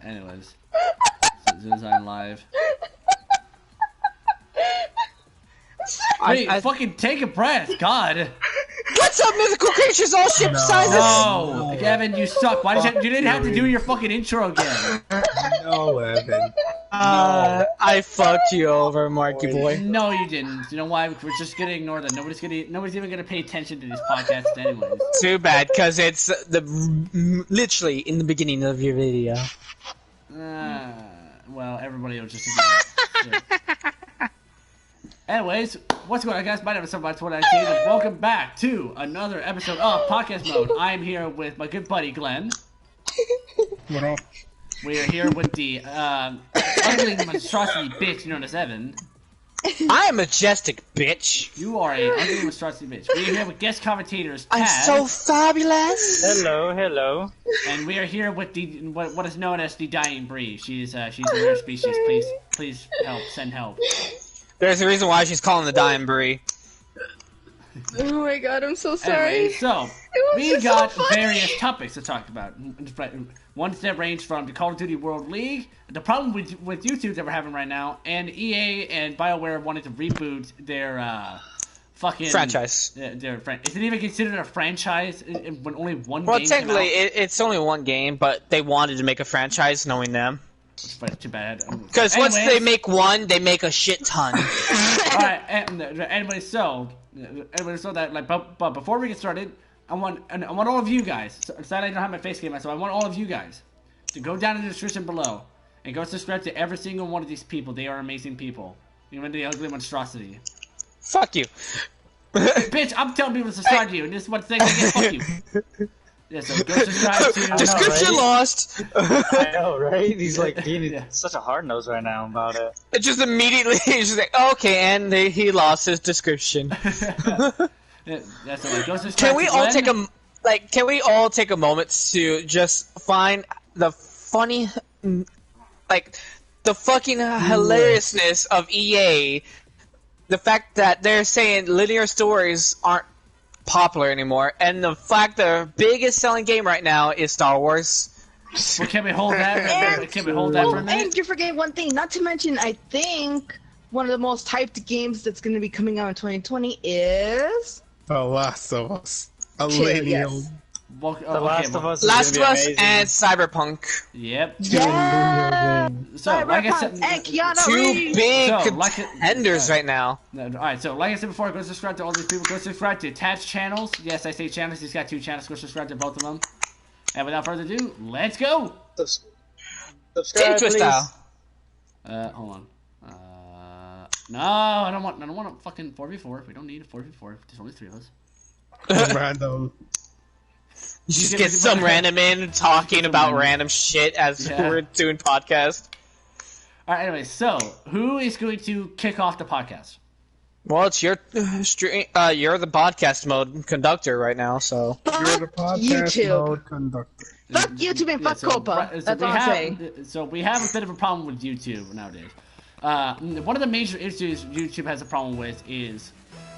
anyways. Zoom live. Wait, fucking take a breath, God. What's up, mythical creatures, all ship sizes? No, Evan, you suck. Why did you didn't have to do your fucking intro again? No, Evan. I fucked you over, Marky boy. No, you didn't. You know why? We're just gonna ignore that. Nobody's even gonna pay attention to these podcasts anyways. Too bad, because it's literally in the beginning of your video. Well, everybody will just ignore it. Anyways, what's going on, guys? My name is Somebody19, and welcome back to another episode of Podcast Mode. I am here with my good buddy Glenn. What up? We are here with the ugly monstrosity bitch known as Evan. I am majestic, bitch. You are a ugly monstrosity bitch. We are here with guest commentators Tad. I'm so fabulous. Hello, hello. And we are here with the what is known as the dying breed. She's a rare species. Please help. Send help. There's a reason why she's calling the dying Brie. Oh my god, I'm so sorry. Anyway, so we got various topics to talk about. Ones that range from the Call of Duty World League, the problem with YouTube that we're having right now, and EA and Bioware wanted to reboot their fucking franchise. Is it even considered a franchise when only one? Well, game technically, came out? it's only one game, but they wanted to make a franchise, knowing them. But too bad. Because once they make one, they make a shit ton. Alright, anyway, so that, like, but before we get started, I want all of you guys, sad I don't have my face cam, so I want all of you guys to go down in the description below and go subscribe to every single one of these people. They are amazing people. Even the ugly monstrosity. Fuck you. Bitch, I'm telling people to subscribe to you, and this is what thing again, fuck you. Yeah, so go subscribe to... Description lost! I know, right? He's like being such a hard nose right now about it. It just immediately, he's just like, okay, and he lost his description. That's all right. Go subscribe Can we to all Glenn. can we all take a moment to just find the funny, like, the fucking hilariousness of EA, the fact that they're saying linear stories aren't popular anymore, and the fact their biggest selling game right now is Star Wars. Well, can we hold that? Can we hold that for a minute? And you forget one thing, not to mention, I think one of the most hyped games that's going to be coming out in 2020 is... The Last of Us. A lineal. Yes. Well, The Last of Us. Last of Us amazing. and Cyberpunk. Yep. Yeah! So, like I said, and Keanu Two Reeves. big So, contenders right now. Alright, so like I said before, go subscribe to all these people. Go subscribe to Tad's channels. Yes, I say channels. He's got 2 channels. Go subscribe to both of them. And without further ado, let's go! Subscribe, Team Twist please. style. Hold on. No, I don't want a fucking 4v4. We don't need a 4v4. There's only 3 of us. Random. You just get some random in talking about random shit as Yeah. we're doing podcast. Alright, anyway, so, who is going to kick off the podcast? Well, it's your stream. You're the podcast mode conductor right now, so. You're the podcast YouTube. mode conductor. Fuck YouTube and fuck Copa. That's all I'm saying. So we have a bit of a problem with YouTube nowadays. One of the major issues YouTube has a problem with is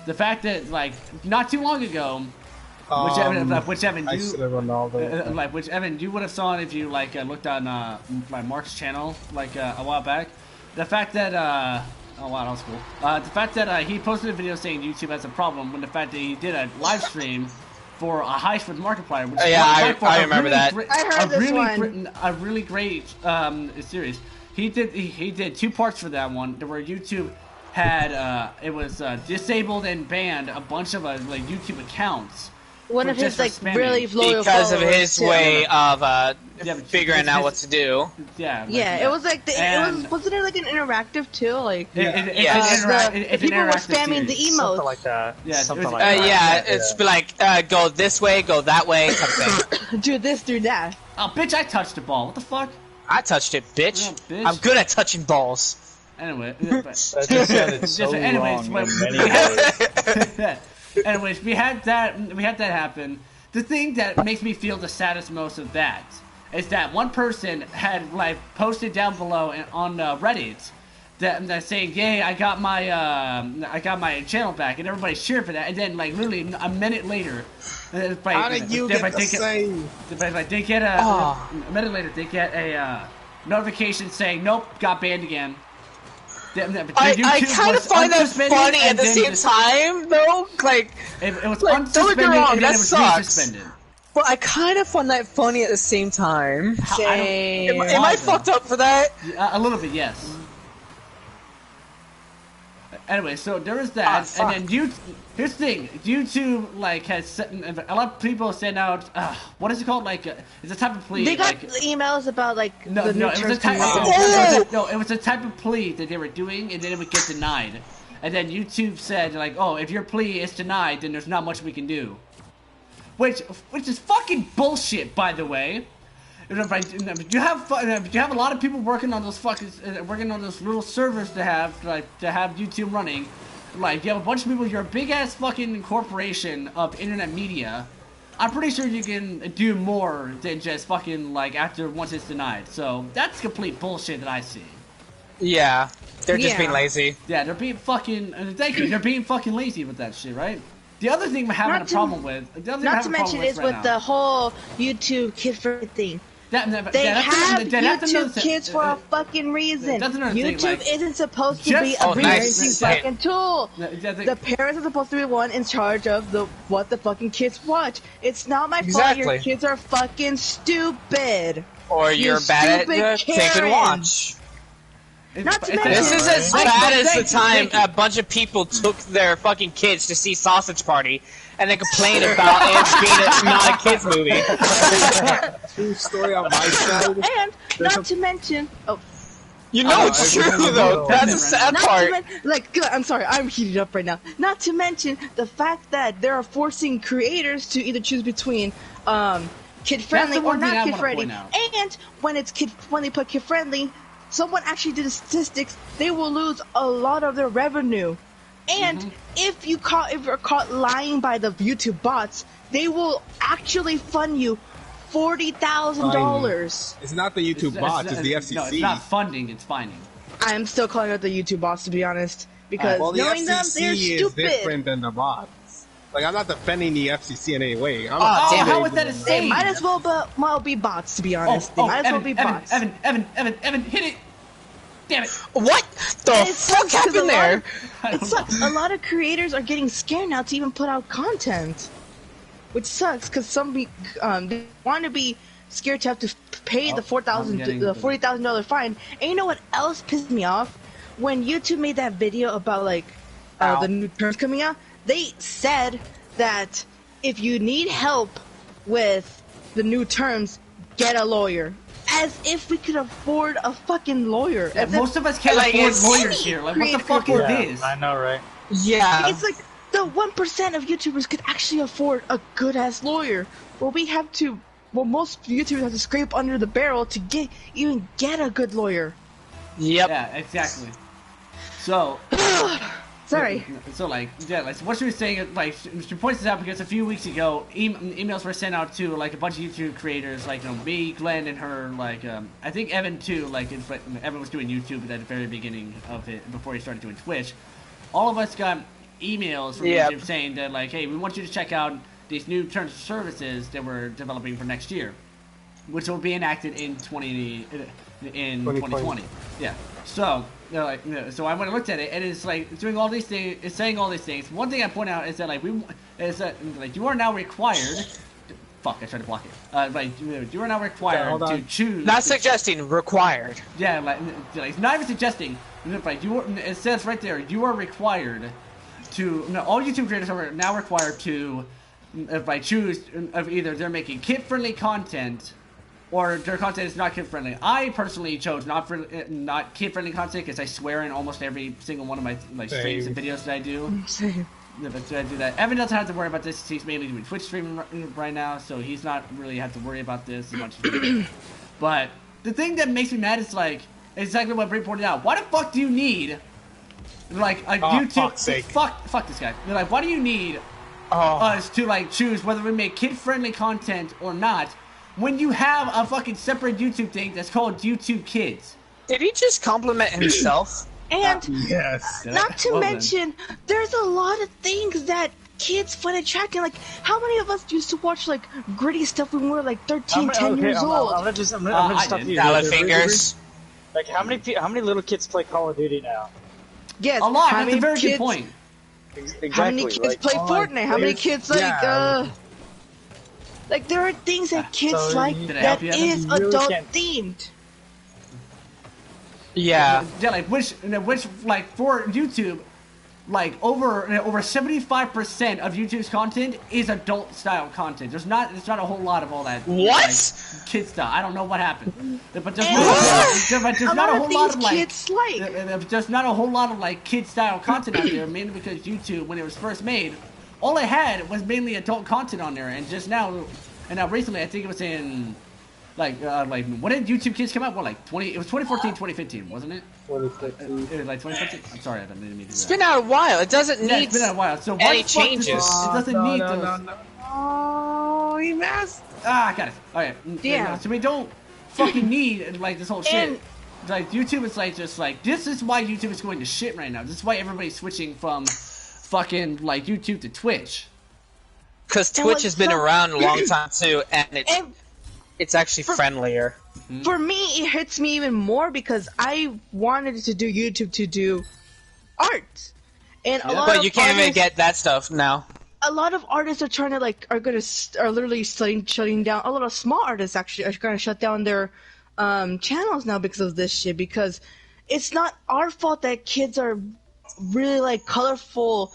the fact that, like, not too long ago, which Evan, I you, said Ronaldo. which Evan, you would have saw if you looked on my Mark's channel a while back. The fact that oh wow, that was cool. The fact that he posted a video saying YouTube has a problem, when the fact that he did a live stream for a heist with Markiplier. Which I remember that. I heard this one. A really great series. He did 2 parts for that one, where YouTube had it was disabled and banned a bunch of YouTube accounts. One of his spamming. really loyal Because of followers, his too. way of figuring out his- what to do. Yeah. Yeah, it was like wasn't it like an interactive too? Like It's the an people were interactive spamming the series. Something emotes. like that. Yeah, Something it was- like that. Yeah, it's be like, go this way, go that way, type of thing. Do this, do that. Oh, bitch! I touched the ball. What the fuck? I touched it, bitch. Yeah, bitch. I'm good at touching balls. Anyway, That just sounded so anyways, wrong in many ways. anyways, we had that happen. The thing that makes me feel the saddest most of that is that one person had posted down below on Reddit that saying, "Yay, I got my channel back," and everybody cheered for that. And then literally a minute later, How did you get the same? But they get a minute later, they get notification saying, nope, got banned again. I kind of find that funny at the same time, though. Like, it was like, don't get me unsuspended wrong, and then that it was sucks. resuspended. But I kind of find that funny at the same time. Same. Am I fucked up for that? A little bit, yes. Anyway, so there is that, and then here's the thing: YouTube like has a lot of people send out what is it called? Like it's a type of plea. They got like, emails about like no, the new it was a terms type. and No, it was a type of plea that they were doing, and then it would get denied. And then YouTube said like, oh, if your plea is denied, then there's not much we can do. Which is fucking bullshit, by the way. You have a lot of people working on those little servers to have YouTube running. Like you have a bunch of people. You're a big ass fucking corporation of internet media. I'm pretty sure you can do more than just fucking like after once it's denied. So that's complete bullshit that I see. Yeah, they're just being lazy. Yeah, they're being fucking. Thank you. They're being fucking lazy with that shit, right? The other thing we're having a problem with. Not to mention is with the whole YouTube kid-friendly thing. They have YouTube Kids for a fucking reason. YouTube isn't supposed to be a parenting fucking tool. The parents are supposed to be the one in charge of what the fucking kids watch. It's not my fault your kids are fucking stupid. Or you're bad at think and watch. Not to mention, this is as bad as the time a bunch of people took their fucking kids to see Sausage Party and they complained about it being not a kids movie. True story on my side. And not to mention, you know it's true though. That's the sad part. I'm sorry, I'm heated up right now. Not to mention the fact that they are forcing creators to either choose between kid-friendly or not kid-friendly. And when they put kid-friendly, someone actually did the statistics. They will lose a lot of their revenue. And if you're caught lying by the YouTube bots, they will actually fund you $40,000. It's not the YouTube bots, it's the FCC. No, it's not funding, it's fining. I am still calling out the YouTube bots, to be honest, because knowing them, they're stupid. Is different than the bots. Like, I'm not defending the FCC in any way. How is that a They might as well be bots, to be honest. They might as well be bots. Evan, hit it! Damn it! What the fuck happened there? It sucks. A lot of creators are getting scared now to even put out content, which sucks because some they want to be scared to have to pay the $40,000 fine. And you know what else pissed me off? When YouTube made that video about the new terms coming out, they said that if you need help with the new terms, get a lawyer. As if we could afford a fucking lawyer. Yeah, most of us can't afford lawyers here. Like, what the fuck is this? I know, right? Yeah. It's like the 1% of YouTubers could actually afford a good-ass lawyer. Well, most YouTubers have to scrape under the barrel to even get a good lawyer. Yep. Yeah, exactly. So... Sorry. So what she was saying, she points this out because a few weeks ago, emails were sent out to a bunch of YouTube creators, me, Glenn, and her, I think Evan too. Evan was doing YouTube at the very beginning of it before he started doing Twitch. All of us got emails from YouTube saying that hey, we want you to check out these new terms of services that we're developing for next year, which will be enacted in 2020. Yeah. So. So I went and looked at it, and it's doing all these things. It's saying all these things. One thing I point out is that you are now required. Fuck! I tried to block it. You are now required to choose. Not suggesting, required. Yeah, it's not even suggesting. It says right there. You are required to. All YouTube creators are now required to, choose of either they're making kid-friendly content. Or their content is not kid-friendly. I personally chose not kid-friendly content because I swear in almost every single one of my streams and videos that I do. Same. I do that. Evan doesn't have to worry about this. He's mainly doing Twitch streaming right now, so he's not really have to worry about this as much as But the thing that makes me mad is exactly what Bray pointed out. Why the fuck do you need YouTube? Fuck's sake. Fuck this guy. Why do you need us to choose whether we make kid-friendly content or not? When you have a fucking separate YouTube thing that's called YouTube Kids. Did he just compliment himself? And yes. not to mention, there's a lot of things that kids find attractive. Like, how many of us used to watch like gritty stuff when we were like 13, 10 years old? I'm gonna stop you. Salad fingers. Like, how many little kids play Call of Duty now? Yes, A lot. how That's many a very kids, good point. Exactly. How many kids play Fortnite? How many kids like there are things that kids So like Did I that help you, is Evan? You really adult can't- themed. Yeah. Yeah, like which like for YouTube, like over 75% of YouTube's content is adult style content. There's not a whole lot of all that What? like, kid stuff. I don't know what happened, but there's And not a not a lot whole of lot things of like kids like. there's not a whole lot of like kid style content out there, mainly because YouTube when it was first made, all it had was mainly adult content on there, and now recently I think it was in like when did YouTube Kids come out? What, like it was 2014, 2015, wasn't it? 2015. It was like 2015. I'm sorry, I didn't mean to do that. It's been out a while. It doesn't Yeah, need it's been a while. So any why the fuck changes. It doesn't need those. No. Oh, he messed. I got it. Okay. Yeah. So we don't fucking need like this whole shit. And- Like YouTube is like just like this is why YouTube is going to shit right now. This is why everybody's switching from fucking like YouTube to Twitch. Because And Twitch what's has been so- around a long time too, and And it's actually friendlier. for me, it hits me even more because I wanted to do YouTube to do art, and a lot But of you can't even artists- get that stuff now. A lot of artists are trying to are literally shutting down. A lot of small artists actually are going to shut down their channels now because of this shit. Because it's not our fault that kids are really like colorful,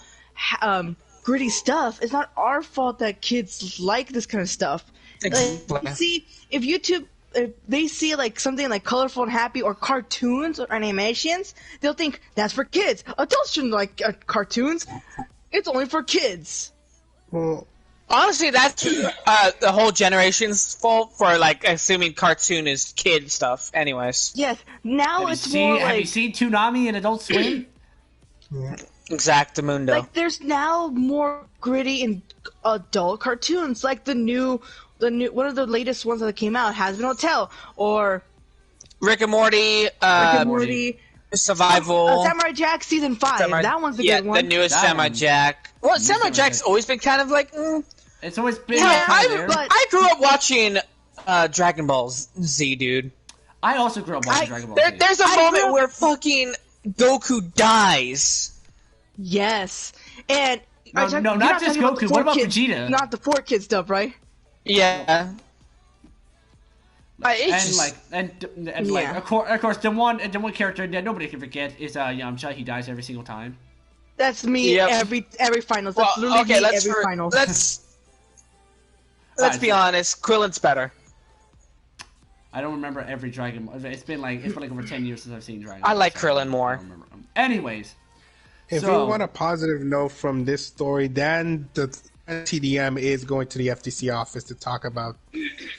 gritty stuff. It's not our fault that kids like this kind of stuff. Exactly. Like, see, if they see like something like colorful and happy or cartoons or animations, they'll think that's for kids. Adults shouldn't like cartoons. It's only for kids. Well, Honestly, that's the whole generation's fault for like assuming cartoon is kid stuff. Anyways, Yes, now it's more Have you like seen Toonami and Adult Swim? Exactamundo. like there's now more gritty and adult cartoons, like the new one of the latest ones that came out, Has Been Hotel or Rick and Morty, Rick and Morty. Morty, Survival. Samurai Jack season 5. Samurai- That one's a yeah, good one. the newest That Samurai one. Jack. Well, Samurai Samurai Jack's Jack. always been kind of like. It's always been. Yeah, kind of there. but- I grew up watching Dragon Ball Z, dude. I also grew up watching Dragon Ball Z. There's a I grew moment up- where fucking Goku dies. Yes, and No, you're no, not just talking about the Goku. What about 4Kids, Vegeta? Not the 4Kids stuff, right? Yeah. It's And just- like, and like, Yeah. of course, the one character that nobody can forget is Yamcha. He dies every single time. That's me Yep. every finals. well, That's literally okay, me let's every finals. let's be honest. Krillin's better. I don't remember every Dragon. It's been like over 10 years since I've seen Dragon. I Ball, like so Krillin I more. don't remember. Anyways, if so, we want a positive note from this story, then the TDM is going to the FTC office to talk about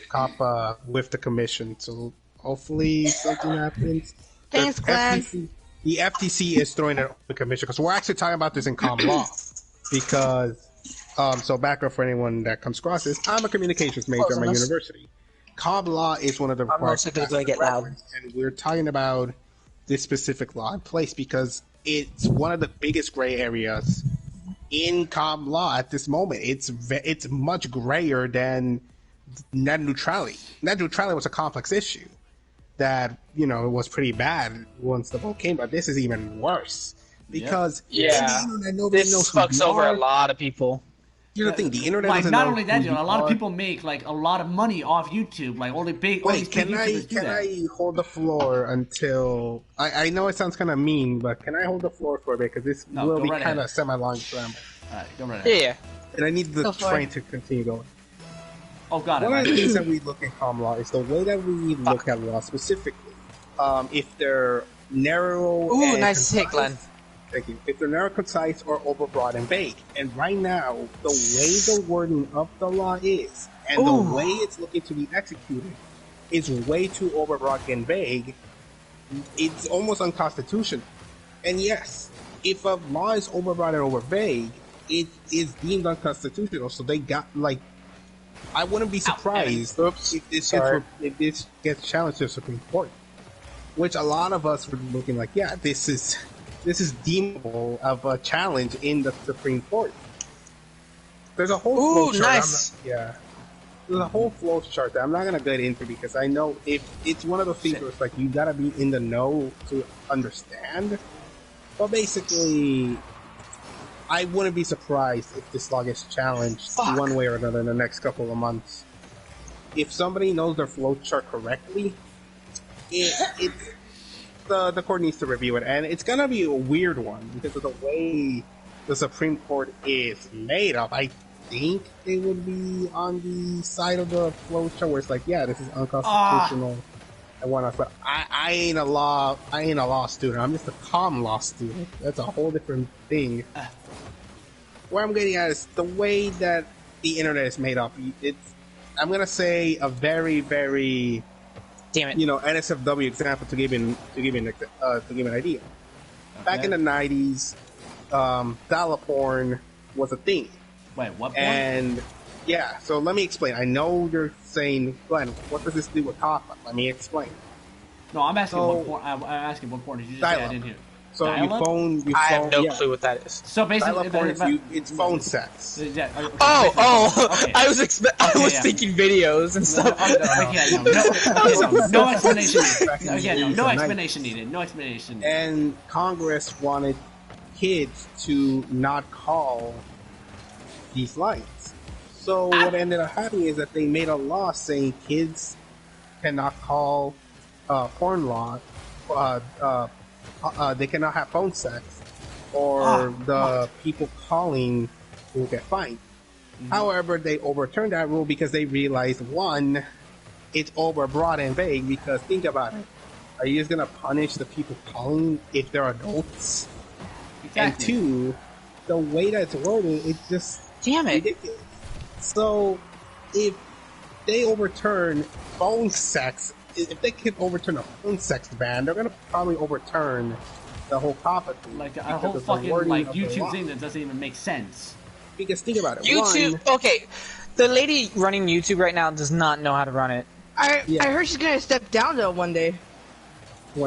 COPPA with the commission. So hopefully something happens. Thanks, Glenn. The FTC is throwing it on the commission because we're actually talking about this in common law. Because, so background for anyone that comes across this, I'm a communications major at my university. Common law is one of the required going to get loud. and we're talking about this specific law in place because it's one of the biggest gray areas in common law at this moment. It's much grayer than net neutrality. Net neutrality was a complex issue that was pretty bad once the vote came, but this is even worse because Yeah. in the internet, nobody This knows who fucks you over are. a lot of people. Here's the thing: the internet like doesn't not know only that, who a lot of are. people make like a lot of money off YouTube. Like all the big, all these Wait, big can YouTubers do that. I hold the floor until I know it sounds kind of mean, but can I hold the floor for a bit because this No, will go be right kind ahead. of semi-long scramble, All right, go right ahead. Yeah. and I need the Go for train it. to continue going. Oh God, One I of the things that we look at common law is the way that we look at law specifically. If they're narrow, Ooh, and nice hit, Glenn. Thank you. If they're narrow, concise, or overbroad and vague, and right now the way the wording of the law is, and the way it's looking to be executed, is way too overbroad and vague. It's almost unconstitutional. And yes, if a law is overbroad and over vague, it is deemed unconstitutional. So they got like, I wouldn't be surprised if this gets challenged to the Supreme Court, which a lot of us were looking like, yeah, this is deemable of a challenge in the Supreme Court. there's a whole flow chart. Nice. Yeah. There's a whole flow chart that I'm not gonna get into because I know if it's one of those things where it's like you gotta be in the know to understand. But basically, I wouldn't be surprised if this law gets challenged one way or another in the next couple of months. If somebody knows their flow chart correctly, the court needs to review it, and it's gonna be a weird one because of the way the Supreme Court is made up. I think they would be on the side of the flow chart where it's like, yeah, this is unconstitutional and whatnot. But I ain't a law student. I'm just a common law student. That's a whole different thing. Where I'm getting at is the way that the internet is made up. I'm gonna say a very, very, damn it, NSFW example to give an idea. Okay. Back in the 90s, dollar porn was a thing. Wait, what porn? And yeah, so let me explain. I know you're saying, Glenn, what does this do with Papa? Let me explain. No, I'm asking what porn. I'm asking what porn did you just say? I didn't hear. So you phone. I have no clue what that is. So basically, it's phone sex. Yeah, okay. I was thinking videos and stuff. No explanation needed. No explanation needed. No explanation needed. And Congress wanted kids to not call these lines. So what ended up happening is that they made a law saying kids cannot call porn law. They cannot have phone sex, or the people calling will get fined. Mm-hmm. However, they overturned that rule because they realized, one, it's overbroad and vague, because think about it. Are you just going to punish the people calling if they're adults? Exactly. And two, the way that it's worded, it's just ridiculous. So, if they overturn phone sex, if they can overturn a phone sex ban, they're going to probably overturn the whole topic. Like a whole fucking YouTube thing that doesn't even make sense. Because think about it. YouTube, okay. The lady running YouTube right now does not know how to run it. I heard she's going to step down though one day.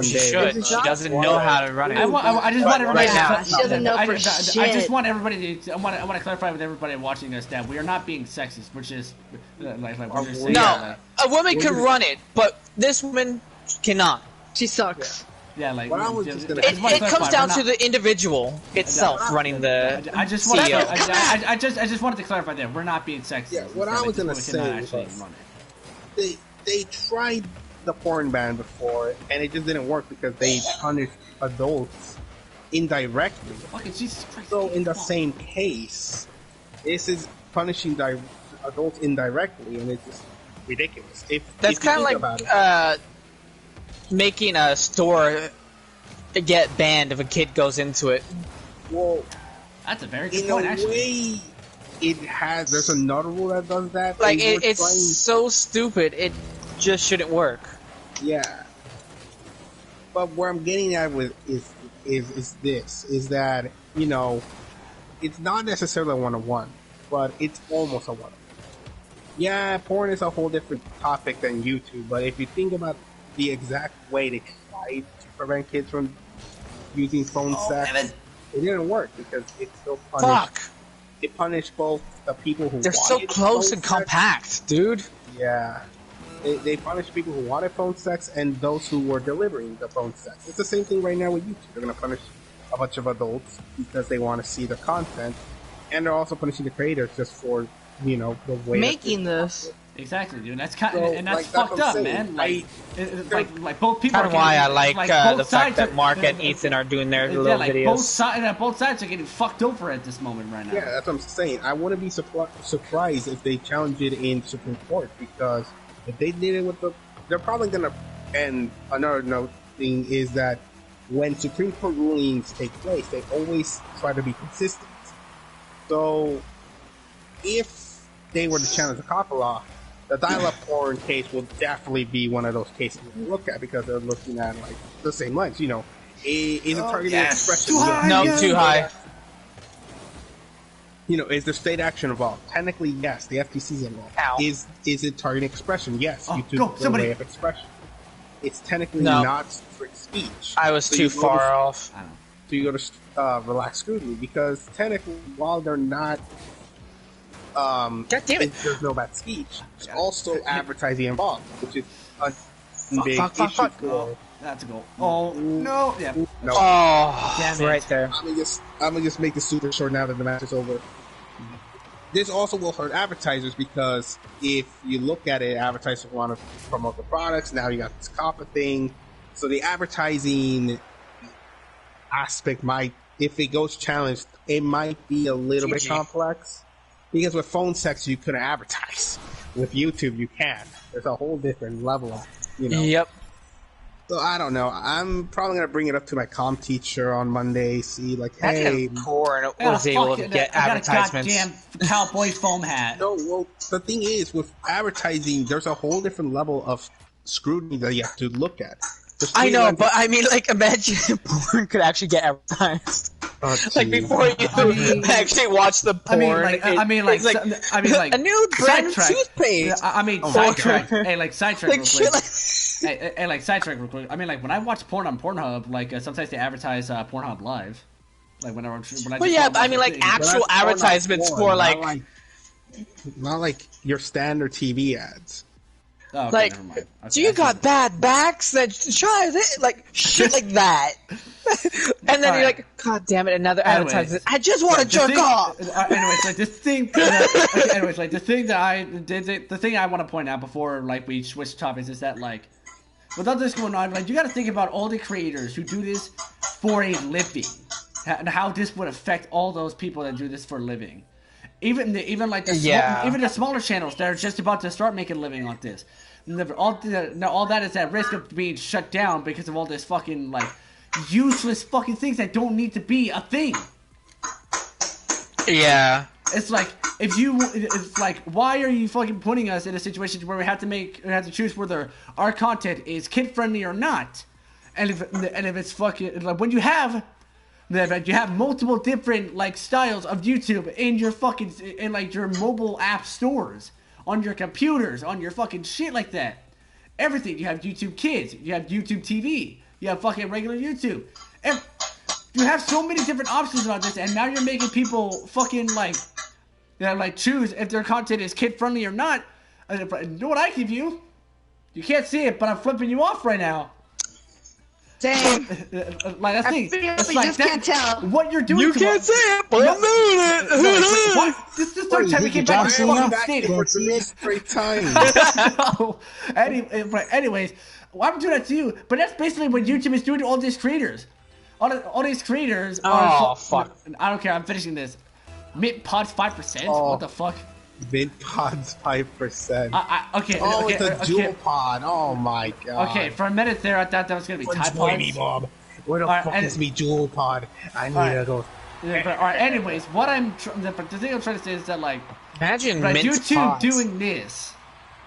She should. She doesn't know how to run it. I just want everybody she doesn't know for shit. I just want everybody to. I want to clarify with everybody watching us that we are not being sexist. We're just we're just saying. No, a woman can run it, but this woman cannot. She sucks. Yeah, like it comes down to the individual itself running the. I just wanted to clarify that we're not being sexist. Yeah, what I was gonna say was they tried the porn ban before, and it just didn't work because they punished adults indirectly. Fucking Jesus Christ. So in the same case, this is punishing adults indirectly, and it's just ridiculous. That's kind of like making a store get banned if a kid goes into it. Well, that's a very good point, actually. In a way, there's another rule that does that. Like, it's so stupid, it just shouldn't work. Yeah. But where I'm getting at with is that, it's not necessarily a one-on-one, but it's almost a one-on-one. Yeah, porn is a whole different topic than YouTube, but if you think about the exact way they tried to prevent kids from using phone sex, it didn't work because it still punished. It punished both the people who they're so close and compact, dude. Yeah. They punish people who wanted phone sex and those who were delivering the phone sex. It's the same thing right now with YouTube. They're going to punish a bunch of adults because they want to see the content, and they're also punishing the creators just for, the way making this. Exactly, dude. That's that's fucked up, man. Like both people. Kind of why I like the fact that Mark and Ethan are doing their little videos. Both sides are getting fucked over at this moment right now. Yeah, that's what I'm saying. I wouldn't be surprised if they challenge it in Supreme Court, because if they did it with they're probably gonna. And another thing is that when Supreme Court rulings take place, they always try to be consistent. So, if they were to challenge the copper law, the dial-up porn case will definitely be one of those cases we look at, because they're looking at the same lens. Is it targeting expression? Too high. Is there state action involved? Technically, yes. The FTC's involved. Ow. Is it targeting expression? Yes. YouTube is a way of expression. It's technically not strict speech. I was too far off. So you go to relaxed scrutiny, because technically, while they're not God damn it! there's no bad speech. There's also advertising involved, which is a big fuck, issue fuck. for. That's a goal. Oh no! Yeah. No. Oh, Damn it. right there. I'm gonna just make this super short now that the match is over. This also will hurt advertisers because if you look at it, advertisers want to promote the products. Now you got this COPPA thing, so the advertising aspect might, if it goes challenged, it might be a little bit complex. Because with phone sex you couldn't advertise. With YouTube you can. There's a whole different level, you know. Yep. So I don't know. I'm probably gonna bring it up to my comm teacher on Monday. See, like, hey, Porn was able to get advertisements. I got a goddamn Cowboys foam hat. No, well, the thing is, with advertising, there's a whole different level of scrutiny that you have to look at. I know, but I mean, like, imagine porn could actually get advertised. Like, before you actually watch the porn. I mean, like, a new brand of toothpaste. I mean, sidetrack. Hey, like, sidetrack real quick. Hey, like, sidetrack real quick. I mean, like, when I watch porn on Pornhub, like, sometimes they advertise Pornhub Live. Like, when I But yeah, I mean, like, actual advertisements for, like... Not like your standard TV ads. Oh, okay, like, never mind. Okay, do you got bad backs? Then try this, like shit like that. And then you're like, God damn it, another advertisement. I just want to jerk off. Anyways, like this thing. Anyways, like the thing that I did, the thing I want to point out before like we switch topics is that like, without this going on, like you got to think about all the creators who do this for a living, and how this would affect all those people that do this for a living. Even the smaller channels that are just about to start making a living on this. All that is at risk of being shut down because of all this fucking like useless fucking things that don't need to be a thing. Yeah. It's like it's like why are you fucking putting us in a situation where we have to choose whether our content is kid friendly or not, and if it's fucking like when you have multiple different like styles of YouTube in your fucking in like your mobile app stores, on your computers, on your fucking shit like that. Everything. You have YouTube Kids, you have YouTube TV, you have fucking regular YouTube. And you have so many different options about this, and now you're making people fucking like choose if their content is kid friendly or not. You know what I give you? You can't see it, but I'm flipping you off right now. Same. Like that thing. It's you like just that, can't tell. What you're doing. You can't say it, but I'm doing it. What? This is the third time we came back to fucking stadium. For 3 straight times. Anyways, well, I'm doing that to you, but that's basically what YouTube is doing to all these creators. All these creators are. Oh fuck! I don't care. I'm finishing this. Mint pods 5%. What the fuck? Mint pods 5%. Okay. Oh, okay, it's a dual pod. Oh my god. Okay, for a minute there, I thought that was gonna be Tide Pods. Me, Bob. Where the fuck is me dual pod? I need to go. Yeah, but alright. Anyways, the thing I'm trying to say is that like, imagine YouTube pods. doing this.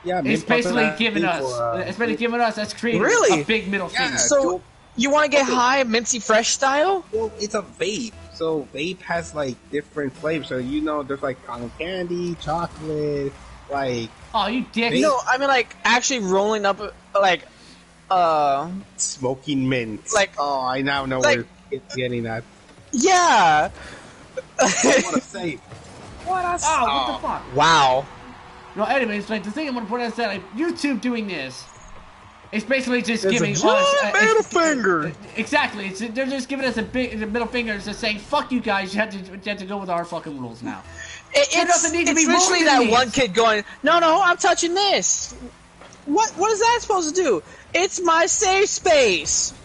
Yeah, it's basically giving us as creators a big middle finger. So you want to get high, minty fresh style? Well, it's a vape. So vape has like different flavors. So there's like cotton candy, chocolate, like. Oh, you dick! No, I mean like actually rolling up like, smoking mint. Like, oh, I now know where it's getting at. Yeah. What a say. What the fuck? Wow. No, anyways, like the thing I want to point out is that like YouTube doing this. It's basically just it's giving us middle finger. Exactly. They're just giving us a middle finger. It's just saying, "Fuck you guys. You have to go with our fucking rules now." It's literally that one kid going, "No, I'm touching this." What is that supposed to do? It's my safe space.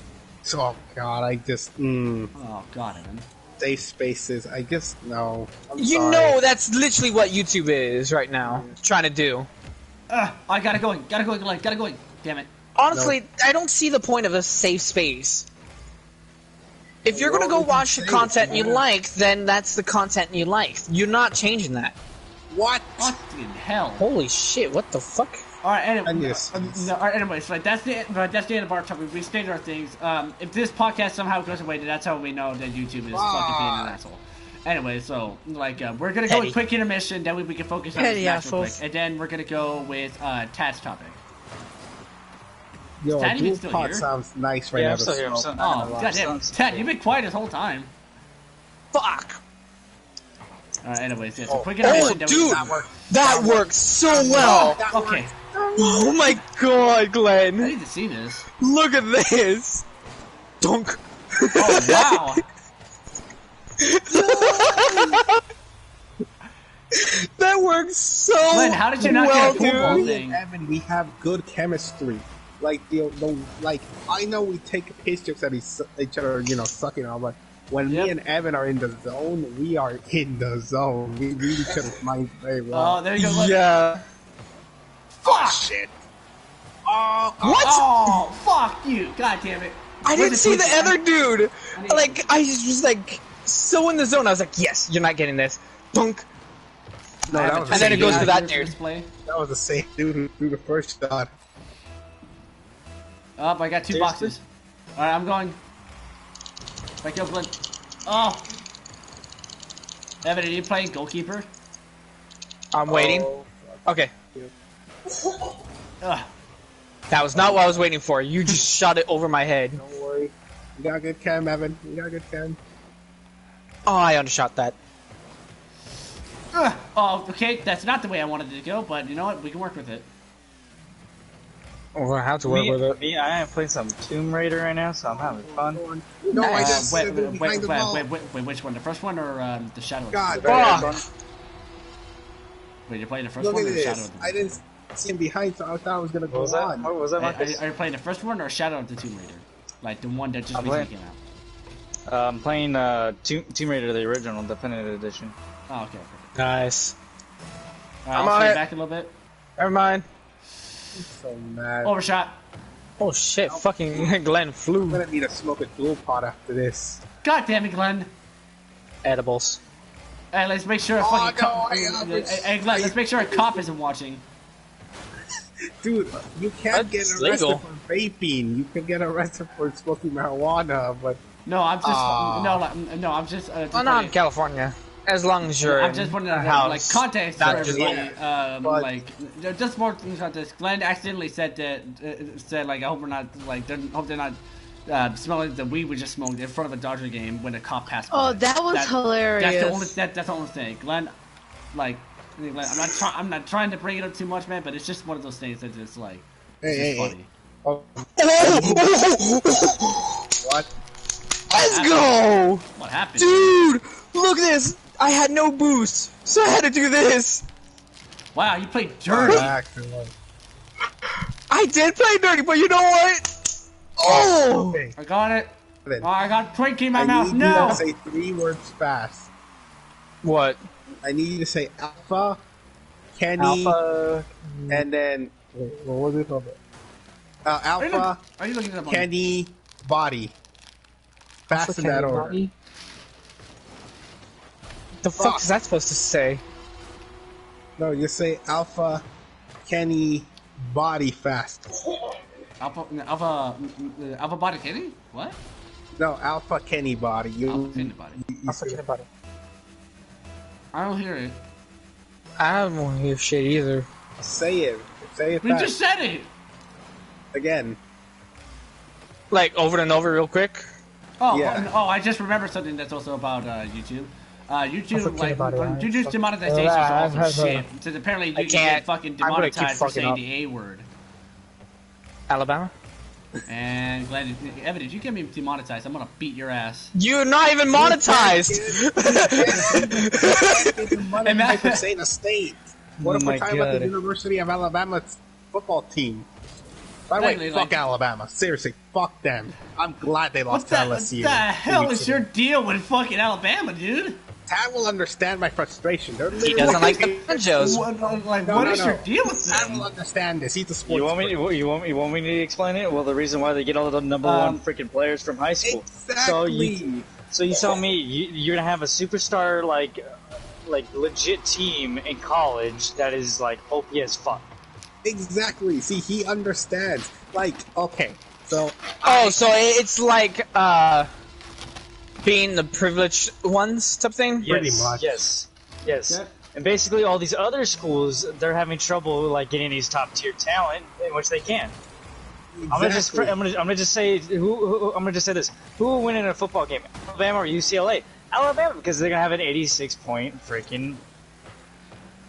Oh god, I just. Oh god, Evan. Safe spaces. I guess no. You know that's literally what YouTube is right now trying to do. I gotta go. Gotta go. Damn it. Honestly, I don't see the point of a safe space. If you're gonna go watch the content you like, then that's the content you like. You're not changing that. What? What in hell? Holy shit! What the fuck? All right. Anyways, like that's the end of our topic. We stated our things. If this podcast somehow goes away, then that's how we know that YouTube is fucking being an asshole. Anyway, so like we're gonna go with quick intermission. Then we can focus on this match real quick, and then we're gonna go with Tad's topic. Yo, Tad, dual still pod here? sounds nice right now. I'm still here. Oh, goddamn. Tad, you've been quiet this whole time. Fuck. Anyways, yeah, so quick animation. Dude, that works so well. Okay. Oh my god, Glenn. I need to see this. Look at this. Dunk. Oh wow. That works so Glenn, how did you not well, get a football dude. thing? Evan, we have good chemistry. Like like I know we take pictures at each other, sucking all, but when me and Evan are in the zone, we are in the zone. We read each other's minds very well. Oh, there you go. Glenn. Yeah. Fuck shit. Oh, What? Oh, fuck you! God damn it! I didn't see the other dude. need- Like, I was like so in the zone. I was like, yes, you're not getting this. Dunk. No, that was And then it goes to that dude. Display. That was the same dude who threw the first shot. Oh, I got two boxes. Alright, I'm going. Back up, Glenn. Oh! Evan, are you playing goalkeeper? I'm waiting. Okay. Ugh. That was not what I was waiting for. You just shot it over my head. Don't worry. You got a good cam, Evan. You got a good cam. Oh, I undershot that. Ugh. Oh, okay, that's not the way I wanted it to go, but you know what? We can work with it. Oh, I have to work with it. Me, I am playing some Tomb Raider right now, so I'm having fun. No, I just Wait, said behind the ball. wait, which one? The first one or the Shadow? God, Fuck. Wait, you're playing the first look one at or the Shadow? this. I didn't see him behind, so I thought I was gonna What go was that? on. What was that, Are Marcus? you playing the first one or Shadow of the Tomb Raider? Like the one that just recently came out? I'm playing Tomb Raider, the original, Definitive Edition. Oh, okay. Nice. Alright, I'm I'll on stay it. back a little bit. Never mind. So mad. Overshot. Oh shit, fucking Glenn I'm flew. gonna need to smoke a dual pot after this. God damn it, Glenn. Edibles. Hey, let's make sure a Oh, fucking no, cop. Hey, Glenn, let's make sure a cop isn't watching. Dude, you can't That's get arrested legal. for vaping. You can get arrested for smoking marijuana, but No, I'm just no, I'm just. Oh, not in California. As long as you're I'm in just putting a it house. like context not for just everybody. but- Like just more things about this. Glenn accidentally said that said like I hope we're not like hope they're not smelling the weed we just smoked in front of a Dodger game when a cop passed by. Oh, that was hilarious. That's the only thing, Glenn. Like, Glenn, I'm not trying to bring it up too much, man, but it's just one of those things that just like it's just funny. Oh, what? Let's go! What happened? Dude! Look at this! I had no boost, so I had to do this! Wow, you played dirty. I did play dirty, but you know what? Oh! Okay. I got it. Then Oh, I got twink in my I mouth. need you No. to say 3 words fast. What? I need you to say Alpha, Kenny, Alpha. and then what was it called? Alpha, Are you looking at the Kenny, Body. Fast in that order. The fuck is that supposed to say? No, you say Alpha, Kenny, Body fast. Alpha body kitty? What? No, Alpha, Kenny, Body. Alpha kitty body. I don't hear it. I don't want to hear shit either. Say it. Say it We fast. just said it. Again. Like, over and over real quick? Oh, Yeah. I just remembered something that's also about YouTube. YouTube, forget like, about it, right? YouTube's demonetization is also shit. Because apparently you can't- get fucking I'm gonna keep demonetized for fucking saying up. the A word. Alabama? And Glenn, Evan, if you get me demonetized, I'm gonna beat your ass. You're not even monetized! Money for saying a state. What if Oh we're my talking about the God. University of Alabama's football team? By the way, Exactly, fuck like- Alabama. Seriously, fuck them. I'm glad they lost to What LSU. the hell is your deal with fucking Alabama, dude? Tad will understand my frustration. They're He doesn't like the Banjos. What is your deal with Tad will them? understand this. He's a sports You want me? freak. You want me to explain it? Well, the reason why they get all the number one freaking players from high school. Exactly. So you tell me you're gonna have a superstar like legit team in college that is like OP as fuck. Exactly. See, he understands. Like, okay, so Oh, so it's like, being the privileged ones type thing? Pretty much. Yes. Yeah. And basically, all these other schools, they're having trouble like getting these top tier talent, in which they can. I'm gonna just say this: who will win in a football game, Alabama or UCLA? Alabama, because they're gonna have an 86-point freaking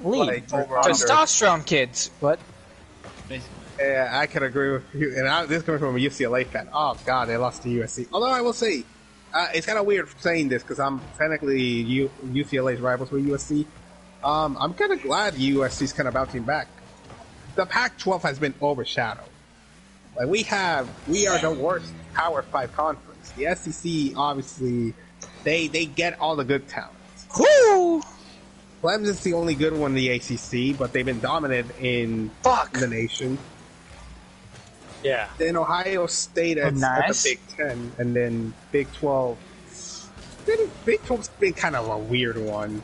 lead. Like, over under. Testosterone kids. What? Basically. Yeah, I can agree with you. And this coming from a UCLA fan. Oh god, they lost to USC. Although I will say, it's kind of weird saying this because I'm technically UCLA's rivals with USC. I'm kind of glad USC's kind of bouncing back. The Pac-12 has been overshadowed. Like we are the worst Power 5 conference. The SEC, obviously, they get all the good talents. Woo! Clemson's the only good one in the ACC, but they've been dominant in the nation. Yeah. Then Ohio State at the Big Ten, and then Big 12. Big 12's been kind of a weird one.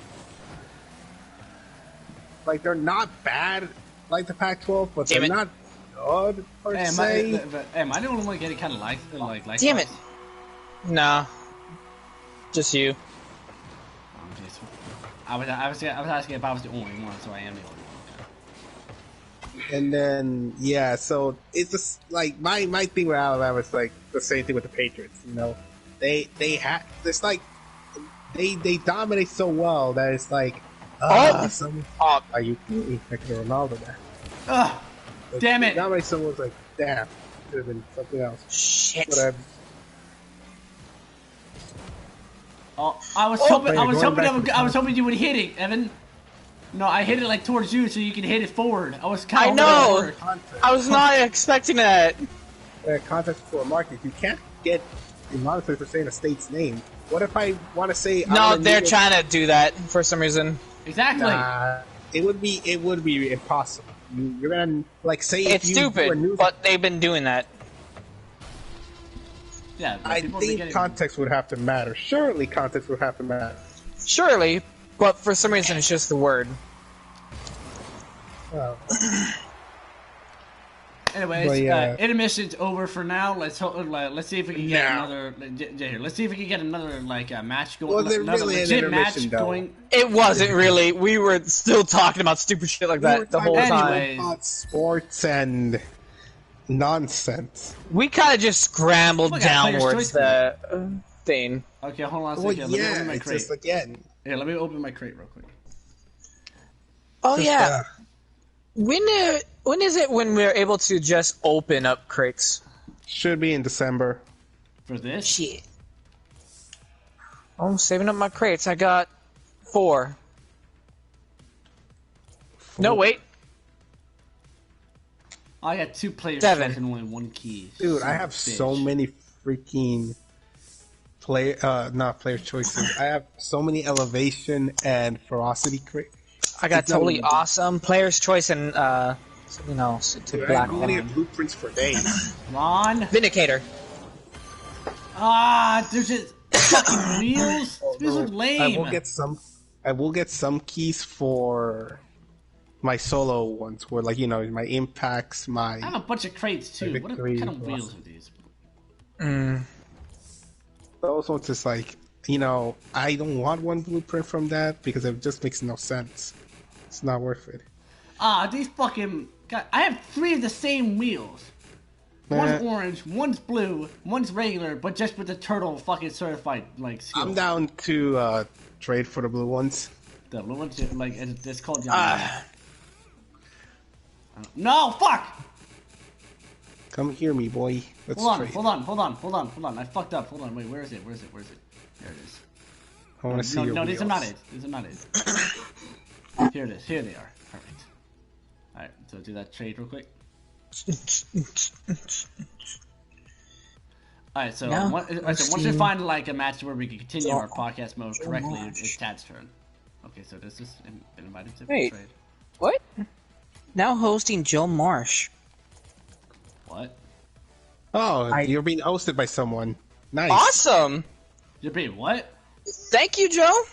Like, they're not bad like the Pac-12, but they're not good per se. Am I the only one getting kind of like Damn it. Nah. Just you. I was asking if I was the only one, so I am the only one. And then, yeah, so it's just, like, my thing with Alabama is, like, the same thing with the Patriots, you know? They dominate so well that it's like, are you kidding? I could have Ronaldo there. Ugh, damn it. They dominate so well, it's like, damn, could have been something else. Shit. Whatever. Oh, I was hoping you would hit it, Evan. No, I hit it like towards you so you can hit it forward. I was kind of. I know. I was not expecting that. Context for a market, you can't get monetary for saying a state's name. What if I want to say? No, they're trying to do that for some reason. Exactly. It would be impossible. You're gonna say it's stupid, but they've been doing that. Yeah, I think context would have to matter. Surely context would have to matter. Surely, but for some reason it's just the word. Well. Anyways, intermission's over for now. Let's see if we can get another. Let's see if we can get another match going. Was it really an intermission, going? It wasn't really. We were still talking about stupid shit like that the whole time. About sports and nonsense. We kind of just scrambled downwards the thing. Okay, hold on a second. Well, let me open my crate. Just again. Here, let me open my crate real quick. Oh yeah. When is it when we're able to just open up crates? Should be in December. For this? Shit. Oh, I'm saving up my crates. I got 4. No, wait. I got 2 players 7 and only 1 key. Dude, I have so many freaking not player choices. I have so many elevation and ferocity crates. I got totally awesome player's choice and something else. Dude, I have many blueprints for days. Ron. Vindicator. There's just fucking wheels. This is lame. I will get some keys for my solo ones, where my impacts, my. I have a bunch of crates too. What kind of wheels are these? Those ones is I don't want one blueprint from that because it just makes no sense. It's not worth it. These fucking. God, I have 3 of the same wheels. One's orange, one's blue, one's regular, but just with the turtle fucking certified skill. I'm down to trade for the blue ones. The blue ones, it's called. No, fuck! Come hear me, boy. Let's trade. Hold on. I fucked up. Hold on, wait, where is it? There it is. I want to see your No, wheels. these are not it. Here it is. Here they are. Perfect. Alright, so do that trade real quick. Alright, so once we find a match where we can continue our podcast mode correctly, it's Tad's turn. Okay, so this is been invited to trade. What? Now hosting Joe Marsh. What? Oh, you're being hosted by someone. Nice. Awesome! You're being what? Thank you, Joe.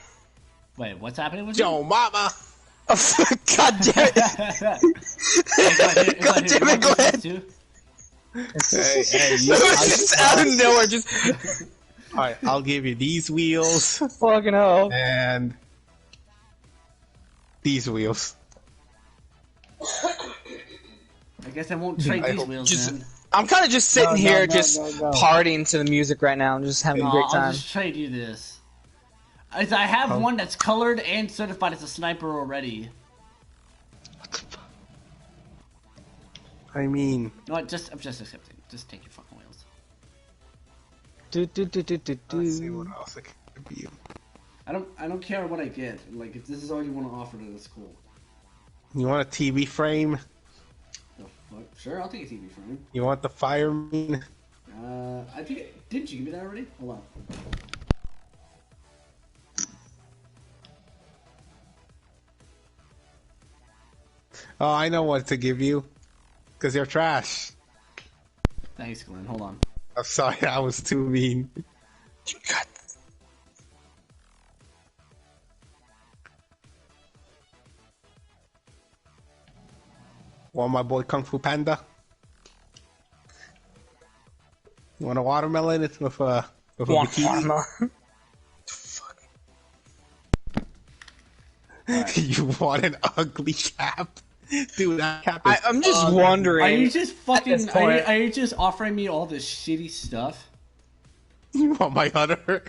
Wait, what's happening with Joe Mama! God damn it! God damn it, go ahead! Hey, just out of nowhere, just... Alright, I'll give you these wheels. Fucking hell. And... these wheels. I guess I won't trade these wheels, man. I'm kind of just sitting here, partying to the music right now and just having a great time. I'll just trade you this. is I have one that's colored and certified as a sniper already. I mean, No, I'm just accepting. Just take your fucking wheels. let's see what else I can give you. I don't care what I get. Like, if this is all you want to offer, then it's cool. You want a TV frame? The fuck? Sure, I'll take a TV frame. You want the fireman? I think didn't you give me that already? Hold on. Oh, I know what to give you. Because you're trash. Thanks, Glenn. Hold on. I'm sorry, I was too mean. God. Want my boy Kung Fu Panda? You want a watermelon? It's with a bikini. Right. You want an ugly cap? Dude, that cap is I'm just ugly. wondering. Are you just fucking? this point. Are you just offering me all this shitty stuff? You want my udder?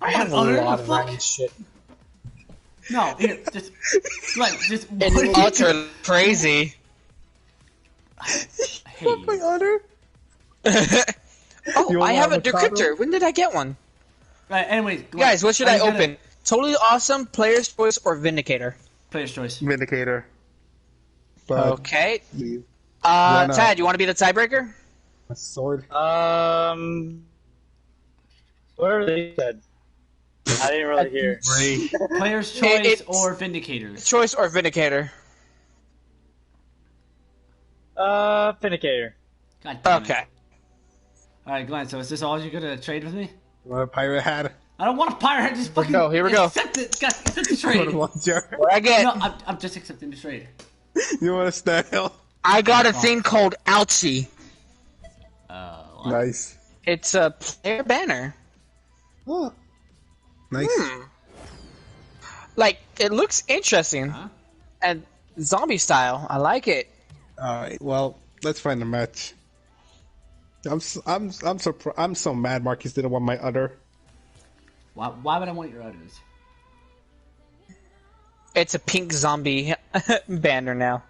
I have a Other lot the of fuck? random shit. No, here, just Glenn, just. It's ultra crazy. I hate you. My udder? Oh, You want I have a avocado? decryptor. When did I get one? Right, anyways, Glenn, Guys, what should are I you gonna- open? Totally Awesome, Player's Choice, or Vindicator? Player's choice. Vindicator. But Okay. leave. Wanna- Tad, you want to be the tiebreaker? A sword. Whatever they said. I didn't really hear. Great. Player's choice It's- or Vindicator. Choice or Vindicator? Vindicator. God damn it. Okay. All right, Glenn. So is this all you're gonna trade with me? You want a pirate hat? I don't want a pirate. Just fucking. go, here we go. Accept it. God, accept the You want trade. a launcher? What I get? No, I'm just accepting the trade. You want a snail? I got a thing called Ouchie. What? Nice. It's a player banner. Oh. Nice. Like, it looks interesting. Huh? And zombie style. I like it. Alright, well, let's find a match. I'm so mad Marcus didn't want my udder. Why would I want your others? It's a pink zombie banner now.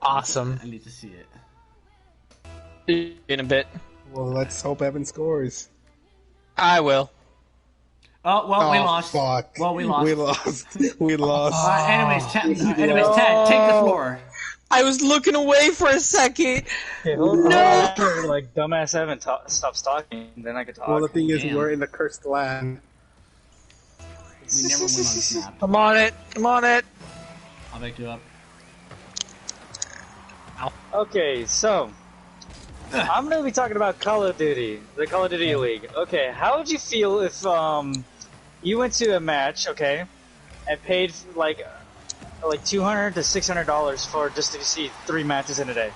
Awesome. I need to see it. In a bit. Well, let's hope Evan scores. I will. Oh well, we Oh, lost. fuck. Well, we lost. We lost. We lost. Anyways, Ted, take the floor. I was looking away for a second. Okay, hold on. No! Like, dumbass Evan stops talking, then I can talk. Well, the thing is, Damn. we're in the cursed land. We never win on Snap. I'm on it. I'm on it. I'll back you up. Okay, so I'm gonna be talking about Call of Duty, the Call of Duty League. Okay, how would you feel if you went to a match, okay, and paid like $200 to $600 for just to see 3 matches in a day?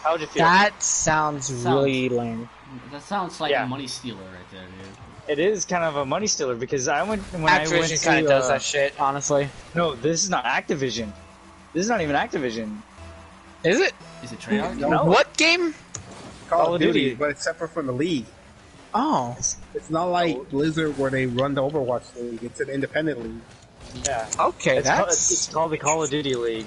How would you feel? That sounds really lame. That sounds like Yeah. a money stealer right there, dude. It is kind of a money stealer because I went when Activision I went to kind of does that shit, honestly. No, this is not Activision. This is not even Activision. Is it? Is it Treyarch? No. What game? Call of Duty, Duty. but it's separate from the league. Oh. It's not like Blizzard where they run the Overwatch League. It's an independent league. Yeah. Okay, It's called the Call of Duty League.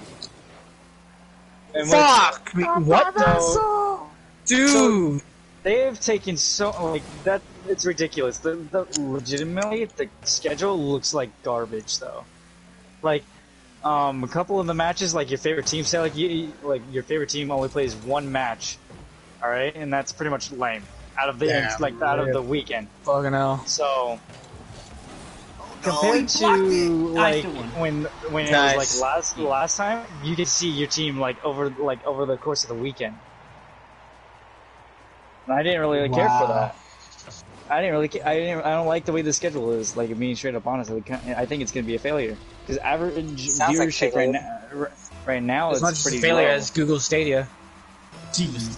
And Fuck! What? So, Dude! they've taken so like that. It's ridiculous. Legitimately, the schedule looks like garbage, though. Like, a couple of the matches, like your favorite team, say like your favorite team only plays 1 match, all right, and that's pretty much lame out of the Damn, out of the weekend. Fucking hell. So he compared to blocked it. like I still won. when it Nice. was like last time, you could see your team like over the course of the weekend. And I didn't really care for that. I didn't really. I don't like the way the schedule is. Like being straight up honest, I think it's going to be a failure because average Sounds like viewership failure. right now As is much as pretty a failure low. as Google Stadia.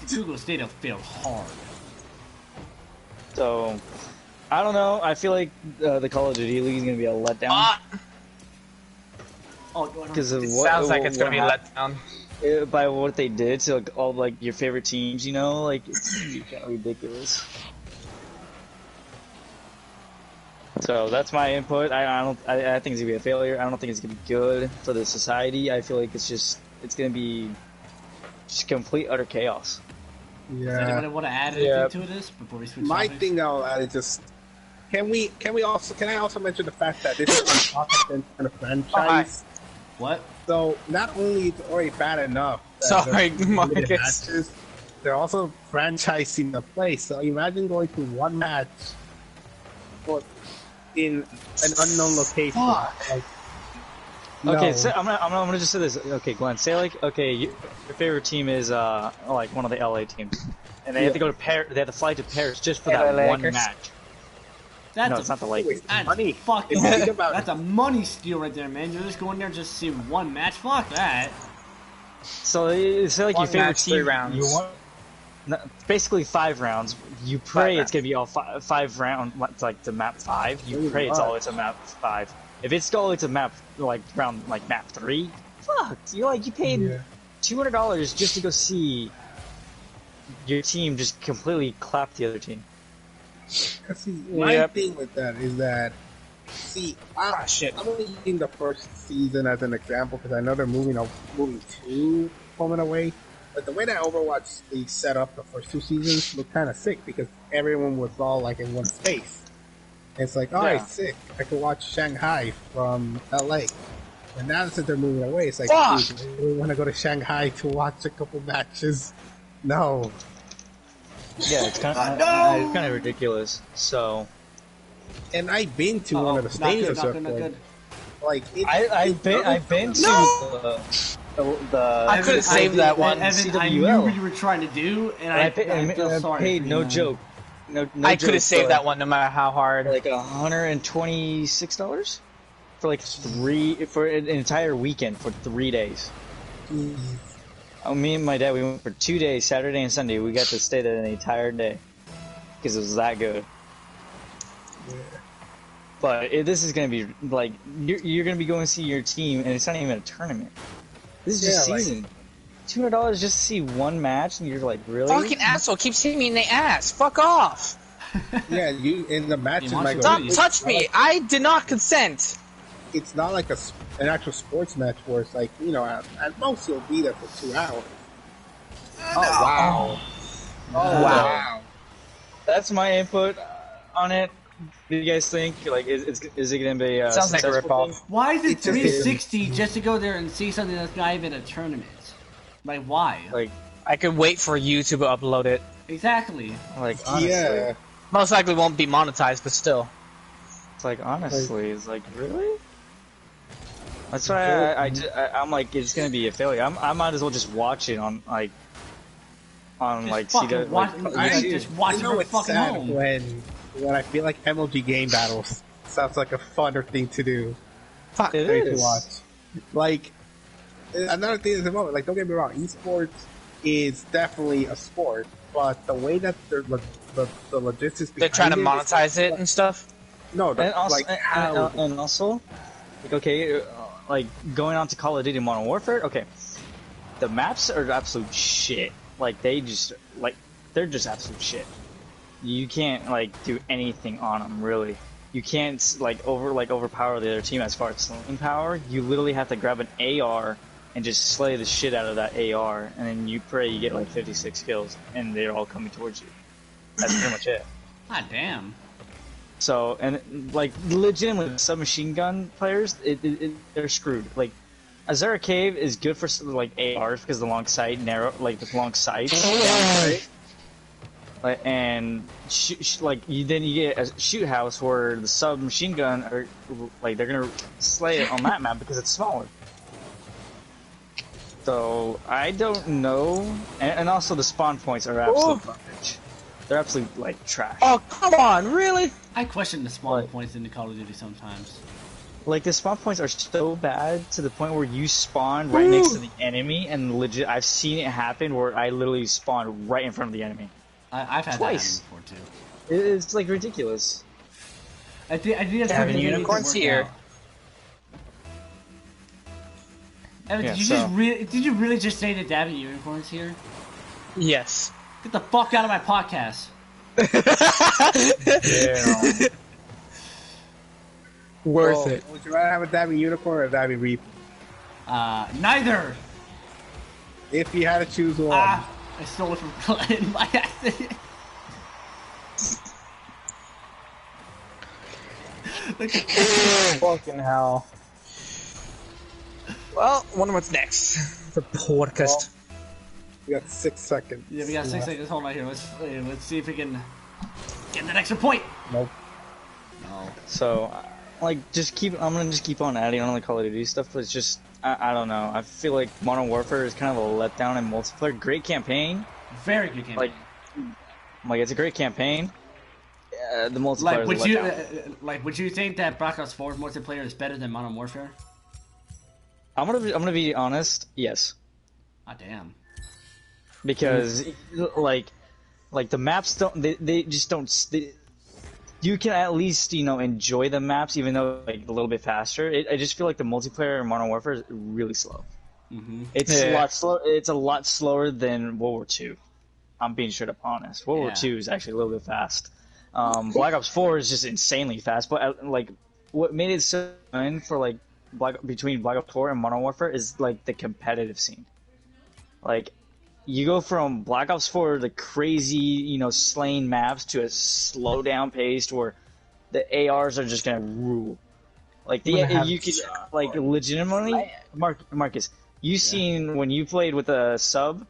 Google Stadia failed hard. So I don't know. I feel like the Call of Duty League is going to be a letdown Oh, because of It what sounds like it's gonna be a letdown. by what they did to like, all like your favorite teams. You know, like it's kind of ridiculous. So that's my input. I think it's gonna be a failure. I don't think it's gonna be good for the society. I feel like it's gonna be just complete utter chaos. Does Yeah. anybody want to add anything to this before we switch My topics? thing I'll add is just can I also mention the fact that this is an Anthem kind of franchise. What? So not only it's already bad enough. that Sorry, there's limited Marcus. matches, they're also franchising the play. So imagine going to one match or in an unknown location. Like, Okay, no. so I'm gonna just say this. Okay, Glenn, say like, okay, your favorite team is like one of the LA teams, and they have to go to Paris. They have to fly to Paris just for that one Lakers. match. That's No, it's not the Lakers. That's Money. fucking. If you think about That's it. a money steal right there, man. You're just going there just to see one match. Fuck that. So say like One your favorite match, team, 3 rounds. You want, no, basically 5 rounds. You pray 5 it's gonna be all 5 round, like to map 5. You pray it's all the way to map 5. If it's all the way to map like round like map 3, fuck. You paid $200 just to go see your team just completely clap the other team. See, my Yep. thing with that is that, I'm only using the first season as an example because I know they're moving to home and away. But the way that Overwatch they set up the first 2 seasons looked kind of sick because everyone was all like in one space. And it's like, alright, Yeah. sick. I could watch Shanghai from LA. And now since they're moving away, it's like, Fuck. dude, do we want to go to Shanghai to watch a couple matches? No. Yeah, it's kind of ridiculous. So And I've been to Uh-oh, one of the stadiums. not good, not of, good. Like, I've been to the I could have saved that one. Evan, I knew CWL. what you were trying to do, and I feel sorry. paid for no you, man. joke. No I could joke, have saved but that one no matter how hard. like $126 for like an entire weekend for 3 days. Me and my dad, we went for 2 days, Saturday and Sunday. We got to stay there the entire day because it was that good. But this is gonna be like you're gonna be going to see your team, and it's not even a tournament. This is just Yeah, season. $200 just to see one match, and you're like, really? Fucking asshole keeps hitting me in the ass. Fuck off. Yeah, you in the matches You might go. want Don't It's touch me. I did not consent. It's not like an actual sports match where it's like at most you'll be there for 2 hours. Oh wow! Oh wow! That's my input on it. What do you guys think? Like, is it gonna be? Sounds like a successful ripoff. thing? Why is it It just 360 just to go there and see something that's not even a tournament? Like, why? Like, I could wait for YouTube to upload it. Exactly. honestly, Yeah, Most likely won't be monetized, but still. it's like honestly, it's like really. That's why I'm like, it's gonna be a failure. I might as well just watch it on like Just see fucking the watch, just watch it from it's fucking sad home. when I feel like MLG game battles sounds like a funner thing to do. Fuck. It To is. watch. Like another thing is the moment. Like, don't get me wrong, esports is definitely a sport, but the way that the logistics They're trying to behind monetize it and stuff. No, And also, like how and also, like okay, like going on to Call of Duty Modern Warfare. Okay, the maps are absolute shit. Like they're just absolute shit. You can't like do anything on them really. You can't overpower the other team as far as slaying power. You literally have to grab an AR and just slay the shit out of that AR, and then you pray you get like 56 kills, and they're all coming towards you. That's pretty much it. God damn. So, and like legitimately, submachine gun players, they're screwed. Like, Azura Cave is good for like ARs because the long sight, the long sight. Like, and then you get a shoot house where the submachine gun are like they're gonna slay it on that map because it's smaller. So I don't know, and also the spawn points are absolute garbage. They're absolute like trash. Oh, come on, really? I question the spawn What? points in the Call of Duty sometimes. Like the spawn points are so bad to the point where you spawn right next to the enemy, and legit, I've seen it happen where I literally spawned right in front of the enemy. I've had Twice. that happen before too. It's like ridiculous. I think that's Having something that needs to unicorns work here. out. Evan, Yeah, did you really just say that Davin Unicorns here? Yes. Get the fuck out of my podcast. Yeah. Worth it. Would you rather have a diving unicorn or a diving reaper? Neither. If you had to choose one. I stole it from Glenn by accident. Fucking hell. Well, wonder what's next. The podcast. We got 6 seconds. Yeah, we got 6 seconds. Hold on here. Let's see if we can get that extra point. Nope. No. So, like, I'm gonna just keep on adding on the Call of Duty stuff, but it's just, I don't know. I feel like Modern Warfare is kind of a letdown in multiplayer. Great campaign. Very good campaign. Like it's a great campaign. The multiplayer is a letdown. Would you think that Black Ops 4's multiplayer is better than Modern Warfare? I'm gonna be honest. Yes. Ah, damn. Because like the maps they just don't. You can at least enjoy the maps even though like a little bit faster. I just feel like the multiplayer in Modern Warfare is really slow. Mm-hmm. It's a lot slow. It's a lot slower than World War II. I'm being straight up honest. World War II is actually a little bit fast. Black Ops 4 is just insanely fast. But like, what made it so fun for like between Black Ops 4 and Modern Warfare is like the competitive scene. Like, you go from Black Ops 4 the crazy slaying maps to a slow down pace where the ARs are just gonna rule. Like you could like legitimately, Marcus. You seen when you played with a sub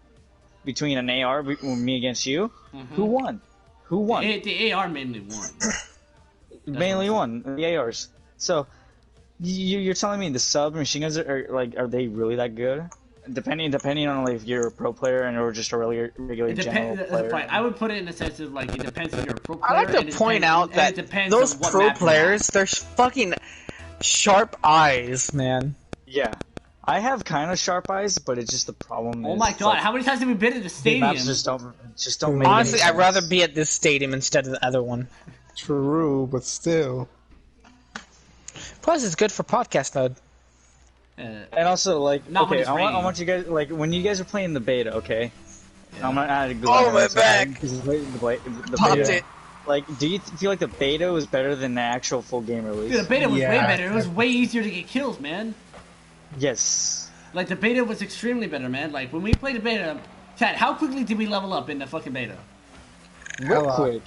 between an AR, me against you? Mm-hmm. Who won? Who won? The AR mainly won. Mainly won the ARs. So you're telling me the sub machine guns are they really that good? Depending on like if you're a pro player and or just a regular general player. I would put it in the sense of like it depends if you're a pro player. I like to point out that those pro players, they're fucking sharp eyes, man. Yeah. I have kind of sharp eyes, but it's just the problem. Oh my god! Like, how many times have we been at the stadium? Maps just don't make Honestly, I'd rather be at this stadium instead of the other one. True, but still. Plus, it's good for podcast mode. And also, like, okay, I want you guys, like, when you guys are playing the beta, okay? Yeah. I'm gonna add a good oh, my back! The Popped beta. it. Like, do you feel like the beta was better than the actual full game release? Dude, the beta was way better. It was way easier to get kills, man. Yes. Like, the beta was extremely better, man. Like, when we played the beta, Chad, how quickly did we level up in the fucking beta? Real quick.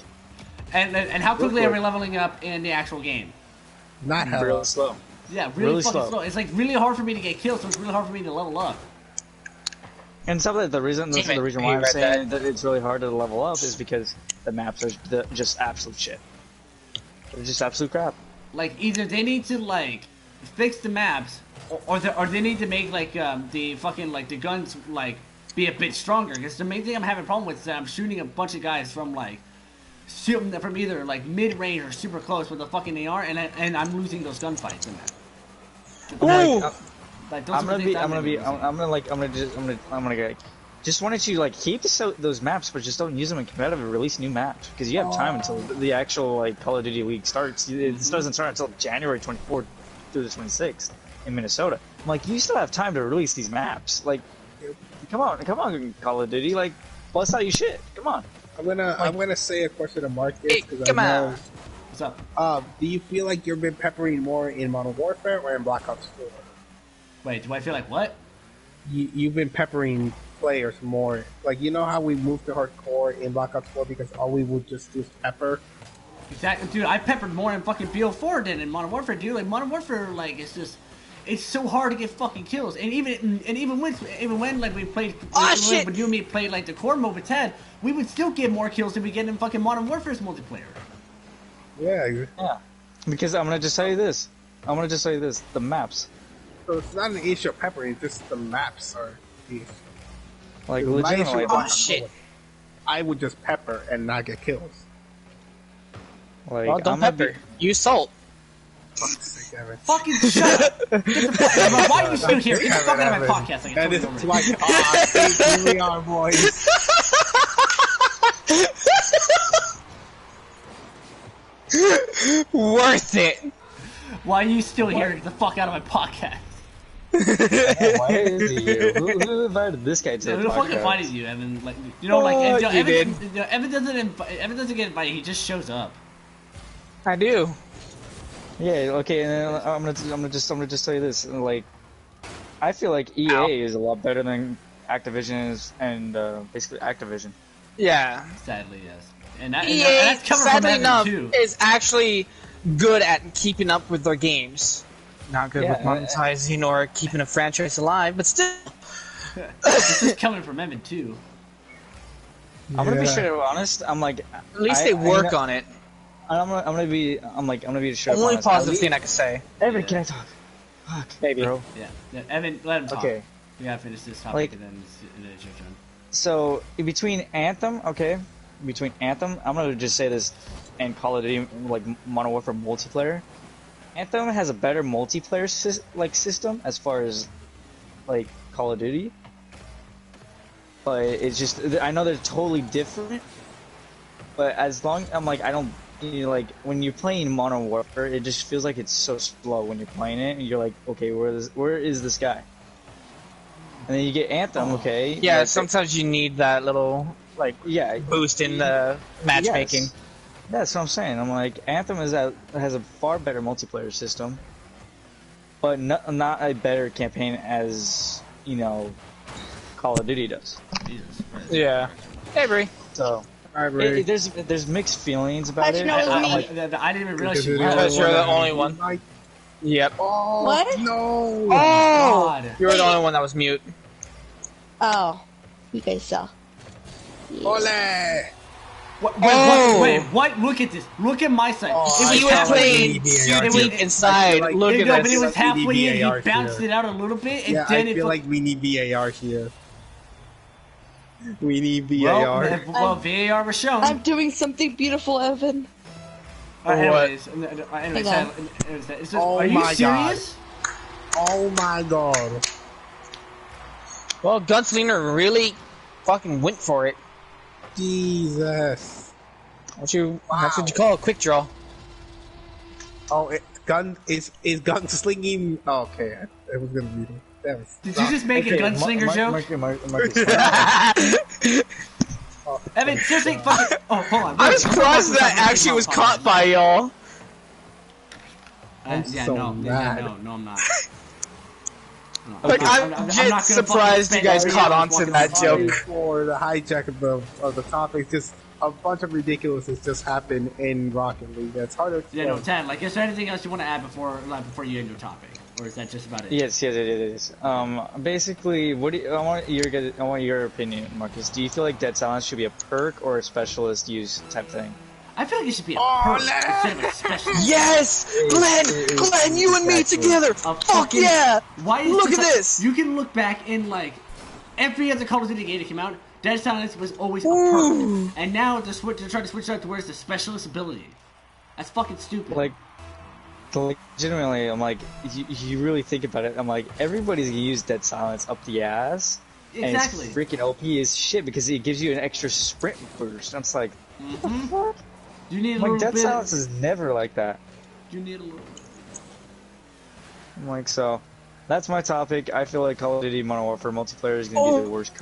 And how quickly are we leveling up in the actual game? Not hella. Real slow. Yeah, really fucking slow. It's like really hard for me to get kills, so it's really hard for me to level up. And some of the reason why I'm saying that it's really hard to level up is because the maps are just absolute shit. They're just absolute crap. Like, either they need to like fix the maps, or they need to make like the fucking like the guns like be a bit stronger. Because the main thing I'm having a problem with is that I'm shooting a bunch of guys from like from either like mid range or super close with a fucking AR, and I'm losing those gunfights in that. Like, I'm gonna just wanted to like keep those maps, but just don't use them in competitive. Release new maps because you have time until the actual like Call of Duty League starts. It doesn't start until January 24th through the 26th in Minnesota. I'm like, you still have time to release these maps. Like, come on, Call of Duty, like bust out your shit. Come on. I'm gonna say a question to Marcus. Hey, come on. What's up? Do you feel like you've been peppering more in Modern Warfare or in Black Ops 4? Wait, do I feel like what? You've been peppering players more. Like, you know how we moved to hardcore in Black Ops 4 because all we would just do is pepper? Exactly, dude. I peppered more in fucking BO4 than in Modern Warfare, dude. Like, Modern Warfare, like, it's so hard to get fucking kills. And even when like we played, when you and me played like the core mode with Ted, we would still get more kills than we get in fucking Modern Warfare's multiplayer. Yeah. Because I'm gonna just tell you this. The maps. So it's not an issue of peppering, it's just the maps are the issue. Like, legitimately. Shit. I would just pepper and not get kills. Like, well, don't pepper. Use salt. Fucking shut up! Why are you still here? Get the fuck out of my podcast. I That is like, here we are, boys. Worth it. Why are you still here? Get the fuck out of my podcast. Why is he here? Who invited this guy to the podcast? Who the fuck invited you, Evan? Like, Evan doesn't get invited. He just shows up. I do. Yeah, okay, and then I'm gonna just tell you this. Like, I feel like EA Ow. is a lot better than Activision is, and basically Activision. Yeah. Sadly, yes. And, that, EA, and that's coming from sadly Evan enough, too. is actually good at keeping up with their games. Not good Yeah, with monetizing or keeping a franchise alive, but still. This is coming from Evan too. I'm gonna be straight up honest. I'm like, At least they work on it. I'm gonna be straight up Only honest. positive thing I can say. Evan, can I talk? Fuck, Maybe. bro. Yeah. Evan, let him talk. Okay. We gotta finish this topic Like- and then it's your turn. So between Anthem, I'm gonna just say this, and Call of Duty, like Modern Warfare multiplayer. Anthem has a better multiplayer system as far as like Call of Duty, but it's just I know they're totally different. But as long I don't like when you're playing Modern Warfare, it just feels like it's so slow when you're playing it, and you're like, okay, where is this guy? And then you get Anthem, okay? Yeah, like, sometimes you need that little yeah, boost in the matchmaking. Yes. That's what I'm saying. I'm like, Anthem has a far better multiplayer system, but not a better campaign as, Call of Duty does. Jesus Christ. Yeah. Hey, Bree. So, there's mixed feelings about How'd it. you know it was I, me? I didn't even realize you Because were. you're the only one. Like, Yep. oh, What? no. Oh! God. You were the only one that was mute. Oh, you guys saw. Ole! Wait, what? Look at this. Look at my side. Oh, He was playing VAR. too deep inside. like- Look You at know, but it this. was halfway in. He VAR bounced here. it out a little bit, and Yeah, then I it. feel like we need VAR here. We need VAR. Well, VAR was shown. I'm doing something beautiful, Evan. Anyways, Hang on. Oh are you my God. serious? Oh my god. Well, Gunslinger really fucking went for it. Jesus. That's what you call a quick draw. Oh, is gun slinging? Oh, okay, I was gonna read it. That was. Did you just make a gunslinger joke? Evan, seriously, fucking. Oh, hold on. I'm surprised that actually was caught by y'all. Yeah, so no, mad. no, I'm not. No, Like, I'm not just gonna surprised you fucking guys spend caught hours on to walking that around. joke. For the hijack of the topic, just a bunch of ridiculousness just happened in Rocket League. That's hard to explain. Yeah, no, Tad, like, is there anything else you want to add before you end your topic? Or is that just about it? Yes, it is. Basically, I want your opinion, Marcus. Do you feel like Dead Silence should be a perk or a specialist use type thing? I feel like it should be a perk instead of a special. Yes! Glenn, you and me together! Fuck yeah! Why is Look this at like- this! You can look back in, like, every other Call of Duty game that came out, Dead Silence was always a perk. And now they're trying to switch it out to where it's a specialist ability. That's fucking stupid. Like, legitimately, I'm like, you really think about it, I'm like, everybody's gonna use Dead Silence up the ass. Exactly. And it's freaking OP as shit because it gives you an extra sprint boost. I'm just like, what the fuck? You need a Like, little Dead bit. Silence is never like that. You need a little. I'm like, so, that's my topic. I feel like Call of Duty Modern Warfare multiplayer is gonna be the worst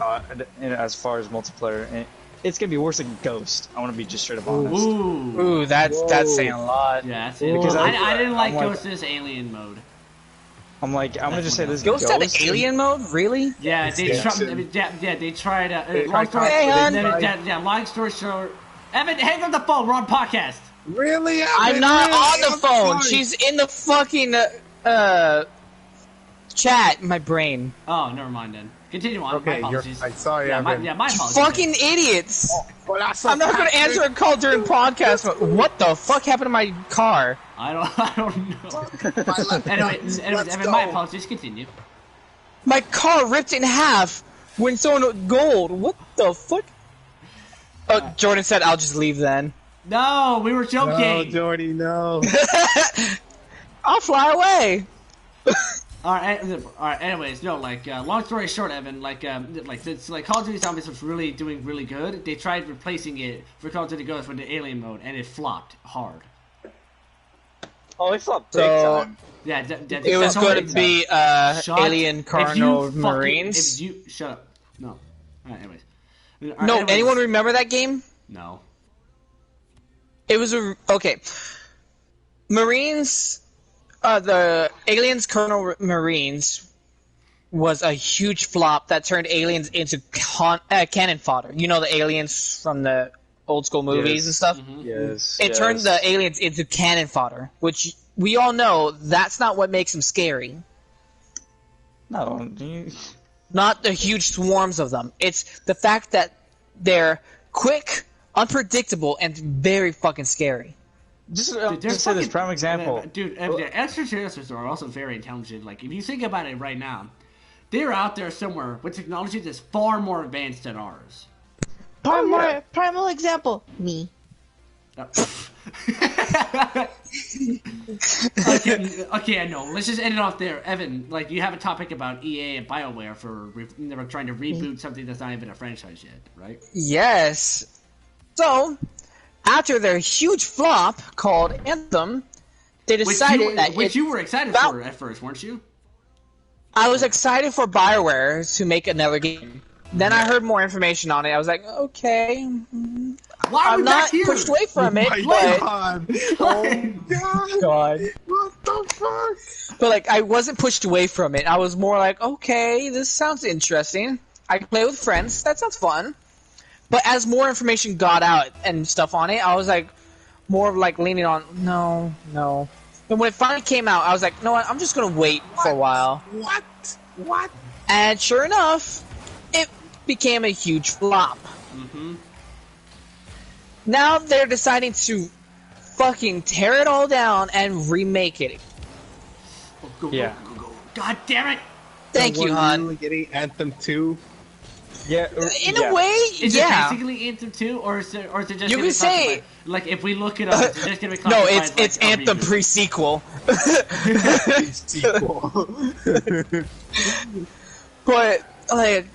as far as multiplayer. And it's gonna be worse than Ghost. I wanna be just straight up honest. Ooh. Ooh, that's saying a lot. Yeah, that's it. Because I didn't like I'm like- Ghost's alien mode. I'm gonna just say this. Ghost had alien mode? Really? Yeah, they Yeah. tried. I mean, yeah, they tried. They Long tried- story. Hang on. Long story short. Evan, hang up the phone. We're on podcast. Really? I'm not on the I'm phone. sorry. She's in the fucking chat in my brain. Oh, never mind then. Continue on. Okay, my you're apologies. fine. Sorry, Yeah, my Evan. apologies. Fucking idiots! Well, that's I'm not gonna answer a call during podcast. But what the fuck happened to my car? I don't know. Anyways, Let's Evan, my go. apologies. Continue. My car ripped in half when someone gold. What the fuck? Oh, Jordan said I'll just leave then. No, we were No, joking. Jordy, no. I'll fly away. All right. Anyways, no. Like, long story short, Evan. It's like Call of Duty Zombies was really doing really good. They tried replacing it for Call of Duty Ghosts with the alien mode, and it flopped hard. Oh, it's not big So- time. Yeah, It was going to be Shut- Alien if Colonial you fucking- Marines. If you shut up. No. All right. Anyways. No, Anyways. anyone remember that game? No. It was okay. Marines The Aliens Colonel Marines was a huge flop that turned aliens into cannon fodder. You know the aliens from the old school movies and stuff? Mm-hmm. Yes. It turned the aliens into cannon fodder, which we all know that's not what makes them scary. No. Not the huge swarms of them. It's the fact that they're quick, unpredictable, and very fucking scary. Just say this prime example. Dude, extraterrestrials are also very intelligent. Like, if you think about it right now, they're out there somewhere with technology that's far more advanced than ours. Primal example. Me. Okay, I know. Let's just end it off there. Evan, like, you have a topic about EA and Bioware for never trying to reboot something that's not even a franchise yet, right? Yes. So, after their huge flop called Anthem, they decided which you were excited for at first, weren't you? I was excited for Bioware to make another game. Then I heard more information on it. I was like, okay. Why are I'm we not back here? pushed away from it, but Oh God. what the fuck? But like, I wasn't pushed away from it. I was more like, okay, this sounds interesting. I can play with friends. That sounds fun. But as more information got out and stuff on it, I was like, more like leaning on, no. And when it finally came out, I was like, you know what? I'm just gonna wait for a while. What? And sure enough, it became a huge flop. Mm-hmm. Now they're deciding to fucking tear it all down and remake it. Go. God damn it! Thank you, hon. Really getting Anthem 2? Yeah, in a way, is it basically Anthem 2, or is it just? You can say like if we look it up, it's just gonna be no. classified It's like Anthem pre-sequel. But like,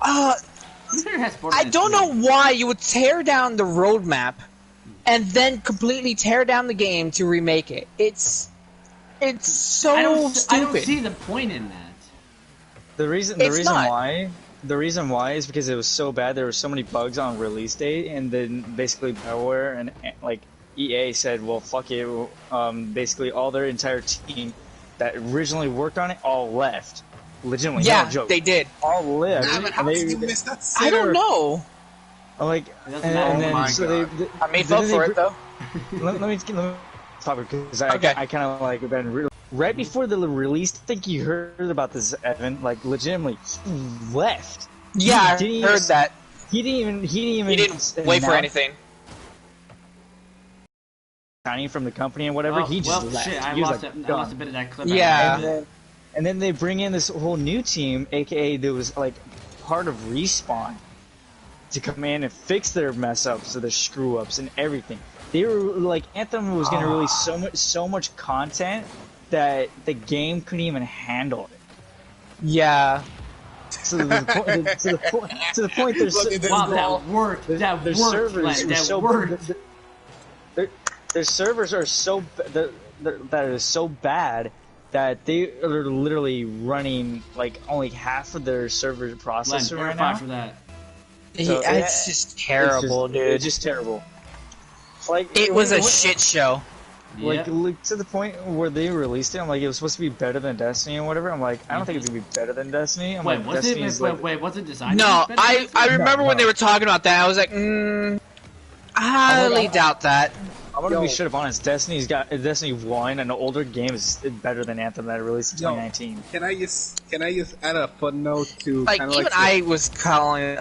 I don't know why you would tear down the roadmap and then completely tear down the game to remake it. It's so stupid. I don't see the point in that. The reason why is because it was so bad. There were so many bugs on release date, and then basically Bioware and like EA said, "Well, fuck it." Basically, all their entire team that originally worked on it all left. Legitimately, no joke. They did. All left. Damn it, how did you miss that I don't know. Like, and then so they I made up for it though. let me talk because I kind of like been real. Right before the release, I think you heard about this, Evan. Like, legitimately, he left. Yeah, I heard that. He didn't wait for anything. Signing from the company and whatever. He just left. Shit, I lost a bit of that clip. Yeah. And then they bring in this whole new team, aka that was like part of Respawn, to come in and fix their mess ups, or their screw ups, and everything. They were like, Anthem was gonna release so much content that the game couldn't even handle it. Yeah. To the point there's that worked. Their servers are so that is so bad that they are literally running like only half of their server processor right now. For that. So, it's just terrible, dude. It's just terrible. Like, it was a shit show. Like, to the point where they released it, I'm like, it was supposed to be better than Destiny or whatever. I'm like, I don't think it's gonna be better than Destiny. Was it designed? No, I remember when they were talking about that. I was like, I highly doubt that. I'm gonna be straight up honest. Destiny 1, an older game, is better than Anthem that released in 2019. Can I just add a footnote to like even I was calling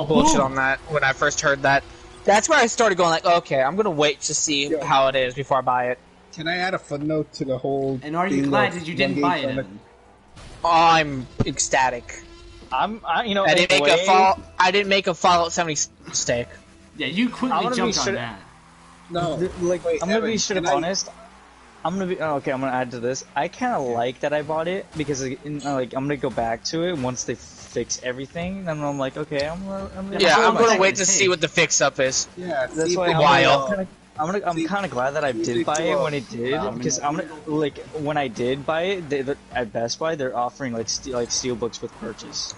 bullshit on that when I first heard that. That's where I started going like, okay, I'm gonna wait to see how it is before I buy it. Can I add a footnote to the whole? And are you glad that you didn't buy it? I'm ecstatic. I didn't make a Fallout 70 mistake. Yeah, you quickly jumped on that. No, I'm gonna be straight up honest. I'm gonna add to this. I kind of like that I bought it because I'm gonna go back to it once they fix everything. And I'm like, okay, I'm gonna wait to see what the fix up is. Yeah, that's why I'm kind of glad that I did buy it when it did, because when I did buy it at Best Buy, they're offering like steelbooks with purchase.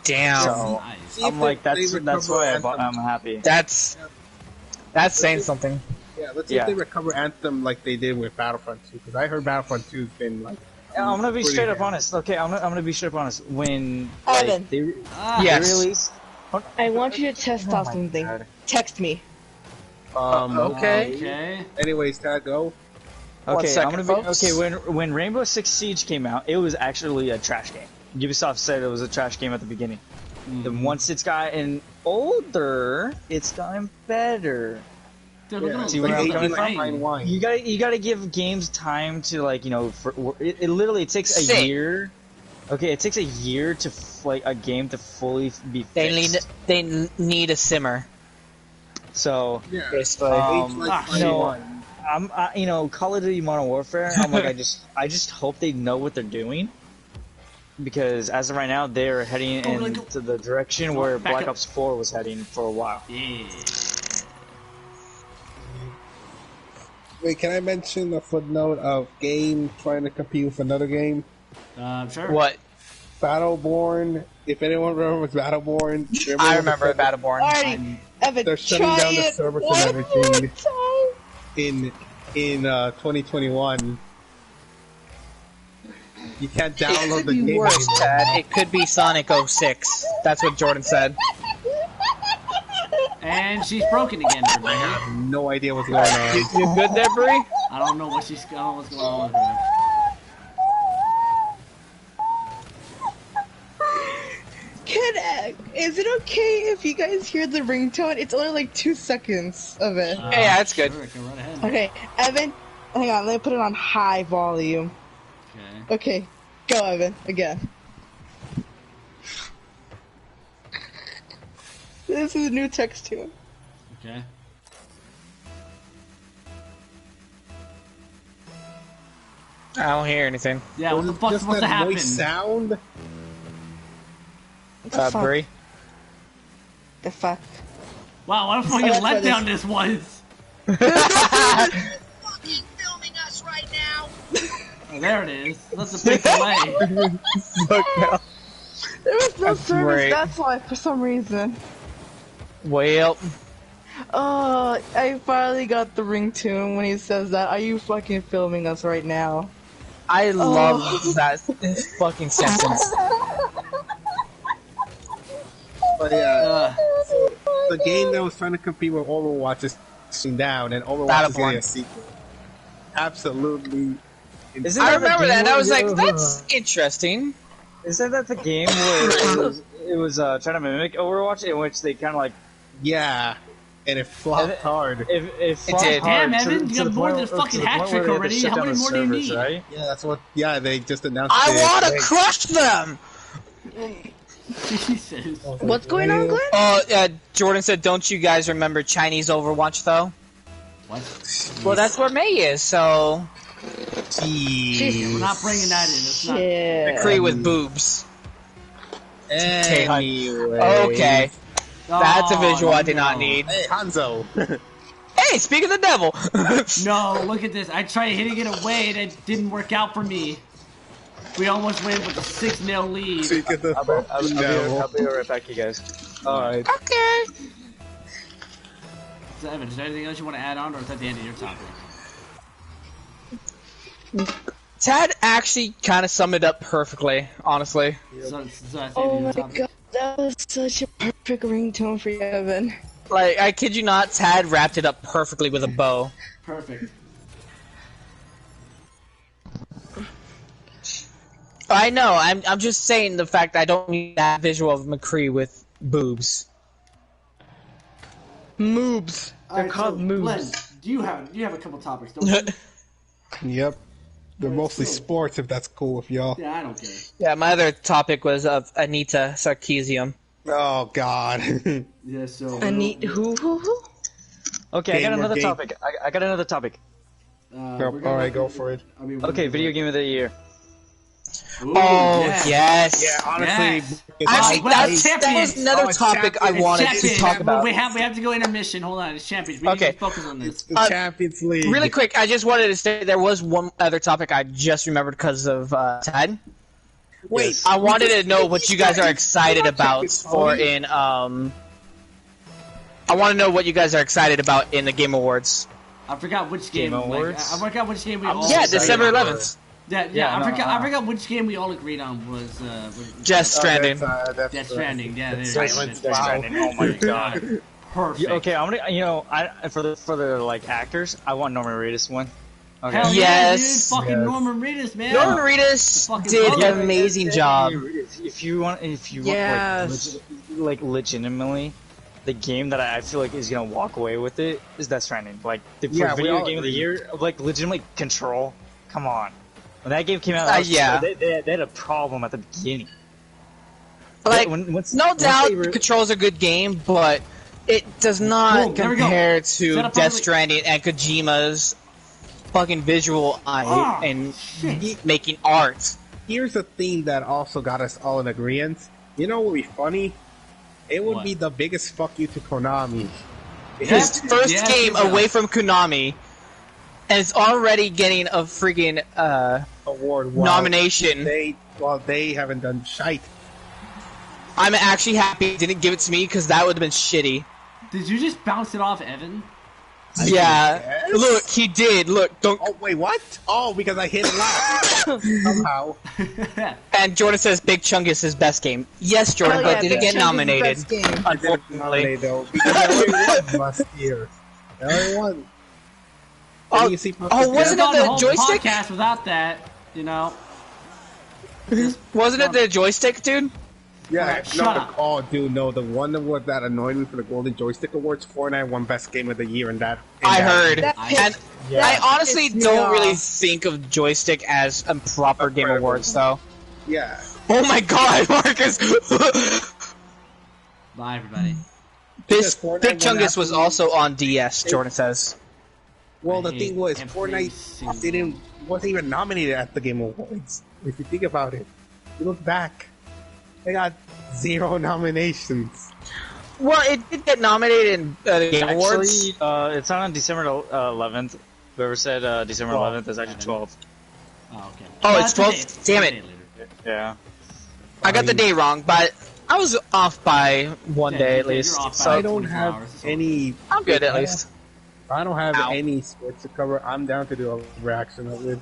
Damn. So I'm like, that's why I'm happy. That's saying something. Yeah, Yeah, let's see if they recover Anthem like they did with Battlefront 2, because I heard Battlefront 2's been like. I'm gonna be straight up honest. Okay, I'm gonna be straight up honest. When Evan. like, they Yes. released. I want you to test out something. God. Text me. Okay. Anyways, Tad, go. One second, folks. When Rainbow Six Siege came out, it was actually a trash game. Ubisoft said it was a trash game at the beginning. Then once it's gotten older, it's gotten better. Dude, look at See those where I'm coming fine from? Fine wine. You gotta give games time to, like, you know, it literally takes a year. Okay, it takes a year to like a game to fully be fixed. They need a simmer. So Yeah. Basically. you know, you know, Call of Duty Modern Warfare. I'm like, I just hope they know what they're doing, because as of right now, they're heading into the direction where Black Ops 4 was heading for a while. Yeah. Wait, can I mention a footnote of game trying to compete with another game? Sure. What? Battleborn. If anyone remembers Battleborn, I remember Battleborn. Alrighty, Evan, they're shutting try down the it servers one and everything more time. in 2021. You can't download the game Worse, anymore. Ted. It could be Sonic 06. That's what Jordan said. And she's broken again, I everybody. have no idea what's going on. You good there, Bree? I don't know what's going on with her. Is it okay if you guys hear the ringtone? It's only like 2 seconds of it. Yeah, that's good. Sure, I can run ahead. Okay, Evan, hang on, let me put it on high volume. Okay. Okay, go Evan, again. This is a new text tune. Okay. I don't hear anything. Yeah, what the fuck's Just supposed to that happen? voice sound? What the fuck? Bree? The fuck? Wow, what a fucking that's what letdown this was. Fucking filming us right now. Oh, there it is. That's a big delay. There was no service, great. that's why, for some reason. Well, Oh, I finally got the ringtone when he says that. Are you fucking filming us right now? I love that fucking sentence. But yeah, the game that was trying to compete with Overwatch is shutting down, and Overwatch is getting a sequel. Absolutely. I remember that, and I was like, that's interesting. Isn't that the game where it was trying to mimic Overwatch, in which they kind of like Yeah, and it flopped hard. it flopped did. hard Damn, Evan, to you the got more point- than a fucking to the hat point trick where they had to already. shut How down many the more do you servers, need? Right? Yeah, that's what. Yeah, they just announced. I it. want to Wait. crush them! Jesus. What's going on, Glenn? Oh, Jordan said, don't you guys remember Chinese Overwatch, though? What? Well, that's where May is, so... We're not bringing that in. It's not. Yeah. McCree with boobs. Anyway. Okay. That's a visual I did no. not need. Hey, Hanzo. Hey, speak of the devil! No, look at this. I tried hitting it away and it didn't work out for me. We almost win with a 6-0 lead. Speak of the I'll be right back, you guys. Alright. Okay. So, Evan, is there anything else you want to add on, or is that the end of your topic? Tad actually kind of summed it up perfectly, honestly. So that's the end Oh of my your topic. god, that was such a perfect ringtone for you, Evan. Like, I kid you not, Tad wrapped it up perfectly with a bow. Perfect. I know, I'm just saying the fact that I don't need that visual of McCree with boobs. Moobs. They're Alright, called so, moobs. Glenn, you have a couple topics, don't you? Yep. They're mostly sports, if that's cool with y'all. Yeah, I don't care. Yeah, my other topic was of Anita Sarkeesian. Oh God. Yeah, so. Who? Okay, I got Game or another game? topic. I got another topic. Alright, go for it. I mean, Okay, video game of the year. Ooh, Oh, yes. yes. Honestly, Yes. Actually, Well, that champions. was another topic I wanted to Champions. talk about. We have to go intermission. Hold on, it's champions. We need Okay. to focus on this. the Champions League. Really quick, I just wanted to say there was one other topic I just remembered because of Tad. Wait, I wanted to know what you guys are excited about I want to know what you guys are excited about in the Game Awards. I forgot which game. Game Awards? I forgot which game we all. Yeah, December 11th. Yeah. I forgot which game we all agreed on was. Death Stranding. Death Stranding. Yeah, Death Stranding. Oh my god. Perfect. Okay, I'm gonna. For the like actors, I want Norman Reedus one. Okay. Hell Yes. yeah, dude. Fucking Norman Reedus, man. Norman Reedus did an amazing job. If you want, like legitimately, the game that I feel like is gonna walk away with it is Death Stranding. Like the video game of the year, like legitimately Control. Come on, when that game came out, they had a problem at the beginning. Like, no doubt, Control's a good game, but it does not compare to Death Stranding and Kojima's fucking visual eye and making art. Here's the thing that also got us all in agreement. You know what would be funny? It would be the biggest fuck you to Konami. His first game away from Konami, and it's already getting a freaking award nomination. They haven't done shite. I'm actually happy he didn't give it to me because that would have been shitty. Did you just bounce it off Evan? Yeah. Look, he did. Look, don't. Oh wait, what? Oh, because I hit it last somehow. And Jordan says Big Chunk is his best game. Yes, Jordan, but didn't get nominated. Unfortunately, though, because I only won last year. I only won. Wasn't it the joystick? Podcast without that, you know. Wasn't it the joystick, dude? Yeah, oh, dude, no, the one that annoyed me for the Golden Joystick Awards, Fortnite won Best Game of the Year, and that. I heard, and I honestly don't really think of joystick as a proper Game Awards, though. Yeah. Oh my God, Marcus! Bye, everybody. Big Chungus was also on DS. Jordan says. Well, the thing was, Fortnite wasn't even nominated at the Game Awards. If you think about it, you look back. They got 0 nominations. Well, it did get nominated in the Game Awards. It's not on December 11th. Whoever said December 11th is actually 12th. Oh, okay. Oh, it's 12th? Damn it. Yeah. I got the day wrong, but I was off by one day at least. So I don't have any... I'm good at least. I don't have any sports to cover. I'm down to do a reaction of it.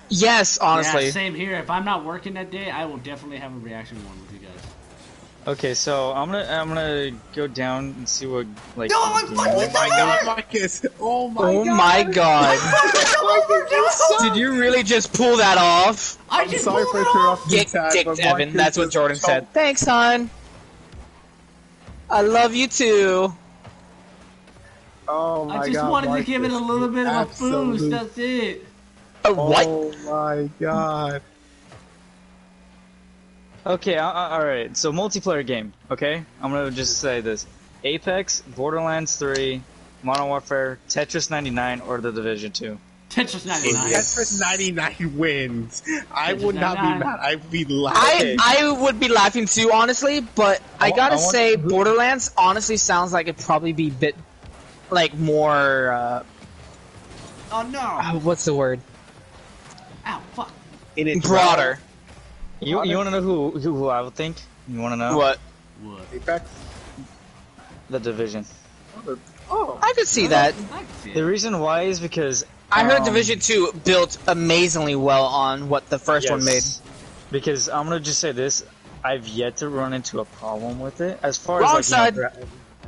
Yes, honestly. Yeah, same here. If I'm not working that day, I will definitely have a reaction one with you guys. Okay, so I'm gonna go down and see what like. No, I'm fucking God, Marcus! Oh my God! Did you really just pull that off? I'm sorry for interrupting. Get dicked, Evan. That's what Jordan said. Thanks, hon. I love you too. Oh my God! I just wanted to give it a little bit of a boost. That's it. What? Oh my God. Okay, alright, so multiplayer game, okay? I'm gonna just say this. Apex, Borderlands 3, Modern Warfare, Tetris 99, or The Division 2. Tetris 99. Tetris 99 wins. I would not be mad. I'd be laughing. I would be laughing too, honestly, but I gotta say, Borderlands honestly sounds like it'd probably be a bit, like, more, oh no! What's the word? Ow, fuck. Broader. You wanna know who I would think? You wanna know? What? Apex? The Division. Oh. I could see that. The reason why is because... I heard Division 2 built amazingly well on what the first one made. Because I'm gonna just say this, I've yet to run into a problem with it, as far as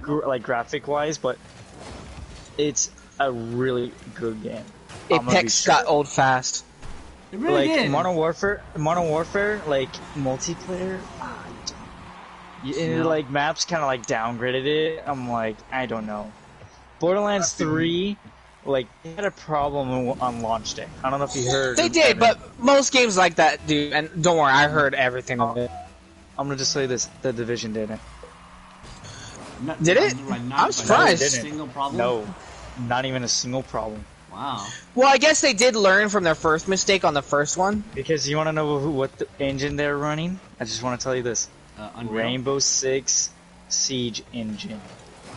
like graphic-wise, but it's a really good game. Apex got old fast. It really did. Modern Warfare, like multiplayer, like maps kind of like downgraded it. I'm like, I don't know. Borderlands 3, like they had a problem on launch day. I don't know if you heard. They did, but most games like that do. And don't worry, I heard everything of it. I'm gonna just say this: The Division didn't. Did it? I'm surprised. Single problem? No, not even a single problem. Wow. Well, I guess they did learn from their first mistake on the first one. Because you want to know what the engine they're running? I just want to tell you this. Rainbow Six Siege engine.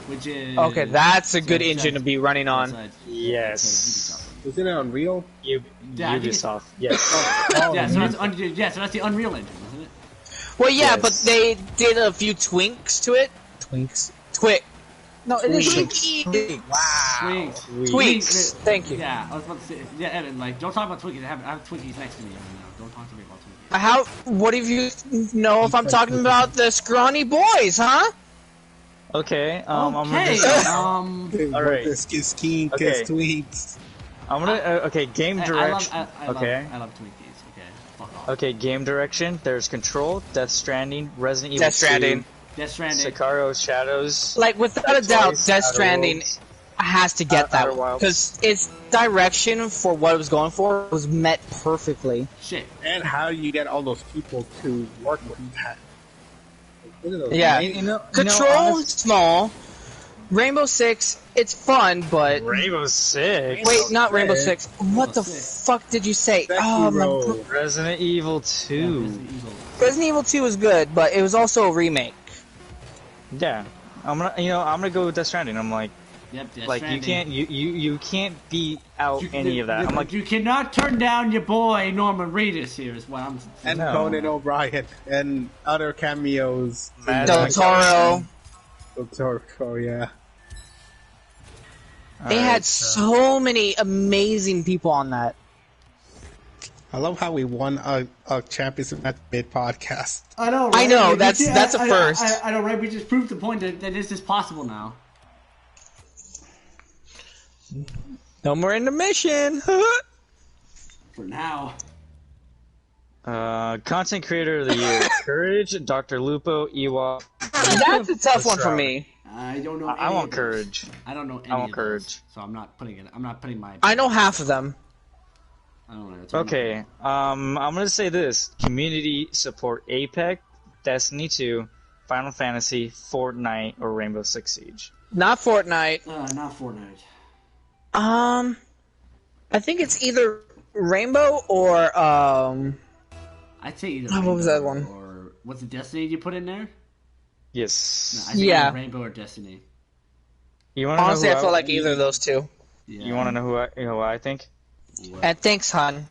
Which is... Okay, that's a good engine to be running on. Yes. Isn't it Unreal? Ubisoft. Yes. So that's the Unreal engine, isn't it? Well, yeah, but they did a few twinks to it. No, it is Twinkies. Twinks. Wow. Tweaks. Thank you. Yeah, I was about to say. Yeah, Evan, like, don't talk about Twinkies. I have Twinkies next to me. Don't talk to me about Twinkies. How? What if you know if I'm talking about the scrawny boys, huh? Okay, I'm gonna Okay. just, Alright. Kiss King, Okay. kiss tweets. I'm gonna okay, game direction. Okay. I love Twinkies. Okay, fuck off. Okay, game direction. There's Control, Death Stranding, Resident Evil Death Stranding. 2, Death Stranding. Sicario Shadows. Like without a doubt, Toys, Death Outer Stranding Worlds. has to get that Outer Wilds. because its direction for what it was going for was met perfectly. Shit. And how do you get all those people to work with that? Look at those Yeah. names. Control, small. Rainbow Six, it's fun, but Rainbow Six. wait, not Rainbow Six. What the Six. fuck did you say? Oh, my Sekiro. Resident Evil 2. Resident Evil 2 was good, but it was also a remake. Yeah. I'm gonna go with Death Stranding. I'm like, Yep, Death like Stranding. you can't beat out any of that. I'm like, you cannot turn down your boy Norman Reedus here. Is what I'm. And No. Conan O'Brien and other cameos. Mad Del Max. Toro. Del Toro, yeah. They had so many amazing people on that. I love how we won a championship at mid podcast. I know. I know, Like, that's a first. I know, right? We just proved the point that this is possible now. No more intermission. For now. Content Creator of the Year: Courage, Dr. Lupo, Ewok. That's a tough one for me. I don't know. I any want of those. Courage. I don't know any I want of Courage. those, so I'm not putting it. I'm not putting my. I know half of them. I don't know. It's one of Okay, I'm gonna say this: Community support Apex, Destiny 2, Final Fantasy, Fortnite, or Rainbow Six Siege. Not Fortnite. not Fortnite. I think it's either Rainbow or I'd say either. What was Rainbow that one? Or what's the Destiny you put in there? Yes. I think Yeah. either Rainbow or Destiny. You want to honestly, know I who feel like either of those two. Yeah. You want to know who I think? What? And thanks, hon.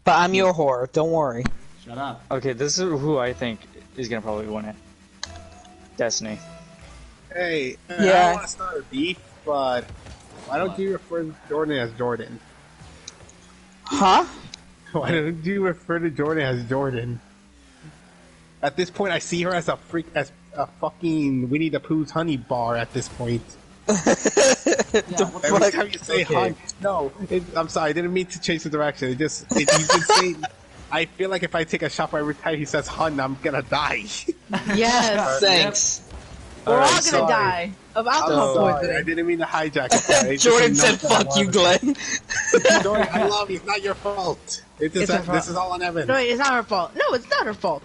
But I'm your whore. Don't worry. Shut up. Okay, this is who I think is gonna probably win it. Destiny. Hey, I Yeah. don't want to start a beef, but why don't you refer to Jordan as Jordan? Huh? Why don't you refer to Jordan as Jordan? At this point, I see her as a fucking Winnie the Pooh's honey bar at this point. The Every fuck? time you say Okay. honey, no, I'm sorry, I didn't mean to change the direction. You can say, I feel like if I take a shot for every time he says hun, I'm gonna die. Yes. Thanks. We're all Alright, gonna sorry. die of alcohol Sorry, I poisoning. didn't mean to hijack it. Sorry. It's Jordan just a said, note that I "Fuck you, wanted. Glenn." Jordan, I love you. It's not your fault. It's her fault. This is all on Evan. No, it's not her fault. No, it's not her fault.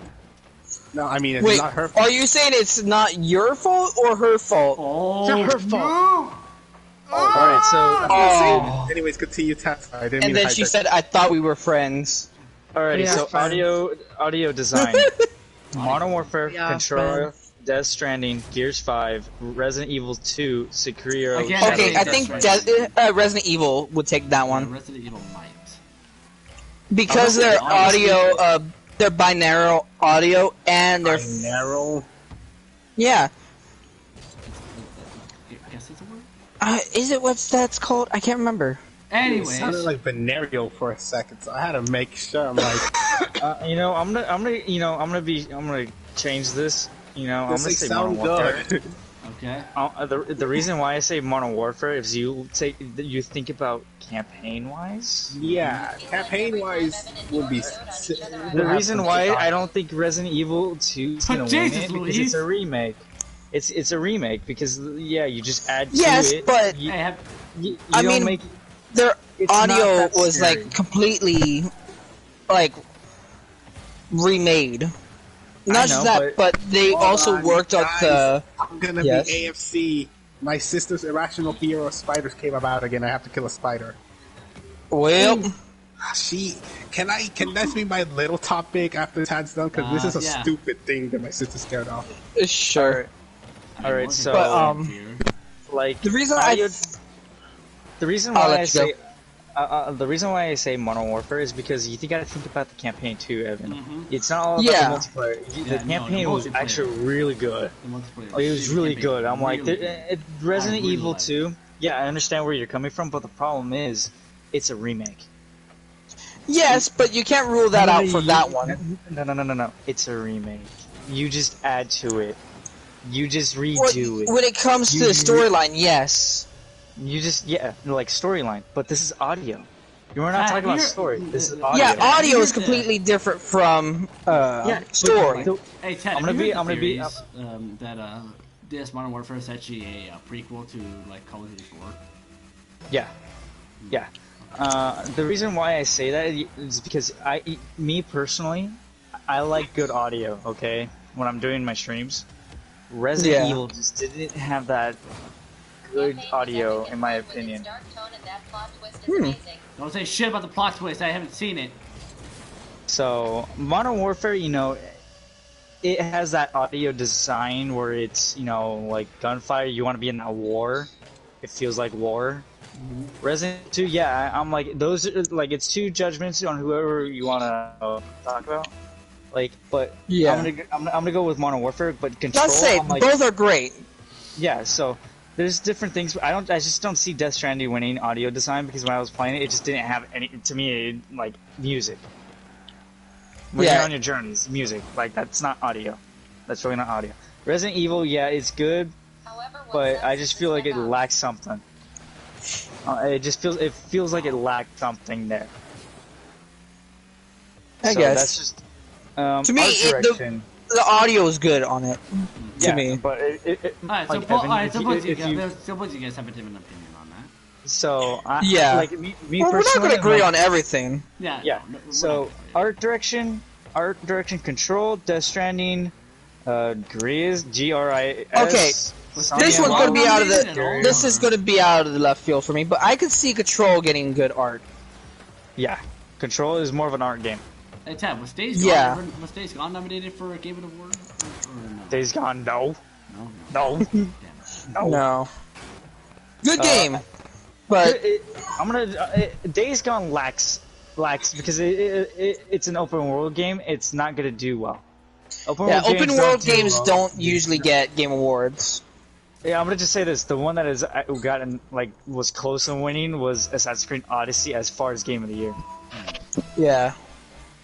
No, I mean, it's Wait, not her fault. are you saying it's not your fault or her fault? Oh, It's not her fault. Alright, so Oh. Anyways, continue, Tess. I didn't mean And to then she hijack said, "I thought we were friends." alrighty, Yeah, so friends. audio design. Modern Warfare, Yeah, Control, friends. Death Stranding, Gears 5, Resident Evil 2, Sekiro. Again, Shadows Okay, Death I think Stranding. Resident Evil would take that one Resident Evil might. because Oh, their honestly- audio, their binaural audio, and their narrow. yeah. I guess it's a word. Is it what that's called? I can't remember. It Anyways, sounded like venereal for a second, so I had to make sure. I'm like, I'm gonna change this. I'm gonna this say ain't Modern sound Warfare. good. okay. The reason why I say Modern Warfare is you think about campaign wise. Yeah, campaign-wise would be. The reason why I don't think Resident Evil 2 is gonna win Jesus, it because Louise. it's a remake. It's a remake because you just add Yes, to it. but you, I have. you I don't mean, make their It's not audio that was scary. like completely like remade. Not just know, that, but they Hold also on, worked on guys. the. I'm gonna Yes. be AFC. My sister's irrational hero spiders came about again. I have to kill a spider. Well, Can that be my little topic after Tad's done? Because this is a yeah. stupid thing that my sister's scared of. sure. Alright, so But, like The reason audio, I the reason I'll why let I you say The reason why I say Modern Warfare is because you gotta think about the campaign too, Evan. It's not all about the multiplayer. The campaign was actually really good. It was really good. I'm like, Resident Evil 2. Yeah, I understand where you're coming from, but the problem is, it's a remake. Yes, but you can't rule that out for that one. No. It's a remake. You just add to it. You just redo it. When it comes to the storyline, yes. You just, like storyline, but this is audio. We're not talking about story. This is audio. Yeah, audio is completely different from story. Hey Ted, I'm gonna be that this Modern Warfare is actually a prequel to like Call of Duty 4. Yeah. The reason why I say that is because me personally, I like good audio. Okay, when I'm doing my streams, Resident Evil just didn't have that good audio, in my opinion. Don't say shit about the plot twist. I haven't seen it. So Modern Warfare, it has that audio design where it's like gunfire. You want to be in a war. It feels like war. Resident 2, I'm like those are like it's two judgments on whoever you want to talk about. Like, but I'm gonna go with Modern Warfare. But Control, Let's say both are great. Yeah, so. There's different things. I just don't see Death Stranding winning audio design because when I was playing it, it just didn't have any. To me, like music. When you're on your journeys, music like that's not audio. That's really not audio. Resident Evil, it's good, but I just feel like it lacks something. It feels like it lacked something there. I guess that's just to me the audio is good on it. To me, but alright, so suppose you guys have a different opinion on that. So like me we're not going to agree on everything. Yeah. So art direction, control, Death Stranding, Gris, GRIS. Okay, this one's going to be out of the. This is going to be out of the left field for me, but I could see Control getting good art. Yeah, Control is more of an art game. Hey Ted, was Days Gone nominated for a Game Award? No? Days Gone, no. No. Good game, but Days Gone lacks because it's an open world game. It's not gonna do well. Open world games don't usually get Game Awards. Yeah, I'm gonna just say this: the one that has gotten was close in winning was Assassin's Creed Odyssey as far as Game of the Year. Yeah.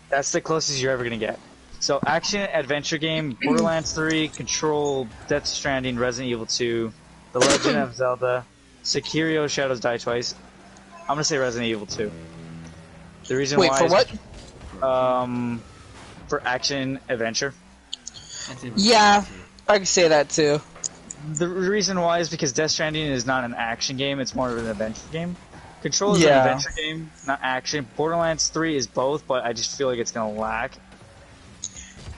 That's the closest you're ever gonna get. So, action adventure game: Borderlands 3, Control, Death Stranding, Resident Evil 2, The Legend of Zelda, Sekiro: Shadows Die Twice. I'm gonna say Resident Evil 2. The reason why for what? For action adventure. Yeah, I can say that too. The reason why is because Death Stranding is not an action game; it's more of an adventure game. Control is an adventure game, not action. Borderlands 3 is both, but I just feel like it's gonna lack.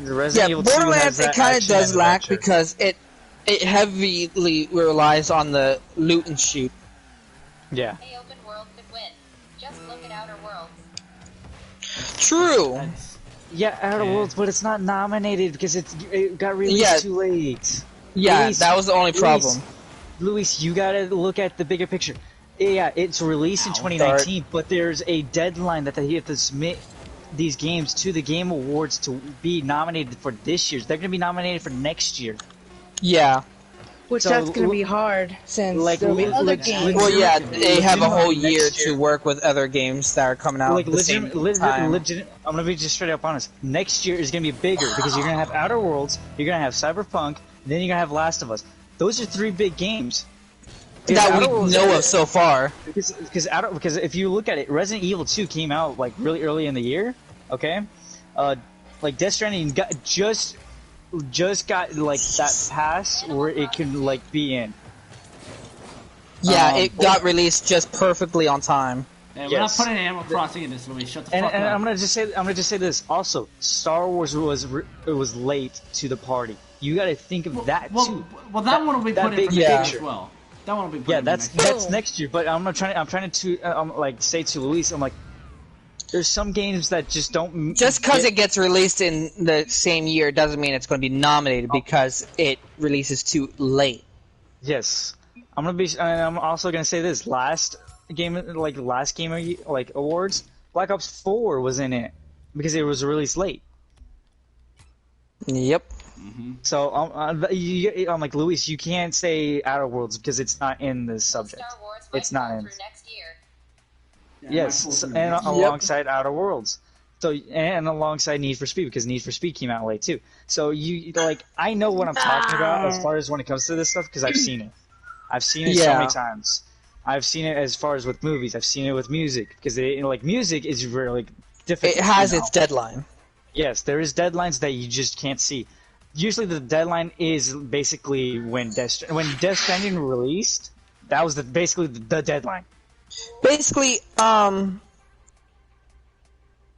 The Resident Evil 2 Borderlands it kind of does lack because it heavily relies on the loot and shoot. Yeah. Hey, open world could win. Just look at Outer Worlds. True. Yeah, Outer Worlds, but it's not nominated because it got released too late. Yeah, that was the only problem. Luis, you gotta look at the bigger picture. Yeah, it's released in 2019, but there's a deadline that they have to submit these games to the Game Awards to be nominated for this year. They're going to be nominated for next year. Yeah. Which that's going to be hard since other games. Well, yeah, they have a whole year to work with other games that are coming out at the same time. I'm going to be just straight up honest. Next year is going to be bigger because you're going to have Outer Worlds, you're going to have Cyberpunk, and then you're going to have Last of Us. Those are three big games. That we know of so far. Because if you look at it, Resident Evil 2 came out really early in the year. Okay, Death Stranding just got that pass where it can be in. Yeah, it got released just perfectly on time. Yeah, we're not putting Animal Crossing in this movie. Shut the fuck up. And I'm gonna just say this. Also, Star Wars was late to the party. You got to think of that too. Well, that one will be put in for next year as well. That one will be put in that's next year. But I'm trying to say to Luis, I'm like, there's some games that just don't. Just because it gets released in the same year doesn't mean it's going to be nominated because it releases too late. Yes, I'm also gonna say this. Last last game of like awards, Black Ops 4 was in it because it was released late. Yep. So I'm like, Luis, you can't say Outer Worlds because it's not in this subject. Star Wars might It's not fall in. through next year. Yes, and alongside Outer Worlds. So and alongside Need for Speed because Need for Speed came out late too. So I know what I'm talking about as far as when it comes to this stuff because I've seen it. I've seen it so many times. I've seen it as far as with movies. I've seen it with music because music is really difficult. It has its deadline. Yes, there is deadlines that you just can't see. Usually the deadline is basically when Death Stranding released. That was basically the deadline. Basically,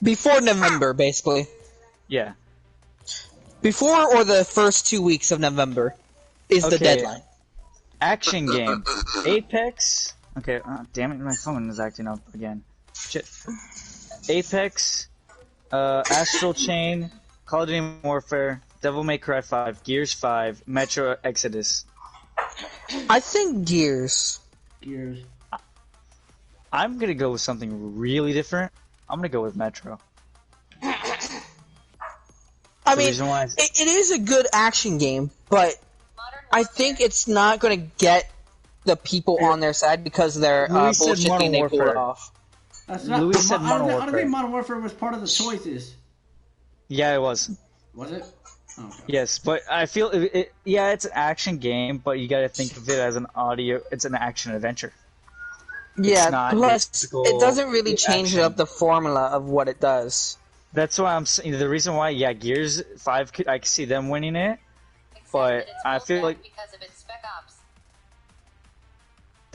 before November, basically. Yeah. Before or the first 2 weeks of November is the deadline. Action game. Apex. Okay, damn it, my phone is acting up again. Shit. Apex, Astral Chain, Call of Duty Modern Warfare, Devil May Cry 5, Gears 5, Metro Exodus. I think Gears. I'm gonna go with something really different. I'm gonna go with Metro. I mean, it is a good action game, but I think it's not going to get the people on their side because they're bullshitting they pull it off. That's not, Louis said Modern Warfare. I don't think Modern Warfare was part of the choices. Yeah, it was. Was it? Oh, okay. Yes, but I feel it's an action game, but you gotta think of it as it's an action adventure. Yeah, plus it doesn't really change up the formula of what it does. That's why I'm saying the reason why. Yeah, Gears 5, I can see them winning it, but I feel like because of its Spec Ops.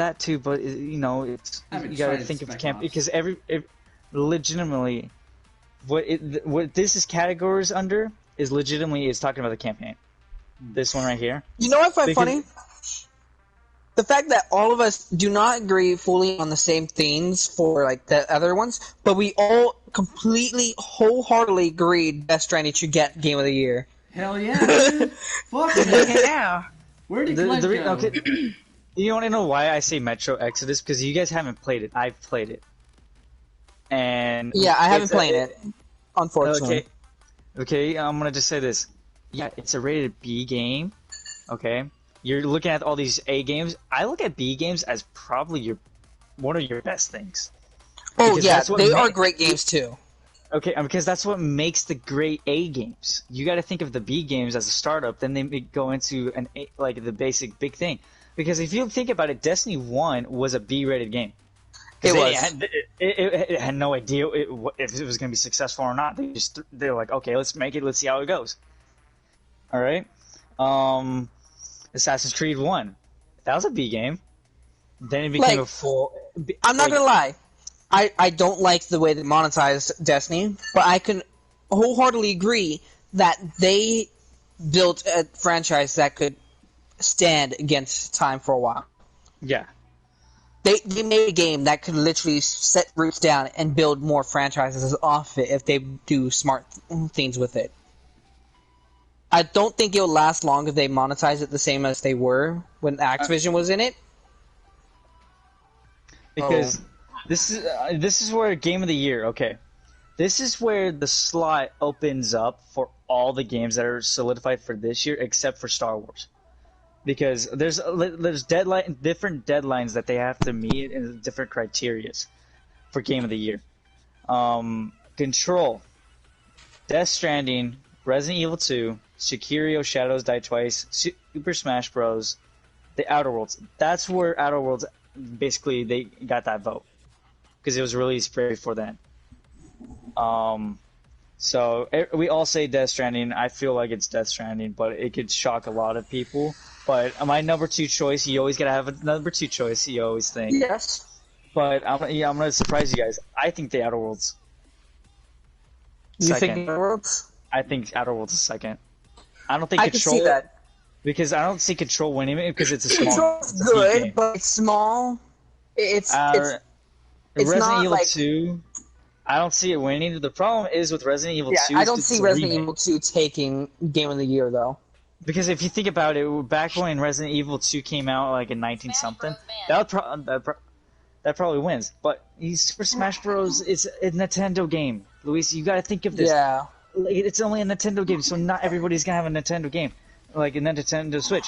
that too. But it's you gotta think of the camp because legitimately, what this is categories under is legitimately is talking about the campaign. This one right here. You know what I find funny? The fact that all of us do not agree fully on the same things for like the other ones, but we all completely, wholeheartedly agreed Death Stranding should get Game of the Year. Hell yeah, dude. Fuck yeah. Where did Glenn go? Okay, you want to know why I say Metro Exodus? Because you guys haven't played it. I've played it. And yeah, I haven't played it, unfortunately. Okay, I'm gonna just say this. Yeah, it's a rated B game. Okay. You're looking at all these A games. I look at B games as probably one of your best things. Oh yeah, they are great games too. Okay, because that's what makes the great A games. You got to think of the B games as a startup, then they go into the basic big thing. Because if you think about it, Destiny 1 was a B-rated game. It had no idea if it was going to be successful or not. They're like, okay, let's make it. Let's see how it goes. All right. Assassin's Creed 1. That was a B game. Then it became a full... I'm not gonna lie. I don't like the way they monetized Destiny, but I can wholeheartedly agree that they built a franchise that could stand against time for a while. Yeah. They made a game that could literally set roots down and build more franchises off it if they do smart things with it. I don't think it'll last long if they monetize it the same as they were when Activision was in it. Because this is where Game of the Year, okay. This is where the slot opens up for all the games that are solidified for this year except for Star Wars. Because there's different deadlines that they have to meet and different criterias for Game of the Year. Control, Death Stranding, Resident Evil 2, Sekiro Shadows Die Twice, Super Smash Bros., The Outer Worlds. That's where Outer Worlds, basically, they got that vote. Because it was released right before then. So, we all say Death Stranding. I feel like it's Death Stranding, but it could shock a lot of people. But my number 2 choice, you always gotta have a number 2 choice, you always think. Yes. But I'm gonna surprise you guys. I think The Outer Worlds. You think Outer Worlds? I think Outer Worlds is second. I don't think I Control. can see that. Because I don't see Control winning it because it's a small. Control's good, but it's small. It's Resident not Evil like 2. I don't see it winning. The problem is with Resident Evil 2. I don't see Resident Evil 2 taking Game of the Year though. Because if you think about it, back when Resident Evil 2 came out, like in 19 something, that that probably wins. But Super Smash Bros. Is a Nintendo game, Luis. You gotta think of this. Yeah. It's only a Nintendo game, so not everybody's gonna have a Nintendo game, like a Nintendo Switch.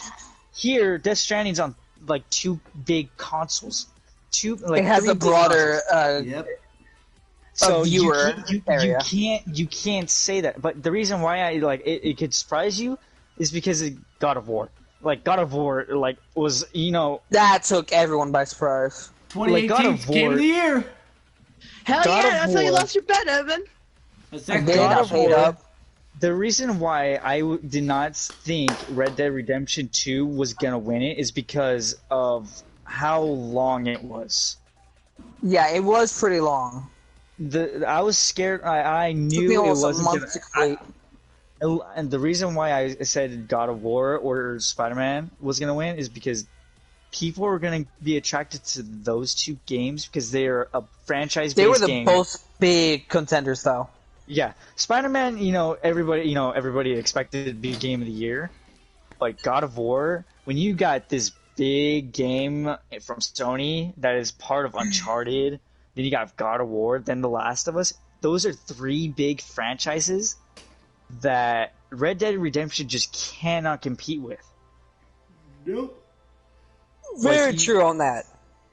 Here, Death Stranding's on like 2 big consoles. It has a broader so viewer area. You can't say that. But the reason why I like it could surprise you is because of God of War. Like God of War, like was that took everyone by surprise. 2018 Game of the Year. Hell God yeah, of that's how you War. lost your bet, Evan. God of War. The reason why I did not think Red Dead Redemption 2 was gonna win it is because of how long it was. Yeah, it was pretty long. I was scared. I knew it wasn't gonna. And the reason why I said God of War or Spider-Man was gonna win is because people are gonna be attracted to those 2 games because they're a franchise-based game. They were both big contenders, though. Yeah, Spider-Man. Everybody expected it to be Game of the Year. Like God of War, when you got this big game from Sony that is part of Uncharted, then you got God of War, then The Last of Us. Those are 3 big franchises that Red Dead Redemption just cannot compete with. Nope. Very true on that.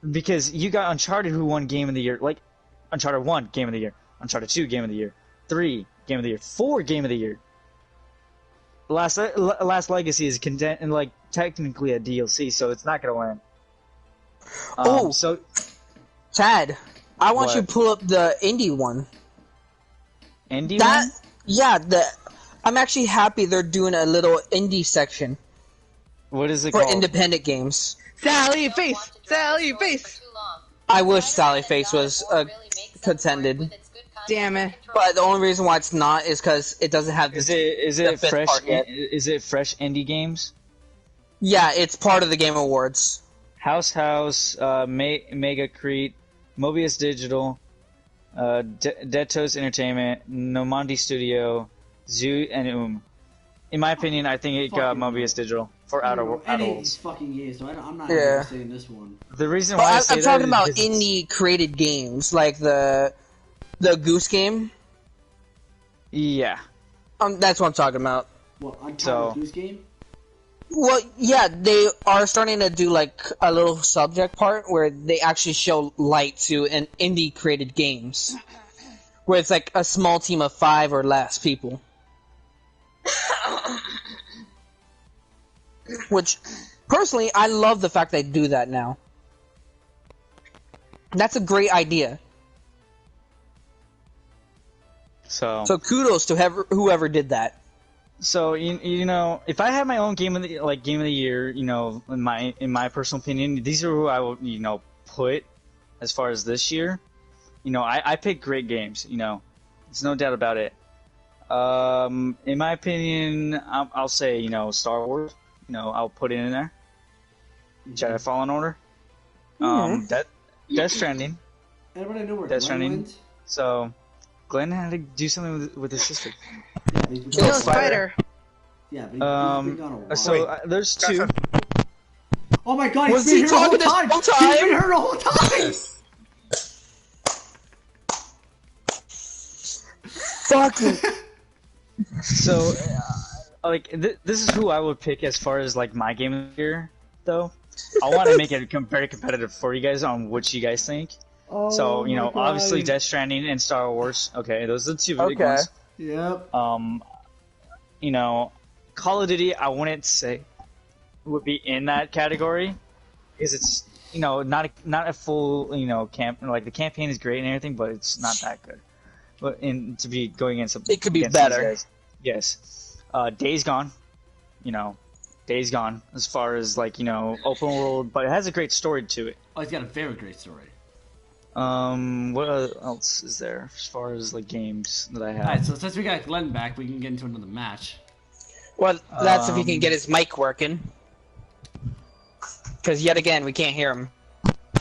Because you got Uncharted, who won Game of the Year. Like, Uncharted 1, Game of the Year. Uncharted 2, Game of the Year. 3, Game of the Year. 4, Game of the Year. Last Legacy is technically a DLC, so it's not going to win. So, Chad, I want What? you to pull up the indie one. Indie one? Yeah, I'm actually happy they're doing a little indie section What is it for called? independent games. Sally face! Sally face! I wish Sally Face was contended, Damn it. but the only reason why it's not is because it doesn't have Is the it fifth fresh? part yet. Is it fresh indie games? Yeah, it's part of the Game Awards. House, Mega Crete, Mobius Digital, Dead Toast Entertainment, Nomandi Studio, Zoo, and In my opinion, I think it got Mobius Digital for Outer Worlds. Fucking years, so I'm not Yeah. saying this one. The reason But why I say I'm that talking is about because it's- indie created games, like the Goose Game. Yeah. That's what I'm talking about. What, Untitled So- Goose Game? Well, yeah, they are starting to do like a little subject part where they actually show light to an indie created games, where it's like a small team of 5 or less people. Which, personally, I love the fact they do that now. That's a great idea. So kudos to whoever did that. So you know, if I had my own game of the year, you know, in my personal opinion, these are who I will put as far as this year. You know, I pick great games. You know, there's no doubt about it. In my opinion, I'll say Star Wars. You know, I'll put it in there. Jedi Fallen Order. Death Stranding. Everybody know where Death Glenn Stranding. went? So Glenn had to do something with his sister. Yeah, but he's been Kill gone- a spider. Yeah, but he's been gone a while. So there's 2. Oh my god, Was he's been he here the whole talking this time! whole He's time? been here the whole time! Fucking. So, this is who I would pick as far as like my game of the year, though. I want to make it very competitive for you guys on what you guys think. Oh So, my God. obviously Death Stranding and Star Wars. Okay, those are the 2 big Okay. ones. Yep. Call of Duty, I wouldn't say would be in that category because it's not a full camp. Like the campaign is great and everything, but it's not that good. But to be going against It could be against these better. guys. Yes. Days Gone. Days Gone as far as open world, but it has a great story to it. Oh, he's got a very great story. What else is there as far as games that I have? Alright, so since we got Glenn back, we can get into another match. Well, that's if he can get his mic working. Because yet again, we can't hear him.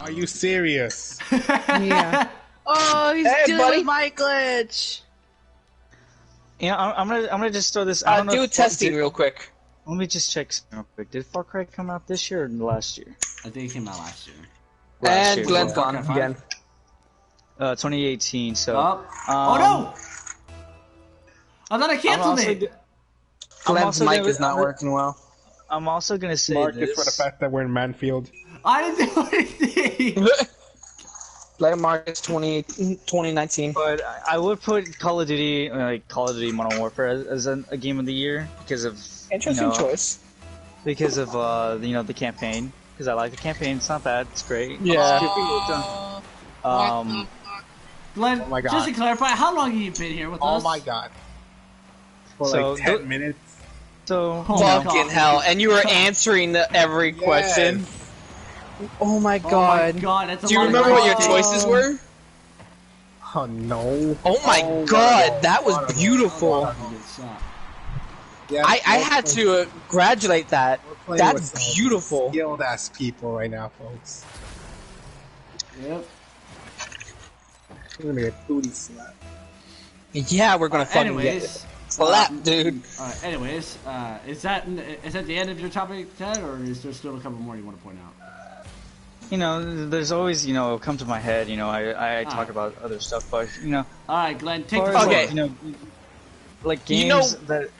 Are you serious? Yeah. Oh, he's Hey, dealing buddy. with my glitch. I'm gonna just throw this. I don't know Do if- testing real quick. Let me just check something real quick. Did Far Cry come out this year or last year? I think it came out last year. And year. Glenn's gone Warcraft again. 2018. So. Oh no! I thought I canceled it. Glenn's mic is not working well. I'm also gonna say Marcus this. for the fact that we're in Manfield. I didn't do anything. Like Marcus 2019. But I would put Call of Duty, Call of Duty Modern Warfare as a game of the year because of Interesting choice. Because of the campaign. Because I like the campaign. It's not bad. It's great. Yeah. Glenn, Oh my God. just to clarify, how long have you been here with us? Oh my god. For So, like 10 minutes. So Oh my Fucking God. hell! And you were answering every question. Oh my god! Oh my God, that's a Do you lot of remember what your questions. choices were? Oh no. Oh my god, that was beautiful. Yeah, I had to congratulate that. we're playing with That's some beautiful. Skilled ass people right now, folks. Yep. We're gonna get booty slap. Yeah, we're gonna fucking Anyways, get slapped, dude. anyways, is that the end of your topic, Ted, or is there still a couple more you want to point out? there's always come to my head. I talk about other stuff, but All right, Glenn, take the far floor. Okay. as, like games that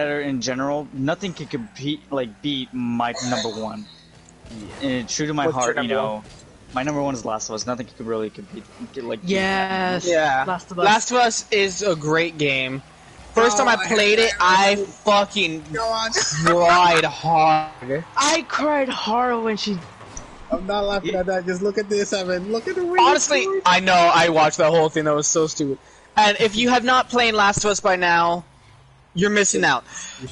are in general, nothing can beat my number one. And true to my What's your heart, number one? my number one is Last of Us. Nothing can really compete. Yes. Yeah. Last of Us. Last of Us is a great game. First time I played it, I fucking cried hard. I cried hard when she. I'm not laughing at that. Just look at this, Evan. Look at the way. Honestly, I know I watched that whole thing. That was so stupid. And if you have not played Last of Us by now, you're missing out.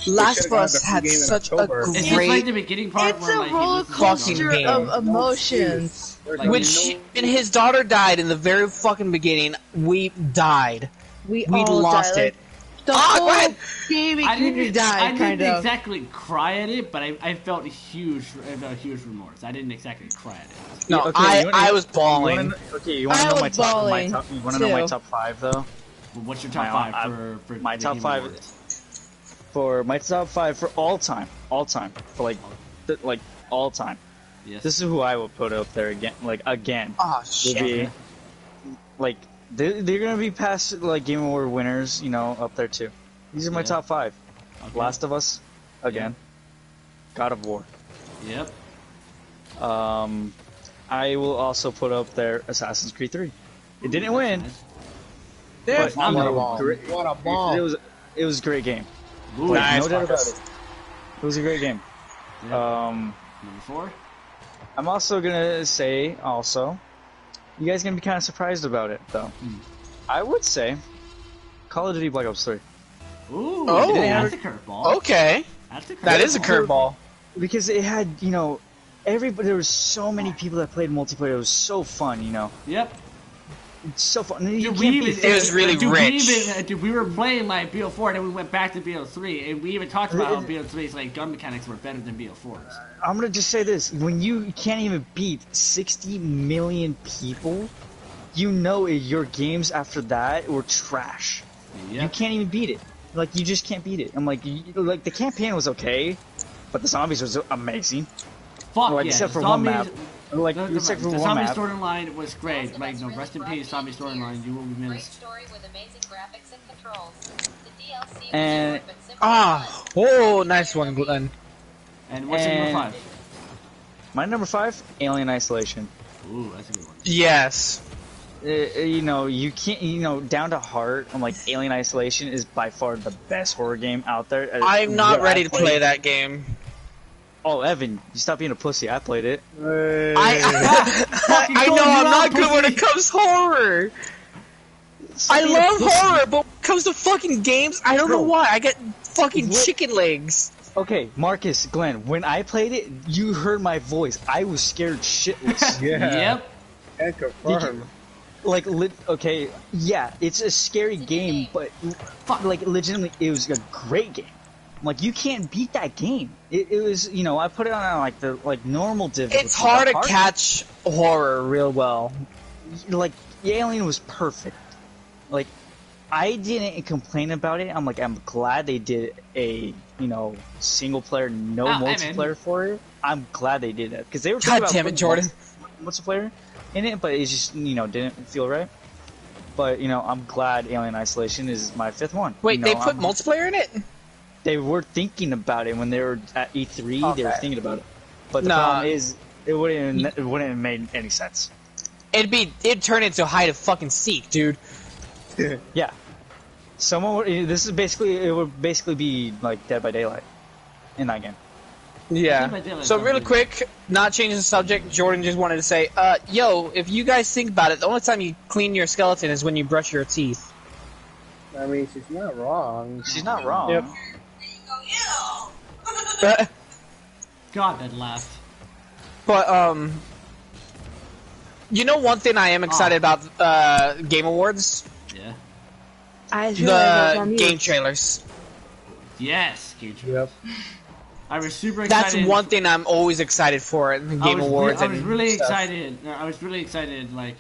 Last of Us had such a It's just like great, the beginning part It's where a like roller he coaster game. of emotions. which when his daughter died in the very fucking beginning, we died. We We all lost died. it. Like, the Go whole ahead. gaming I community didn't, I died, didn't kind of. exactly cry at it, but I felt huge remorse. I didn't exactly cry at it. No, I was bawling. You want to I know was bawling, You want to know my too. top five though? Well, what's your top My- five for my the top Game five- Awards? For my top five for all time, for all time. Yes. This is who I will put up there again. Oh Would shit. be they're gonna be past Game Award winners, up there too. These are my Yeah. top five. Okay. Last of Us, again. God of War. Yep. I will also put up there Assassin's Creed 3. It didn't win, Yeah, but not What a number ball. great- What a ball. it was a great game. Ooh, Nice. No doubt about Marcus. it. It was a great game. Yep. Number 4. I'm also gonna say, you guys gonna be kind of surprised about it, though. I would say Call of Duty Black Ops 3. Ooh, Oh. that's a curveball. Okay, That's a curveball. that is a curveball. Because it had, everybody, there was so many people that played multiplayer. It was so fun, Yep. It's so fun. You Dude, can't beat It was really rich. We were playing like BO4, and then we went back to BO3, and we even talked about how BO3's gun mechanics were better than BO4's. I'm gonna just say this: when you can't even beat 60 million people, your games after that were trash. You Yep. can't even beat it. You just can't beat it. I'm the campaign was okay, but the zombies was amazing. Fuck yeah. Except for Zombies, one map. Except for the one zombie map. storyline was great. Rest in peace, zombie storyline. You will be Great missed. story with amazing graphics and controls. The DLC was And- short but simple. Oh, nice one, Glenn. And what's your number And- 5? My number 5, Alien Isolation. Ooh, that's a good one. Yes. You can't, down to heart, Alien Isolation is by far the best horror game out there. I'm not What ready I to played- play that game. Oh, Evan, you stop being a pussy. I played it. I know I'm not good when it comes to horror. I love horror, but when it comes to fucking games, I don't know why. I get fucking chicken legs. Okay, Marcus, Glenn, when I played it, you heard my voice. I was scared shitless. Yeah. Yep. And confirm. Okay, yeah, it's a scary game, but legitimately, it was a great game. You can't beat that game. It was, I put it on the normal difficulty. It's hard to Hard- catch horror real well. The Alien was perfect. I didn't complain about it. I'm glad they did a, single player, no Oh, multiplayer for it. I'm glad they did that because they were talking God about damn it, putting Jordan. multiplayer in it, but it just didn't feel right. But I'm glad Alien Isolation is my 5th one. Wait, they put multiplayer in it? They were thinking about it when they were at E3. Okay. They were thinking about it, but the problem is it wouldn't have made any sense. It'd turn into hide and fucking seek, dude. Yeah. It would basically be like Dead by Daylight in that game. Yeah. So really quick, not changing the subject, Jordan just wanted to say, yo, if you guys think about it, the only time you clean your skeleton is when you brush your teeth. I mean, she's not wrong. She's not wrong. Yep. God, that laugh. But, one thing I am excited about, Game Awards? Yeah. The game trailers. Yes, game Yep. I was super excited. That's one thing I'm always excited for in the Game Awards. I was really stuff. excited. I was really excited, like,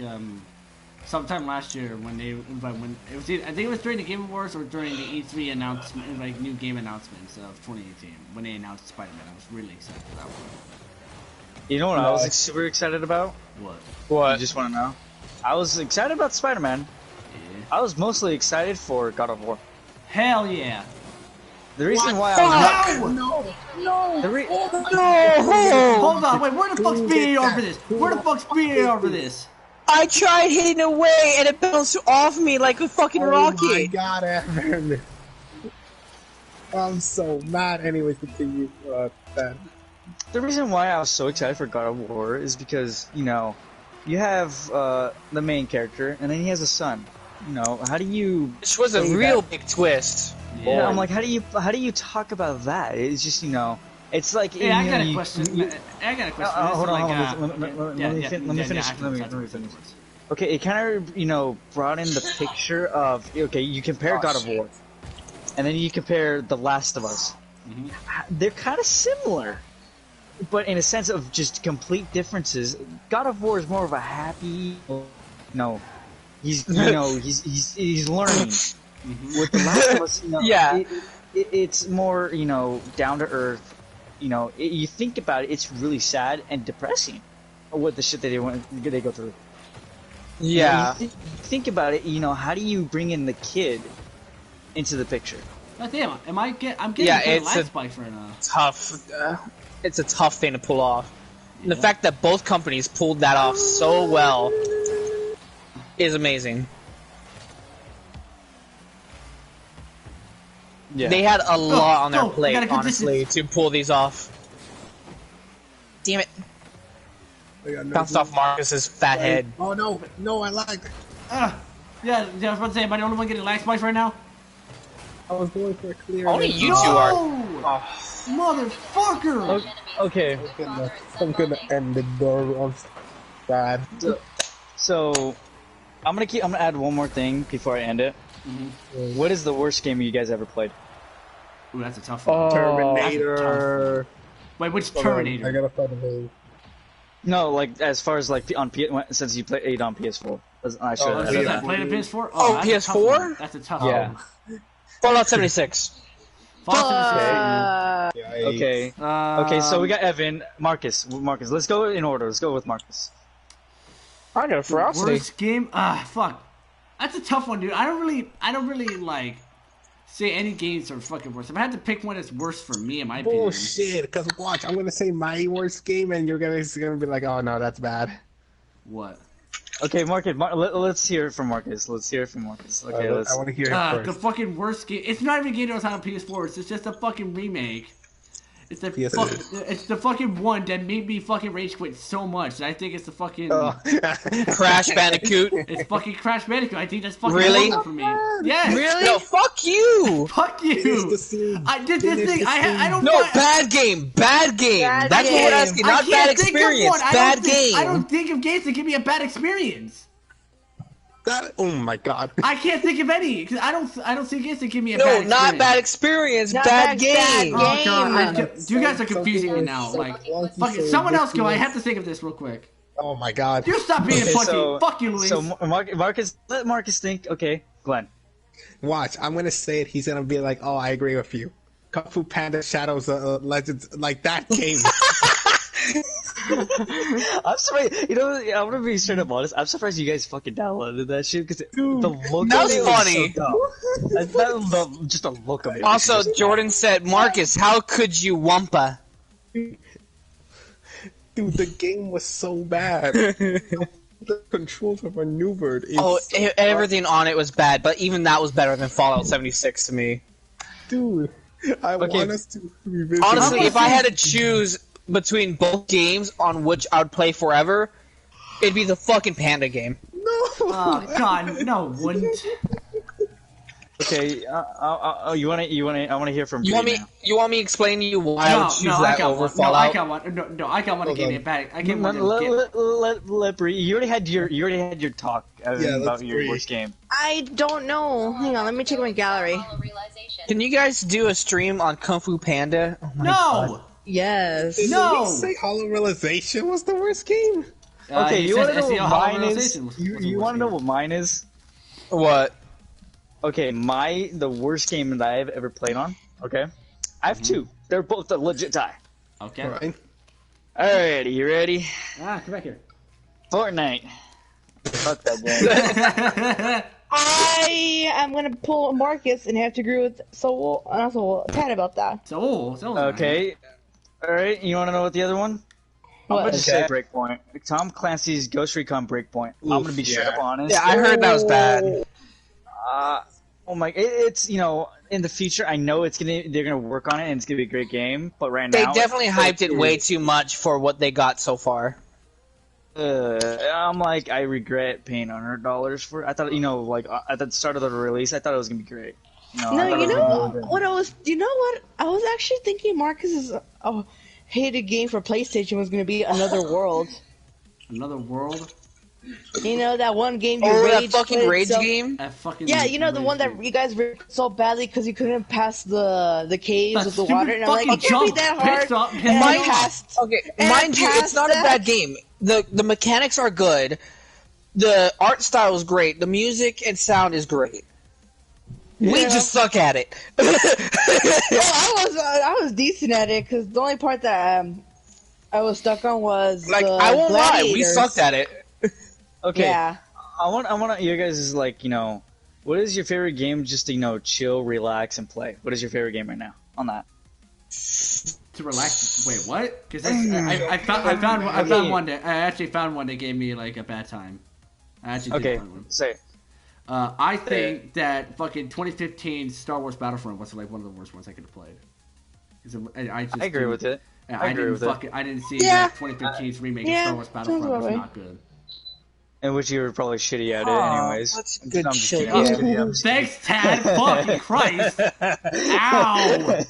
sometime last year when it was either, I think it was during the Game Awards or during the E3 announcement, like new game announcements of 2018 when they announced Spider-Man. I was really excited for that one. You know what I was super excited about? What? You just want to know? I was excited about Spider-Man. Yeah. I was mostly excited for God of War. Hell yeah! The reason why I was No! Hold on, wait, where the fuck's BAR for this? Where the fuck's BAR for this? I tried hitting away and it bounced off me like a fucking rocket. Oh my god, Evan. I'm so mad. Anyways, continue. That. The reason why I was so excited for God of War is because, you have the main character, and then he has a son. How do you... This was a real big twist. Yeah, I'm like, how do you talk about that? It's just, it's like... Hey, I got a question. Hold on. Let me finish. Okay, it kind of, brought in the picture of... Okay, you compare God of War, and then you compare The Last of Us. Mm-hmm. They're kind of similar. But in a sense of just complete differences, God of War is more of a happy. He's he's learning. Mm-hmm. With The Last of Us, Yeah. It's more down to earth. You think about it, it's really sad and depressing. What the shit that they go through. Yeah. You think about it. How do you bring in the kid into the picture? God damn, I'm getting a lag spike right now. Tough. It's a tough thing to pull off. And the fact that both companies pulled that off so well is amazing. Yeah. They had a lot on their plate, gotta go honestly, to pull these off. Damn it. Bounced off Marcus's fat head. Oh no, I lagged. Yeah, I was about to say, am I the only one getting lag spikes right now? I was going for a clear. Only you two are. Oh. Motherfucker! Okay. I'm gonna end the door. I'm bad. So, I'm gonna add one more thing before I end it. Mm-hmm. What is the worst game you guys ever played? Ooh, that's a tough one. Terminator. Wait, which Terminator? I gotta find the name. No, like as far as like since you played on PS4. Since I played on PS4? Oh, that's PS4? That's a tough Yeah. one. Fallout 76. Fallout 76. Okay. Okay, so we got Evan, Marcus. Let's go in order. Let's go with Marcus. I got a ferocity. Worst game? Fuck. That's a tough one, dude. I don't really like say any games are fucking worst. If I had to pick one that's worse for me, in my opinion. Bullshit. Because watch, I'm gonna say my worst game, and you're gonna be like, oh no, that's bad. What? Okay, Marcus. Let's hear it from Marcus. Okay, I want to hear it first. The fucking worst game. It's not even a game that was on PS4. It's just a fucking remake. It's the it's the fucking one that made me fucking rage quit so much that I think it's the fucking Crash Bandicoot. It's fucking Crash Bandicoot. I think that's fucking Really? horrible for me. Yes. Really? No, fuck you. Fuck you. I did this thing. I don't. No, bad game. Bad game. That's what we're asking. Not bad experience. Bad game. I don't think of games that give me a bad experience. Oh my god. I can't think of any because I don't see games that give me a No, bad experience. not bad experience. Bad game. Oh god, you guys are confusing me now. Like, fuck it. Someone else go. I have to think of this real quick. Oh my god. You stop being Okay, punky. Fuck you, Luis. So Marcus, let Marcus think. Okay, Glenn. Watch, I'm gonna say it. He's gonna be like, "Oh, I agree with you." Kung Fu Panda Shadows Legends, like that game. I'm surprised. You know, I'm gonna be straight up honest. I'm surprised you guys fucking downloaded that shit because the look. That of was it funny. Was so dumb. Just the look of it. Also, Jordan said, "Marcus, how could you wumpa?" Dude, the game was so bad. The controls were maneuvered. Everything on it was bad, but even that was better than Fallout 76 to me. Dude, I want us to revisit. Honestly, if I had to choose between both games on which I would play forever, it'd be the fucking Panda game. No. Oh God, no, wouldn't. Okay, I want to hear from You want me? now. You want me to explain to you why I would choose that over Fallout? I got one. No, I got one that gave me a bad. I gave one. Let Bree. You already had your talk about your worst game. I don't know. Hang on, let me check my gallery. Can you guys do a stream on Kung Fu Panda? Oh my God. No. Yes. Did No. we say Hollow Realization was the worst game? Okay, you want to know SEO what Hollow mine is? Realization was the You worst want to know game. what mine is? What? Okay, the worst game that I've ever played on. Okay, I have two. They're both a legit tie. Okay. Right. Alrighty, you ready? Ah, come back here. Fortnite. Fuck that game. I am gonna pull Marcus and have to agree with Tad about that. So. Okay. Alright, you want to know what the other one? I'm What? gonna just say Breakpoint. Tom Clancy's Ghost Recon Breakpoint. I'm gonna be straight up honest. Yeah, I heard that was bad. Oh my! It's in the future. I know they're gonna work on it and it's gonna be a great game. But right They now, definitely hyped it way too much for what they got so far. I'm like, I regret paying $100 for it. I thought, at the start of the release, I thought it was gonna be great. What I was. You know what? I was actually thinking Marcus's hated game for PlayStation was gonna be Another World. Another World. You know that one game you that raged fucking with, Rage so- game? That fucking. Yeah, you know the one that you guys raged so badly because you couldn't pass the caves with the water, and I'm like, it can't be that hard. And I passed. Okay, and mind you, it's not a that. bad game. The mechanics are good. The art style is great. The music and sound is great. We Yeah. just suck at it. Well, I was decent at it because the only part that I was stuck on was Like, the I won't lie, we gladiators. sucked at it. Okay. Yeah. I want you guys is like, what is your favorite game just to, chill, relax, and play? What is your favorite game right now on that? To relax. Wait, what? Because I found one that I actually found one that gave me like a bad time. I actually did find one. Say it. I think that fucking 2015 Star Wars Battlefront was like one of the worst ones I could have played. I agree with it. I didn't see Yeah. that 2015's remake Yeah, of Star Wars Battlefront sounds was right. not good. In which you were probably shitty at it anyways. That's a good I'm just shit. kidding. I'm just Thanks, Tad. Fucking Christ. Ow.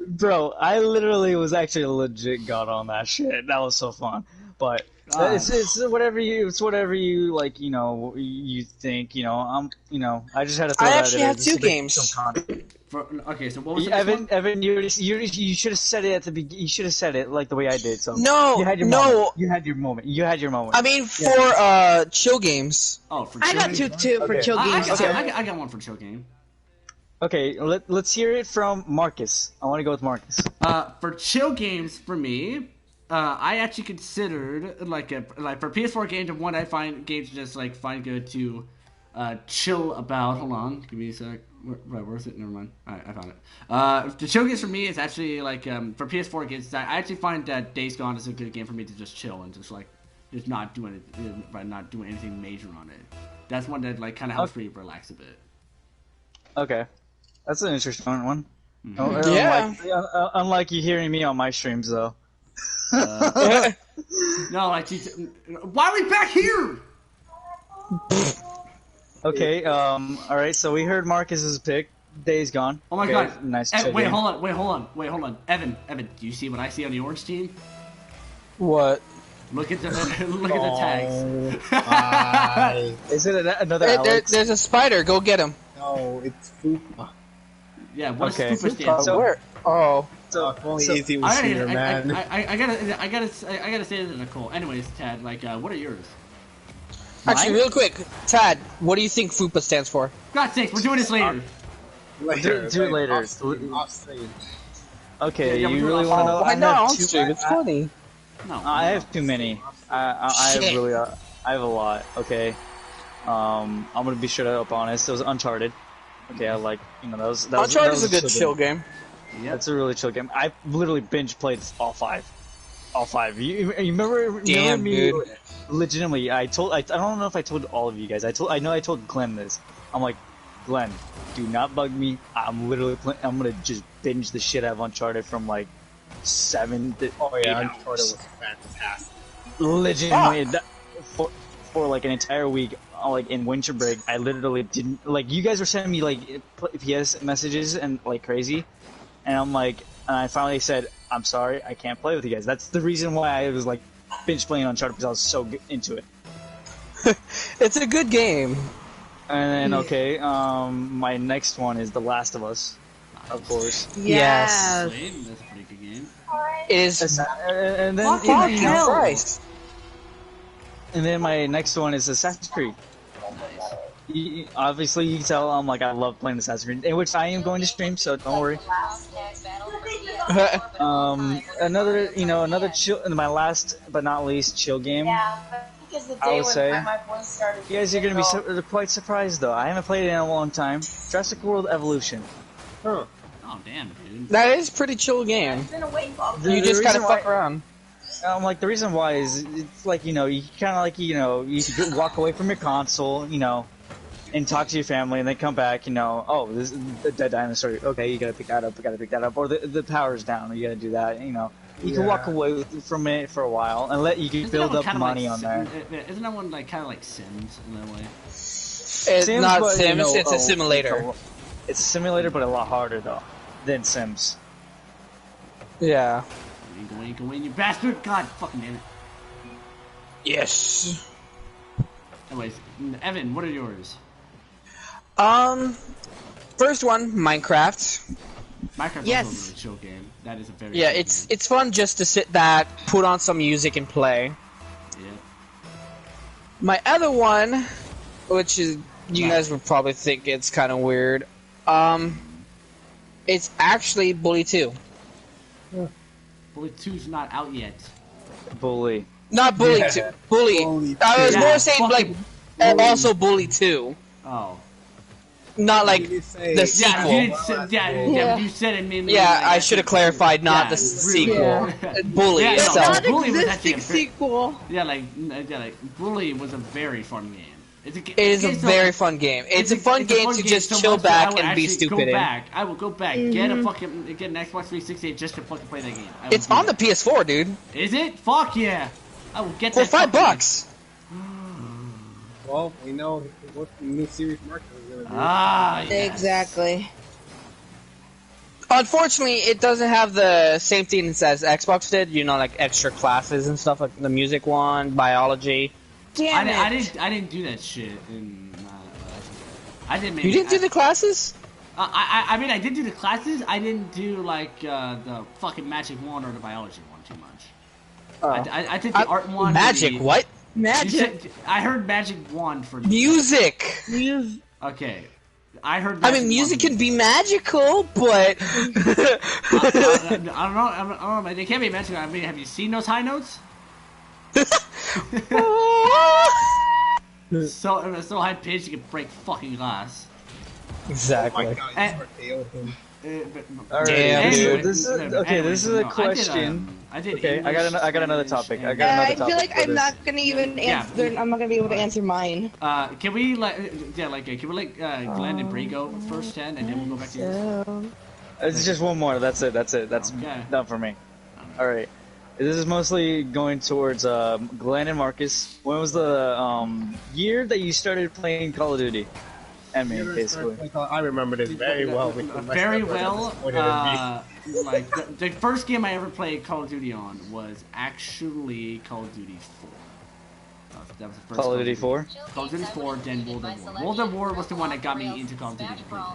Bro, I literally was actually a legit god on that shit. That was so fun. But it's whatever you like, you think, I just had to throw I that actually in have just two to make games. some content. Okay, so what was the next one? Evan, you should have said it at the beginning. You should have said it like the way I did. So No, you had your no. moment. You had your moment. I mean, for chill games. Oh, for I chill got games? two for chill games too. I got one for chill game. Okay, let's hear it from Marcus. I want to go with Marcus. For chill games, for me, I actually considered like for PS4 games, the one I find games just like find good to chill about. Hold on, give me a sec. Where is it? Never mind. Alright, I found it. The chill games for me is actually like for PS4 games. I actually find that Days Gone is a good game for me to just chill and just not doing anything major on it. That's one that like kind of helps me relax a bit. Okay, that's an interesting one. Yeah. Unlike you hearing me on my streams though. No, like why are we back here? Okay, alright, so we heard Marcus's pick, Days Gone. Oh my Okay, god. nice. Wait, hold on. Evan, do you see what I see on the orange team? What? Look at the tags. Is it another Alex? There's a spider. Go get him. No, it's Fupa. Yeah, what Okay. does Fupa stand for? Where? Oh. If only Izzy was here, man. I gotta say this to Nicole. Anyways, Tad, like, what are yours? Actually, real quick, Tad, what do you think FUPA stands for? God's sakes, we're doing this later. Later, do it later. Off stage. Okay, Yeah, we you do really it want to off- know? I know, on have two- stream. It's funny. No. I have too many. I Shit. really I have a lot. Okay. I'm gonna be straight up honest. It was Uncharted. Okay, I like that was Uncharted is a good chill chill game. Yep. That's a really chill game. I literally binge played all five. All five. You remember Damn, me? dude. Legitimately, I don't know if I told all of you guys. I know I told Glenn this. I'm like, Glenn, do not bug me. I'm literally I'm gonna just binge the shit out of Uncharted from like 7 to 8 Uncharted hours. was fantastic. Legitimately, for like an entire week, like in winter break, I literally didn't like. You guys were sending me like PS messages and like crazy, and I'm like, and I finally said, I'm sorry, I can't play with you guys. That's the reason why I was like binge playing Uncharted, because I was so into it. It's a good game. And then okay, my next one is The Last of Us, of course. Yes. That's a pretty good game. It is. And then Fucking hell. Christ. And then my next one is Assassin's Creed. Obviously, you can tell I'm like I love playing Assassin's Creed, in which I am going to stream, so don't worry. Another chill. My last but not least chill game. I would say. You guys are gonna be quite surprised though. I haven't played it in a long time. Jurassic World Evolution. Huh. Oh damn, dude. That is a pretty chill game. You just kind of fuck around. Like the reason why is it's like you kind of like you could walk away from your console, and talk to your family, and then come back, oh, this is a dead dinosaur. Okay, you gotta pick that up, or the power's down, you gotta do that. You can walk away from it for a while and you can build up money on there. Isn't that one like kind of like Sims in that way? It's not Sims. It's a simulator. It's a simulator, but a lot harder though than Sims. Yeah. Go in, you bastard! God, fucking damn it. Yes. Anyways, Evan, what are yours? First one, Minecraft. Minecraft's Yes. also a really chill game. That is a very Yeah, chill it's game. fun just to sit back, put on some music, and play. Yeah. My other one, which is you guys would probably think it's kind of weird. It's actually Bully 2. Bully 2's not out yet. Bully. Not Bully Yeah. 2. Bully. Bully I was 2. more saying like fucking also Bully 2. Oh. Not like You did say- the Yeah, sequel. you did say, yeah, you said it made me. Yeah, like, I should have clarified, not the really- sequel. Yeah. Bully Yeah, no, itself. Bully was actually Non-existing a very- sequel. Yeah, like Bully was a very fun game. It is a very fun game. It's a fun game to just so chill much that I back would and be actually stupid in. I will go back, get an Xbox 360 just to fucking play that game. I will It's do on the that. PS4, dude. Is it? Fuck yeah! I will get For that. fucking- $5. Well, we know what the new series market is going to be. Ah, yes. Exactly. Unfortunately, it doesn't have the same things as Xbox did. Like extra classes and stuff, like the music one, biology. Damn it. I didn't do that shit in. I didn't. You didn't do the classes? I mean, I did do the classes. I didn't do like the fucking magic one or the biology one too much. I did the art one. Magic, what? You Magic. said, I heard magic one for Music! Okay, I heard. I Magic mean, music one. can be magical, but... I don't know. Man. They can't be magical. I mean, have you seen those high notes? So high pitched you can break fucking glass. Exactly. Oh my god, you And- RKO'd him. Alright, Damn, dude. dude. This is a question. I did. Okay, I got another topic. I and- got another I feel topic like for I'm this. not gonna even answer. I'm not gonna be able to answer mine. Can we can we let Glenn and Bree go first, and then we'll go back to yours? It's just one more. That's it. That's Okay. done for me. All right. This is mostly going towards Glenn and Marcus. When was the year that you started playing Call of Duty? And me, basically. I remember this very well. Very well. Like the first game I ever played Call of Duty on was actually Call of Duty 4. That was the first Call of Duty 4? Call of Duty 4, then World at War. World at War was the one that got me into Call of Duty completely.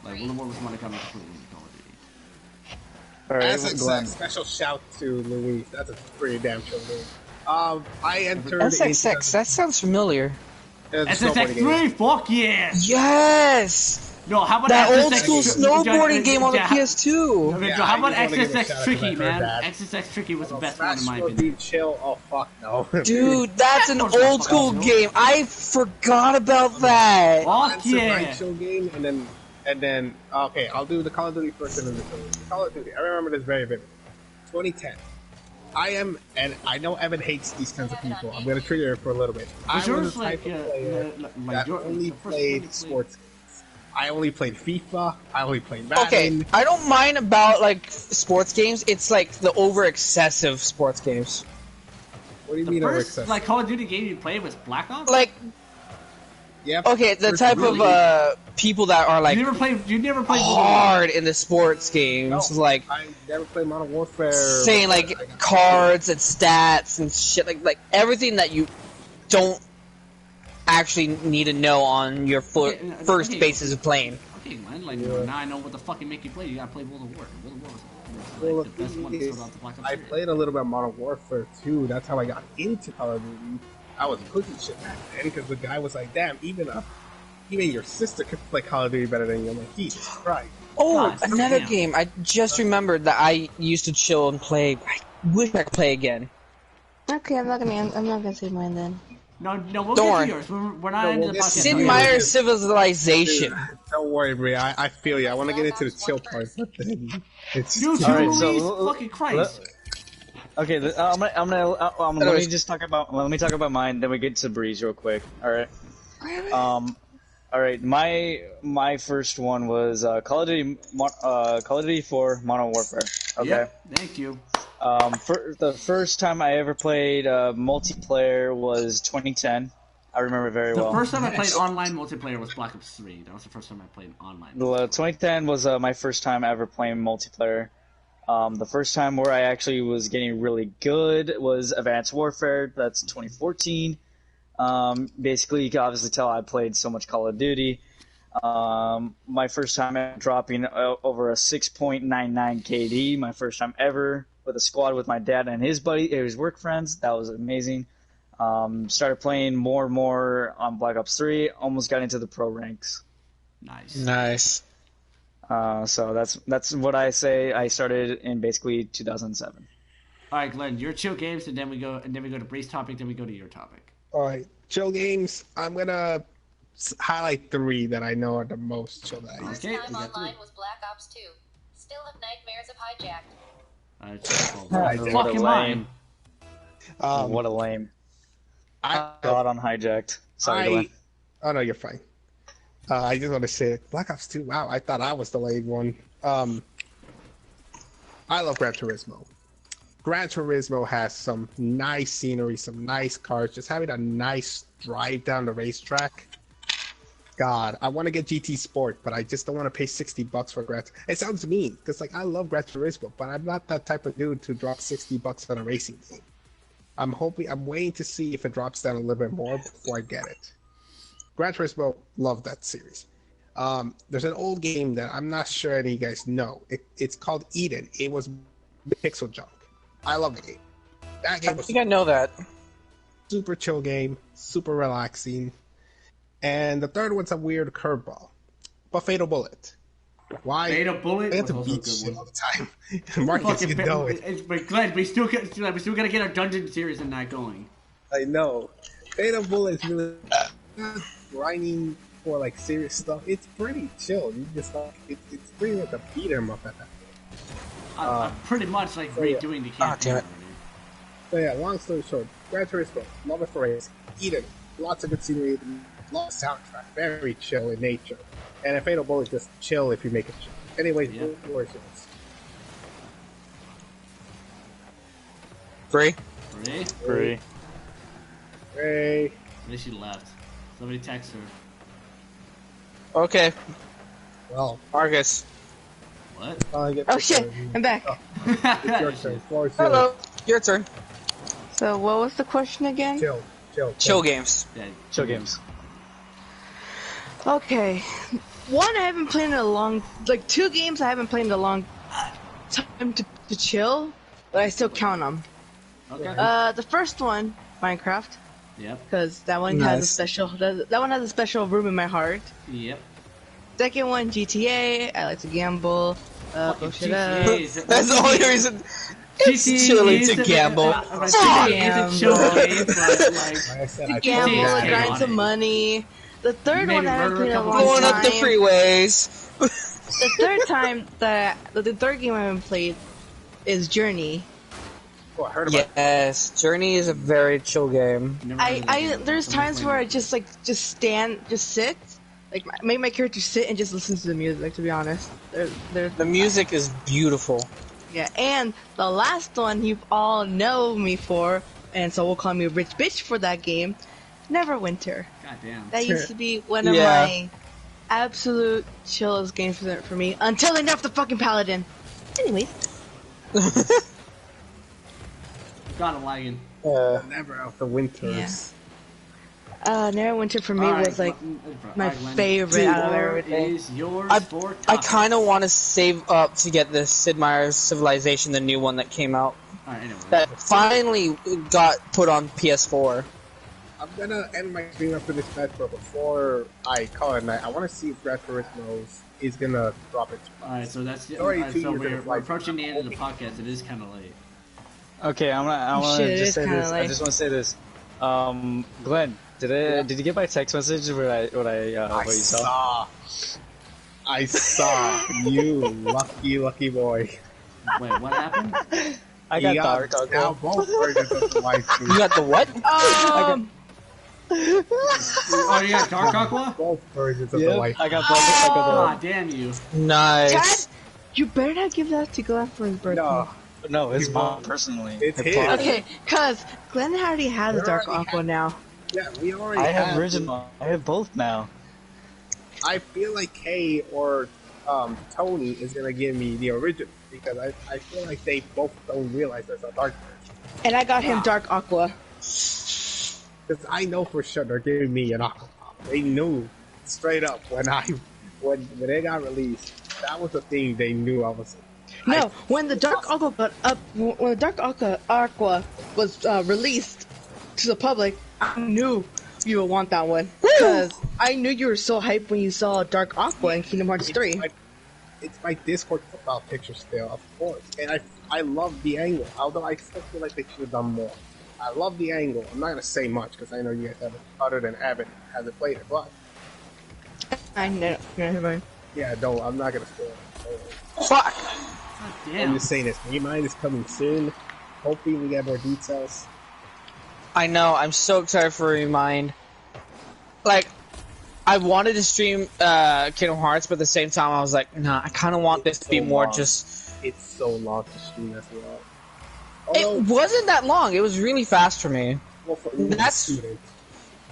Like World at War was the one that got me completely into Call of Duty. Alright, Glenn. Special shout to Luis. That's a pretty damn chill game. I entered SXX, that sounds familiar. into the snowboarding game. SSX3, fuck yeah! Yes! No, how about That old XSX school snowboarding game on the PS2. Okay, Yeah, so how I about just wanna give a XSX shout out Tricky, 'cause I heard man? that. XSX Tricky was the best Smash one in my Bros. opinion. Beat Chill. Oh fuck no. Dude, that's an old school game. I forgot about that. Oh That's a very yeah. chill game, and then okay, I'll do the Call of Duty first and then the Call of Duty. I remember this very vividly. 2010. And I know Evan hates these kinds of people. I'm gonna trigger it for a little bit. I Was was yours the type like, of player that only played sports games. I only played FIFA. I only played Madden. Okay, I don't mind about like sports games. It's like the over excessive sports games. What do you The mean over first excessive? like Call of Duty game you played was Black Ops. Like, Yep. okay, the First type really- of people that are like You never played hard in the sports games, No, like I never played Modern Warfare. saying like cards and stats and shit, like everything that you don't actually need to know on your first okay. basis of playing. Okay, man. Like Yeah. now I know what the fucking make you play. You gotta play World of War. World of War was Well, like the best one to start off the Black Ops I series. played a little bit of Modern Warfare too. That's how I got into Call of Duty. I was pushing shit back then because the guy was like, "Damn, even your sister could play Call of Duty better than you." I'm like, Jesus Christ. Oh, God another damn. game. I just remembered that I used to chill and play. I wish I could play again. Okay, I'm not gonna say mine then. No, we'll Don't get worry. to yours. We're not No, into we'll the get to podcast. Sid Yeah. Meier's Civilization. Don't worry, Brie. I feel you. I want to get into the chill part, but then it's You too- two, Alright, so- Louise, fucking Christ. Okay, let me just talk about mine. Then we get to Breeze real quick. All right. All right. My first one was Call of Duty 4 Modern Warfare. Okay. Yep, thank you. For the first time I ever played multiplayer was 2010. I remember very The well. first time I played online multiplayer was Black Ops 3. That was the first time I played online. 2010 was my first time ever playing multiplayer. The first time where I actually was getting really good was Advanced Warfare. That's 2014. Basically, you can obviously tell I played so much Call of Duty. My first time ever dropping over a 6.99 KD. My first time ever with a squad with my dad and his work friends. That was amazing. Started playing more and more on Black Ops 3. Almost got into the pro ranks. Nice. So that's what I say. I started in basically 2007. All right, Glenn, your chill games, and then we go to Bree's topic, then we go to your topic. All right, chill games. I'm gonna highlight 3 that I know are the most chill that I use. First Okay, time we got online three. was Black Ops 2. Still have nightmares of hijacked. Hijacked. Fucking mine. What a lame. I God on hijacked. Sorry, Glenn. oh no, you're fine. I just want to say Black Ops 2. Wow, I thought I was the late one. I love Gran Turismo. Gran Turismo has some nice scenery, some nice cars. Just having a nice drive down the racetrack. God, I want to get GT Sport, but I just don't want to pay $60 for Gran. It sounds mean because like I love Gran Turismo, but I'm not that type of dude to drop $60 on a racing game. I'm waiting to see if it drops down a little bit more before I get it. Gran Turismo, love that series. There's an old game that I'm not sure any of you guys know. It's called Eden. It was pixel junk. I love the game. That game I was think I know that. super chill game, super relaxing. And the third one's a weird curveball, but Fatal Bullet. Why? Fatal Bullet I have to was also a beat good shit one. all the time. Marcus, you know it. But Glenn, we still gotta get our dungeon series and that going. I know. Fatal Bullet is really grinding for like serious stuff. It's pretty chill. You just like it's pretty much a beat 'em up at that. I'm pretty much like redoing the campaign. damn it. So yeah, long story short, Gran Turismo, love it for race. Eden, lots of good scenery, lots of soundtrack, very chill in nature. And a Fatal Bullet just chill if you make it chill. Anyways, Yeah. where's yours? 3. Ray? Free. Hey, At least she left. Somebody text her. Okay, well, Marcus. What? I get Oh shit, I'm back. It's your turn. Floor is yours. Hello. Your turn. So what was the question again? Chill games. Yeah, Chill games. Okay. One I haven't played in a long, like 2 games I haven't played in a long time to chill, but I still count them. Okay. The first one, Minecraft, Yep. because that one has a Nice. special, that one has a special room in my heart. Yep. Second one, GTA. I like to gamble. Fucking Shit up. GTA is- That's the only reason. It's GTA chilling is to a- gamble. GTA is a chill game, but like Like I said, I Gamble, GTA is played grind chaotic. some money. The third Maybe one I haven't murder a played in a couple long Blowing time. up the freeways. The third time the third game I haven't played is Journey. Oh, I heard about Yes, Journey is a very chill game. never heard of that game. There's Somebody times played where I it. just sit, like make my character sit and just listen to the music. To be honest, The music is beautiful. yeah. And the last one you all know me for, and so will call me a rich bitch for that game. Neverwinter. God damn. That used to be one of Yeah. my absolute chillest games for me until they nerfed the fucking paladin. Anyways, God, I'm lagging. Never Out the Winters. Neverwinter for me was like my favorite Dude, out of everything. Is yours I, for I topics. kind of want to save up to get this Sid Meier's Civilization, the new one that came out. Alright, anyway. That finally got put on PS4. I'm gonna end my stream after this match, but before I call it night, I want to see if Gran Turismo is gonna drop it. Alright, so that's Already alright, 2 so years we're of life. approaching the end of the podcast. It is kind of late. Okay, I want Shit, to it just is say kinda this. I late. just want to say this. Glenn, did you get my text message what you saw? I saw you, lucky boy. Wait, what happened? I got You dark. now both versions of the live stream. You got the what? Oh, you got Dark Aqua? Both versions of the Yeah, live I got God damn you. Nice. You better not give that to Glenn for his birthday. No, No, it's mine personally. it's his. Okay, cause Glenn already has a Dark already Aqua now. Yeah, we already I have original. I have both now. I feel like Kay or Tony is gonna give me the original because I feel like they both don't realize there's a dark version. And I got him Dark Aqua. Because I know for sure they're giving me an Aqua Pop. They knew straight up when they got released. That was the thing they knew I was. No, when the Dark Aqua when the Dark Aqua was released to the public, I knew you would want that one because I knew you were so hyped when you saw Dark Aqua in Kingdom Hearts 3. It's my Discord profile picture still, of course, and I love the angle. Although I still feel like they should have done more. I love the angle. I'm not gonna say much because I know you guys haven't, other than Evan, hasn't played it. But I know. yeah, don't. I'm not gonna spoil it. Fuck. God I'm damn. just saying this. Remind is coming soon. Hopefully we get more details. I know. I'm so excited for Remind. Like, I wanted to stream Kingdom Hearts, but at the same time, I was like, nah. I kind of want this to be so more long. just. It's so long to stream as well. It Although, wasn't that long. It was really fast for me. well, for me, that's- student.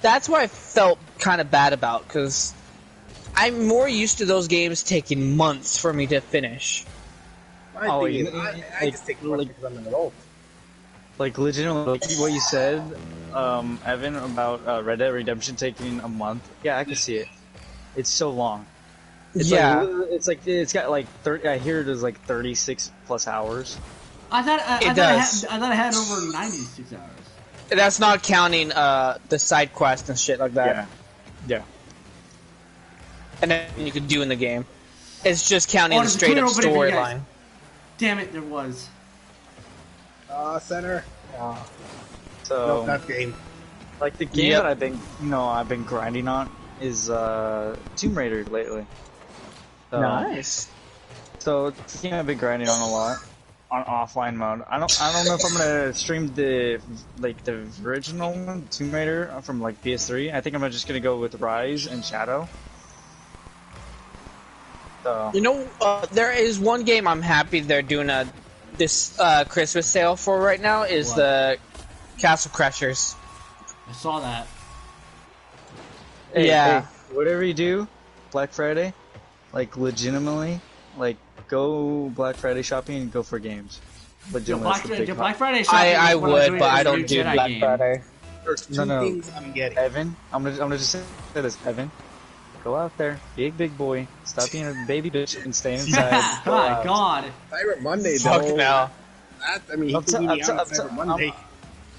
That's what I felt kind of bad about, because I'm more used to those games taking months for me to finish. My Oh, thing you- is, I like- just take months because I'm an adult. Like legitimately, like, what you said, Evan, about Red Dead Redemption taking a month. Yeah, I can see it. It's so long. It's Yeah. like it's got like 30. I hear it is like 36 plus hours. I thought does. I thought I had over 96 hours. That's not counting the side quests and shit like that. Yeah. And then you could do in the game. It's just counting Oh, the there's a straight up clear opening for you guys. storyline. Damn it, there was. Center. So No, that game. like the game Yep. that I've been grinding on is Tomb Raider lately. So, Nice. So it's a game I've been grinding on a lot on offline mode. I don't know if I'm gonna stream the original one, Tomb Raider from like PS3. I think I'm just gonna go with Rise and Shadow. So You know, there is one game I'm happy they're doing this Christmas sale for right now is What? the Castle Crashers. I saw that. Yeah. hey, whatever you do, Black Friday, like legitimately, like go Black Friday shopping and go for games. The Legitimately, that's the big Black Friday shopping I is what I'm would, doing but for I the don't new do Jedi Black game. Friday. There's two No. things I'm getting. Evan, I'm gonna just say this, Evan. Go out there, be a big boy, stop being a baby bitch and stay inside. Go My out. God. Cyber Monday, Fuck though. no. That, I mean, he Up to- took me up to- out up to- Cyber Monday.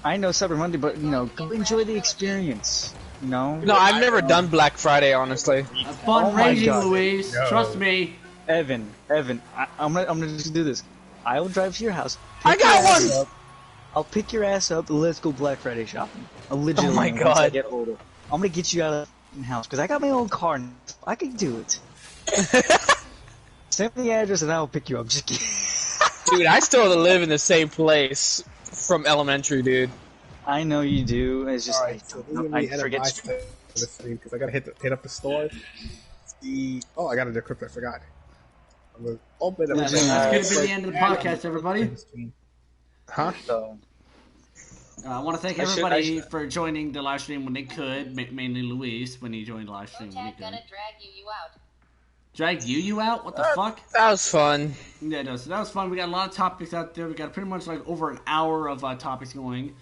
I know Cyber Monday, but you know, go enjoy the experience. No. No, I've never done Black Friday, honestly. Have fun Oh my raging, God. Luis. No. Trust me. Evan, I'm gonna just do this. I will drive to your house. I pick your got ass one! up, I'll pick your ass up. Let's go Black Friday shopping. Legitimately, Oh my once I God. get older, I'm gonna get you out of the house because I got my own car. And I can do it. Send me the address and I'll pick you up. Just kidding. Dude, I still live in the same place from elementary, dude. I know you do. It's just Alright, so this is gonna I be the end of my forget. stuff for the stream because I gotta hit up the store. See, I gotta decrypt. I forgot. I'm gonna open Yeah, everything. that's gonna be the end of the podcast, everybody. Huh? So, I want to thank I should- everybody for joining the live stream when they could. Mainly Luis when he joined the live stream when he Protag could. gonna drag you out. Drag you out? What the fuck? That was fun. Yeah, no, so that was fun. We got a lot of topics out there. We got pretty much like over an hour of topics going.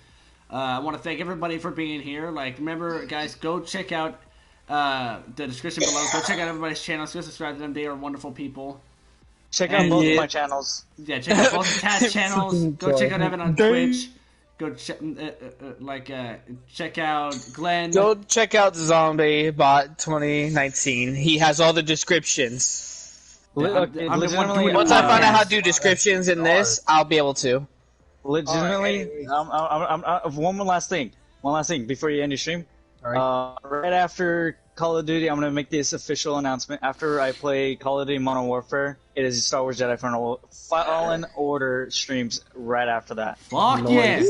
I want to thank everybody for being here. Like, remember, guys, go check out the description below. Go check out everybody's channels. Go subscribe to them. They are wonderful people. check out And both of yeah. my channels. Yeah, check out both the Taz channels. Go check out Evan on Twitch. Go check out Glenn. Go check out Zombie Bot 2019. He has all the descriptions. I'm the one doing Legitimately, it. Once I find out how to Yes. do descriptions in this, I'll be able to. legitimately, one last thing. One last thing before you end your stream. Alright. Right after Call of Duty, I'm gonna make this official announcement. After I play Call of Duty Modern Warfare, it is Star Wars Jedi Fallen Order streams right after that. Fuck yes.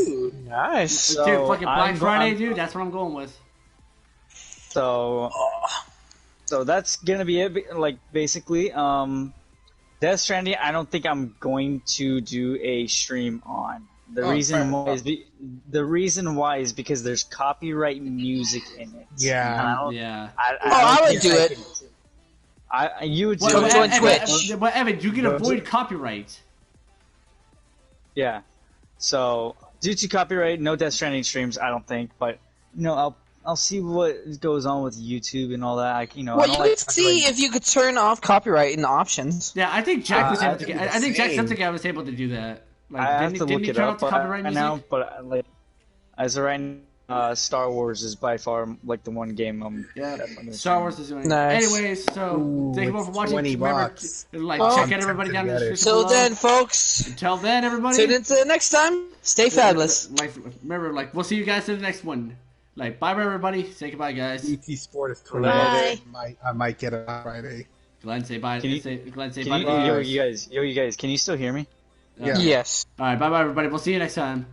Nice. Dude, So, fucking Black I'm- Friday, I'm- dude. That's what I'm going with. So that's gonna be it. Like basically, Death Stranding. I don't think I'm going to do a stream on. The reason why is because there's copyright music in it. Yeah. And I don't- Yeah. I would do it. You would do Well, it. join Evan, Twitch. but Evan, you can avoid copyright. Yeah. So due to copyright, no Death Stranding streams. I don't think, but I'll see what goes on with YouTube and all that. I Well, don't you like could see if you could turn off copyright in the options. Yeah, I think Jack was able I to. think I it's think insane. Jacksepticeye was able to do that. Like, I have to didn't look he it turn up off the copyright right music? now, but like as of right now, Star Wars is by far like the one game I'm Yeah, definitely Star Wars is doing. Nice. Anyways, so Ooh, thank you all for it's watching. 20 Remember, bucks. like Oh, check I'm out everybody tempted down to in the get it. description Till below. then, folks. Until then, everybody. Tune into the next time. Stay fabulous. Like, remember, like we'll see you guys in the next one. Like, bye, everybody. Say goodbye, guys. ET Sport is 20. Bye. I might get it on Friday. Glenn, say bye. Can you- Glenn, say Can bye. you, to yo, viewers. you guys, can you still hear me? Yeah. Yes. All right, bye, bye, everybody. We'll see you next time.